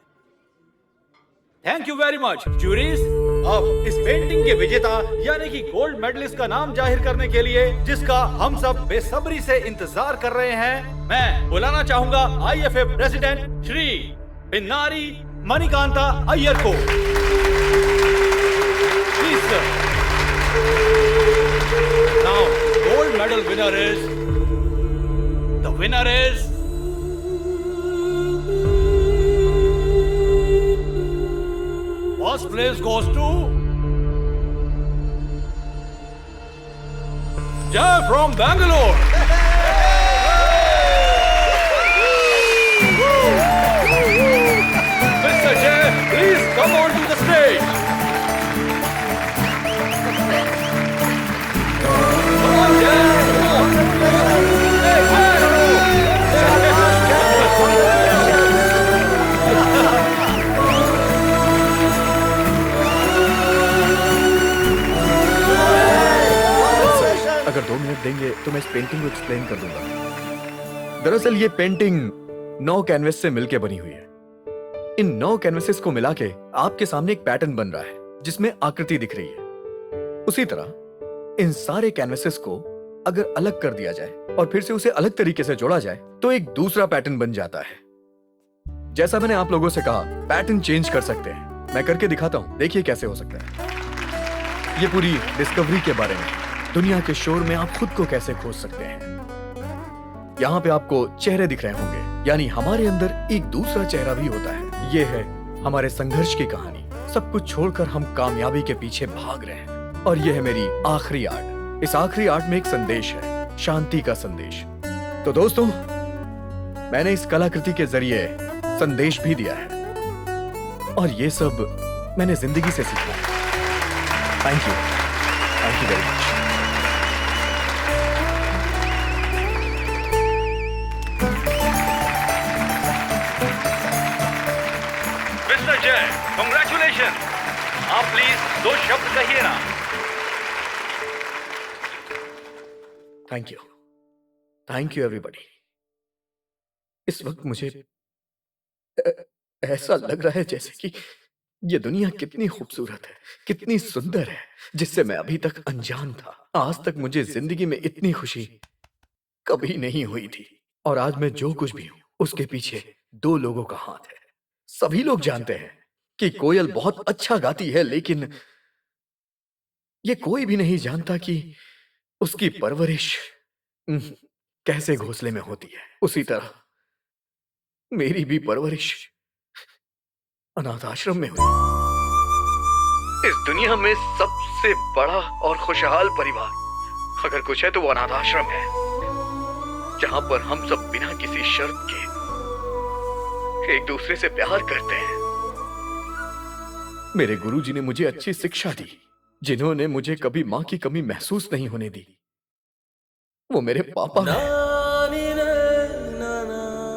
Thank you very much juries. अब इस पेंटिंग के विजेता यानी कि गोल्ड मेडलिस्ट का नाम जाहिर करने के लिए, जिसका हम सब बेसब्री से इंतजार कर रहे हैं, मैं बुलाना चाहूंगा IFA प्रेसिडेंट श्री बिन्नारी मणिकांता अय्यर को। Please sir. Now gold medal winner is first place goes to Jay from Bangalore. Mr. Jay, please come on to the stage. Come on, Jay. Come on. Hey, अगर 2 मिनट देंगे तो मैं इस पेंटिंग को एक्सप्लेन कर दूंगा। दरअसल ये पेंटिंग 9 कैनवस से मिलकर बनी हुई है। इन 9 कैनवसेस को मिला के आपके सामने एक पैटर्न बन रहा है जिसमें आकृति दिख रही है। उसी तरह इन सारे कैनवसेस को अगर अलग कर दिया जाए और फिर से उसे अलग तरीके से जोड़ा जाए तो एक दूसरा पैटर्न बन जाता है। जैसा मैंने आप लोगों से कहा, पैटर्न चेंज कर सकते हैं। मैं करके दिखाता हूं, देखिए कैसे हो सकता है। ये पूरी डिस्कवरी के बारे में, दुनिया के शोर में आप खुद को कैसे खोज सकते हैं। यहाँ पे आपको चेहरे दिख रहे होंगे, यानी हमारे अंदर एक दूसरा चेहरा भी होता है। ये है हमारे संघर्ष की कहानी। सब कुछ छोड़कर हम कामयाबी के पीछे भाग रहे हैं। और ये है मेरी आखिरी आर्ट। इस आखिरी आर्ट में एक संदेश है, शांति का संदेश। तो दोस्तों, मैंने इस कलाकृति के जरिए संदेश भी दिया है और ये सब मैंने जिंदगी से सीखा है। Thank you very much. Mister जय, कांग्रेचुलेशन। आप प्लीज 2 शब्द कहिए ना। Thank you everybody. इस वक्त मुझे ऐसा लग रहा है जैसे कि ये दुनिया कितनी खूबसूरत है, कितनी सुंदर है, जिससे मैं अभी तक अनजान था। आज तक मुझे जिंदगी में इतनी खुशी कभी नहीं हुई थी। और आज मैं जो कुछ भी हूं, उसके पीछे 2 लोगों का हाथ है। सभी लोग जानते हैं कि कोयल बहुत अच्छा गाती है, लेकिन ये कोई भी नहीं जानता कि उसकी परवरिश कैसे घोंसले में होती है। उसी तरह मेरी भी परवरिश अनाथ आश्रम में हुई। इस दुनिया में सबसे बड़ा और खुशहाल परिवार अगर कुछ है तो वो अनाथ आश्रम है, जहां पर हम सब बिना किसी शर्त के एक दूसरे से प्यार करते हैं। मेरे गुरुजी ने मुझे अच्छी शिक्षा दी, जिन्होंने मुझे कभी मां की कमी महसूस नहीं होने दी। वो मेरे पापा हैं।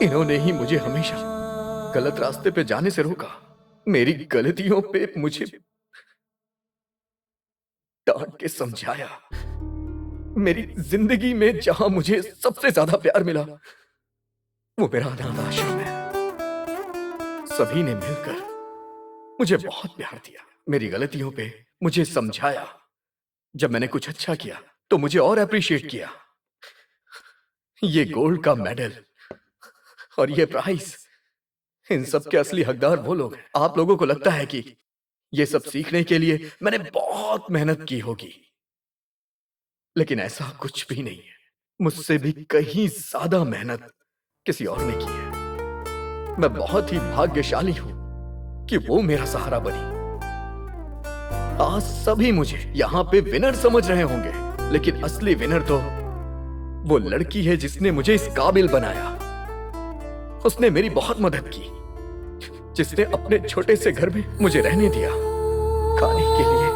इन्होंने ही मुझे हमेशा गलत रास्ते पे जाने से रोका, मेरी गलतियों पे मुझे डांट के समझाया। मेरी जिंदगी में जहां मुझे सबसे ज्यादा प्यार मिला वो मेरा अनाथ आश्रम है। सभी ने मिलकर मुझे बहुत प्यार दिया, मेरी गलतियों पे मुझे समझाया। जब मैंने कुछ अच्छा किया तो मुझे और अप्रिशिएट किया। ये गोल्ड का मेडल और ये प्राइज, इन सब के असली हकदार वो लोग हैं। आप लोगों को लगता है कि ये सब सीखने के लिए मैंने बहुत मेहनत की होगी, लेकिन ऐसा कुछ भी नहीं है। मुझसे भी कहीं ज्यादा मेहनत किसी और ने की है। मैं बहुत ही भाग्यशाली हूं कि वो मेरा सहारा बनी। आज सभी मुझे यहाँ पे विनर समझ रहे होंगे, लेकिन असली विनर तो वो लड़की है जिसने मुझे इस काबिल बनाया। उसने मेरी बहुत मदद की, जिसने अपने छोटे से घर में मुझे रहने दिया, खाने के लिए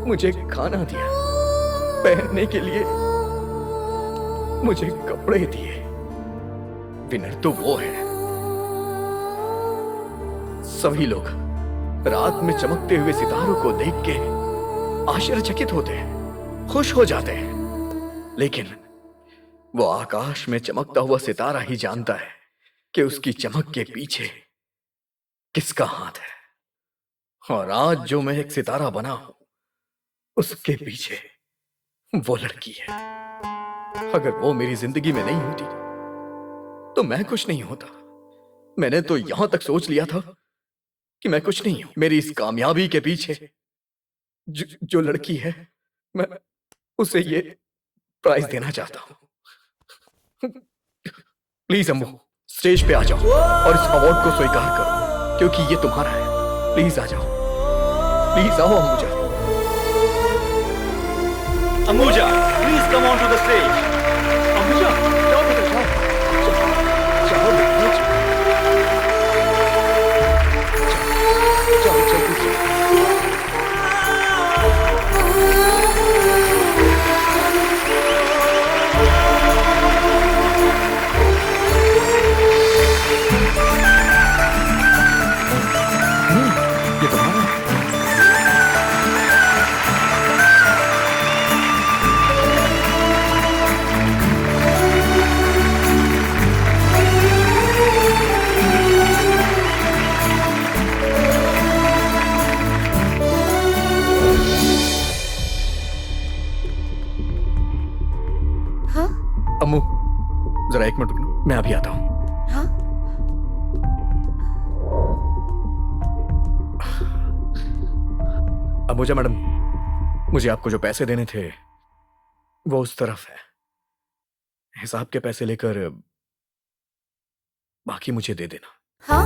मुझे खाना दिया, पहनने के लिए मुझे कपड़े दिए। विनर तो वो है। सभी लोग रात में चमकते हुए सितारों को देख के आश्चर्यचकित होते हैं, खुश हो जाते हैं, लेकिन वो आकाश में चमकता हुआ सितारा ही जानता है कि उसकी चमक के पीछे किसका हाथ है। और आज जो मैं एक सितारा बना हूं, उसके पीछे वो लड़की है। अगर वो मेरी जिंदगी में नहीं होती तो मैं कुछ नहीं होता। मैंने तो यहां तक सोच लिया था कि मैं कुछ नहीं हूं। मेरी इस कामयाबी के पीछे जो लड़की है, मैं उसे ये प्राइज देना चाहता हूं। प्लीज अम्मू, स्टेज पे आ जाओ और इस अवार्ड को स्वीकार करो, क्योंकि ये तुम्हारा है। प्लीज आ जाओ, प्लीज आओ Ambuja. Ambuja, please come on to the stage. Ambuja, जाओ बेटा, जाओ जल्दी जाओ। ये तुम्हारा है। अम्मू, जरा एक मिनट रुकना, मैं अभी आता हूं। हाँ? अम्बुजा मैडम, मुझे आपको जो पैसे देने थे वो उस तरफ है। हिसाब के पैसे लेकर बाकी मुझे दे देना। हाँ?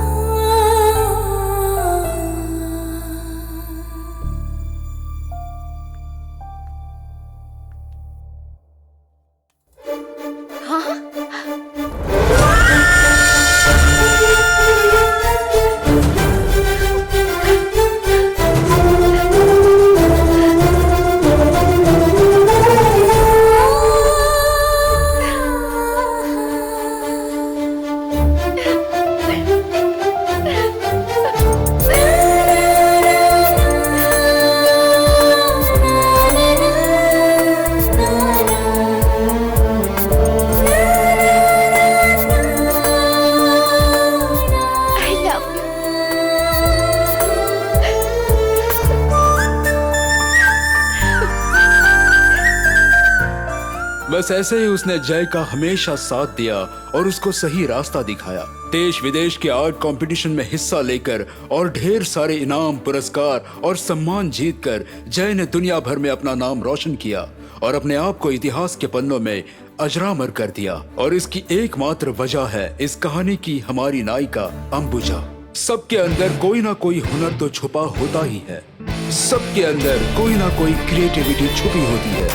बस ऐसे ही उसने जय का हमेशा साथ दिया और उसको सही रास्ता दिखाया। देश विदेश के आर्ट कंपटीशन में हिस्सा लेकर और ढेर सारे इनाम, पुरस्कार और सम्मान जीतकर जय ने दुनिया भर में अपना नाम रोशन किया और अपने आप को इतिहास के पन्नों में अजरामर कर दिया। और इसकी एकमात्र वजह है इस कहानी की हमारी नायिका अंबुजा। सबके अंदर कोई ना कोई हुनर तो छुपा होता ही है। सबके अंदर कोई ना कोई क्रिएटिविटी छुपी होती है।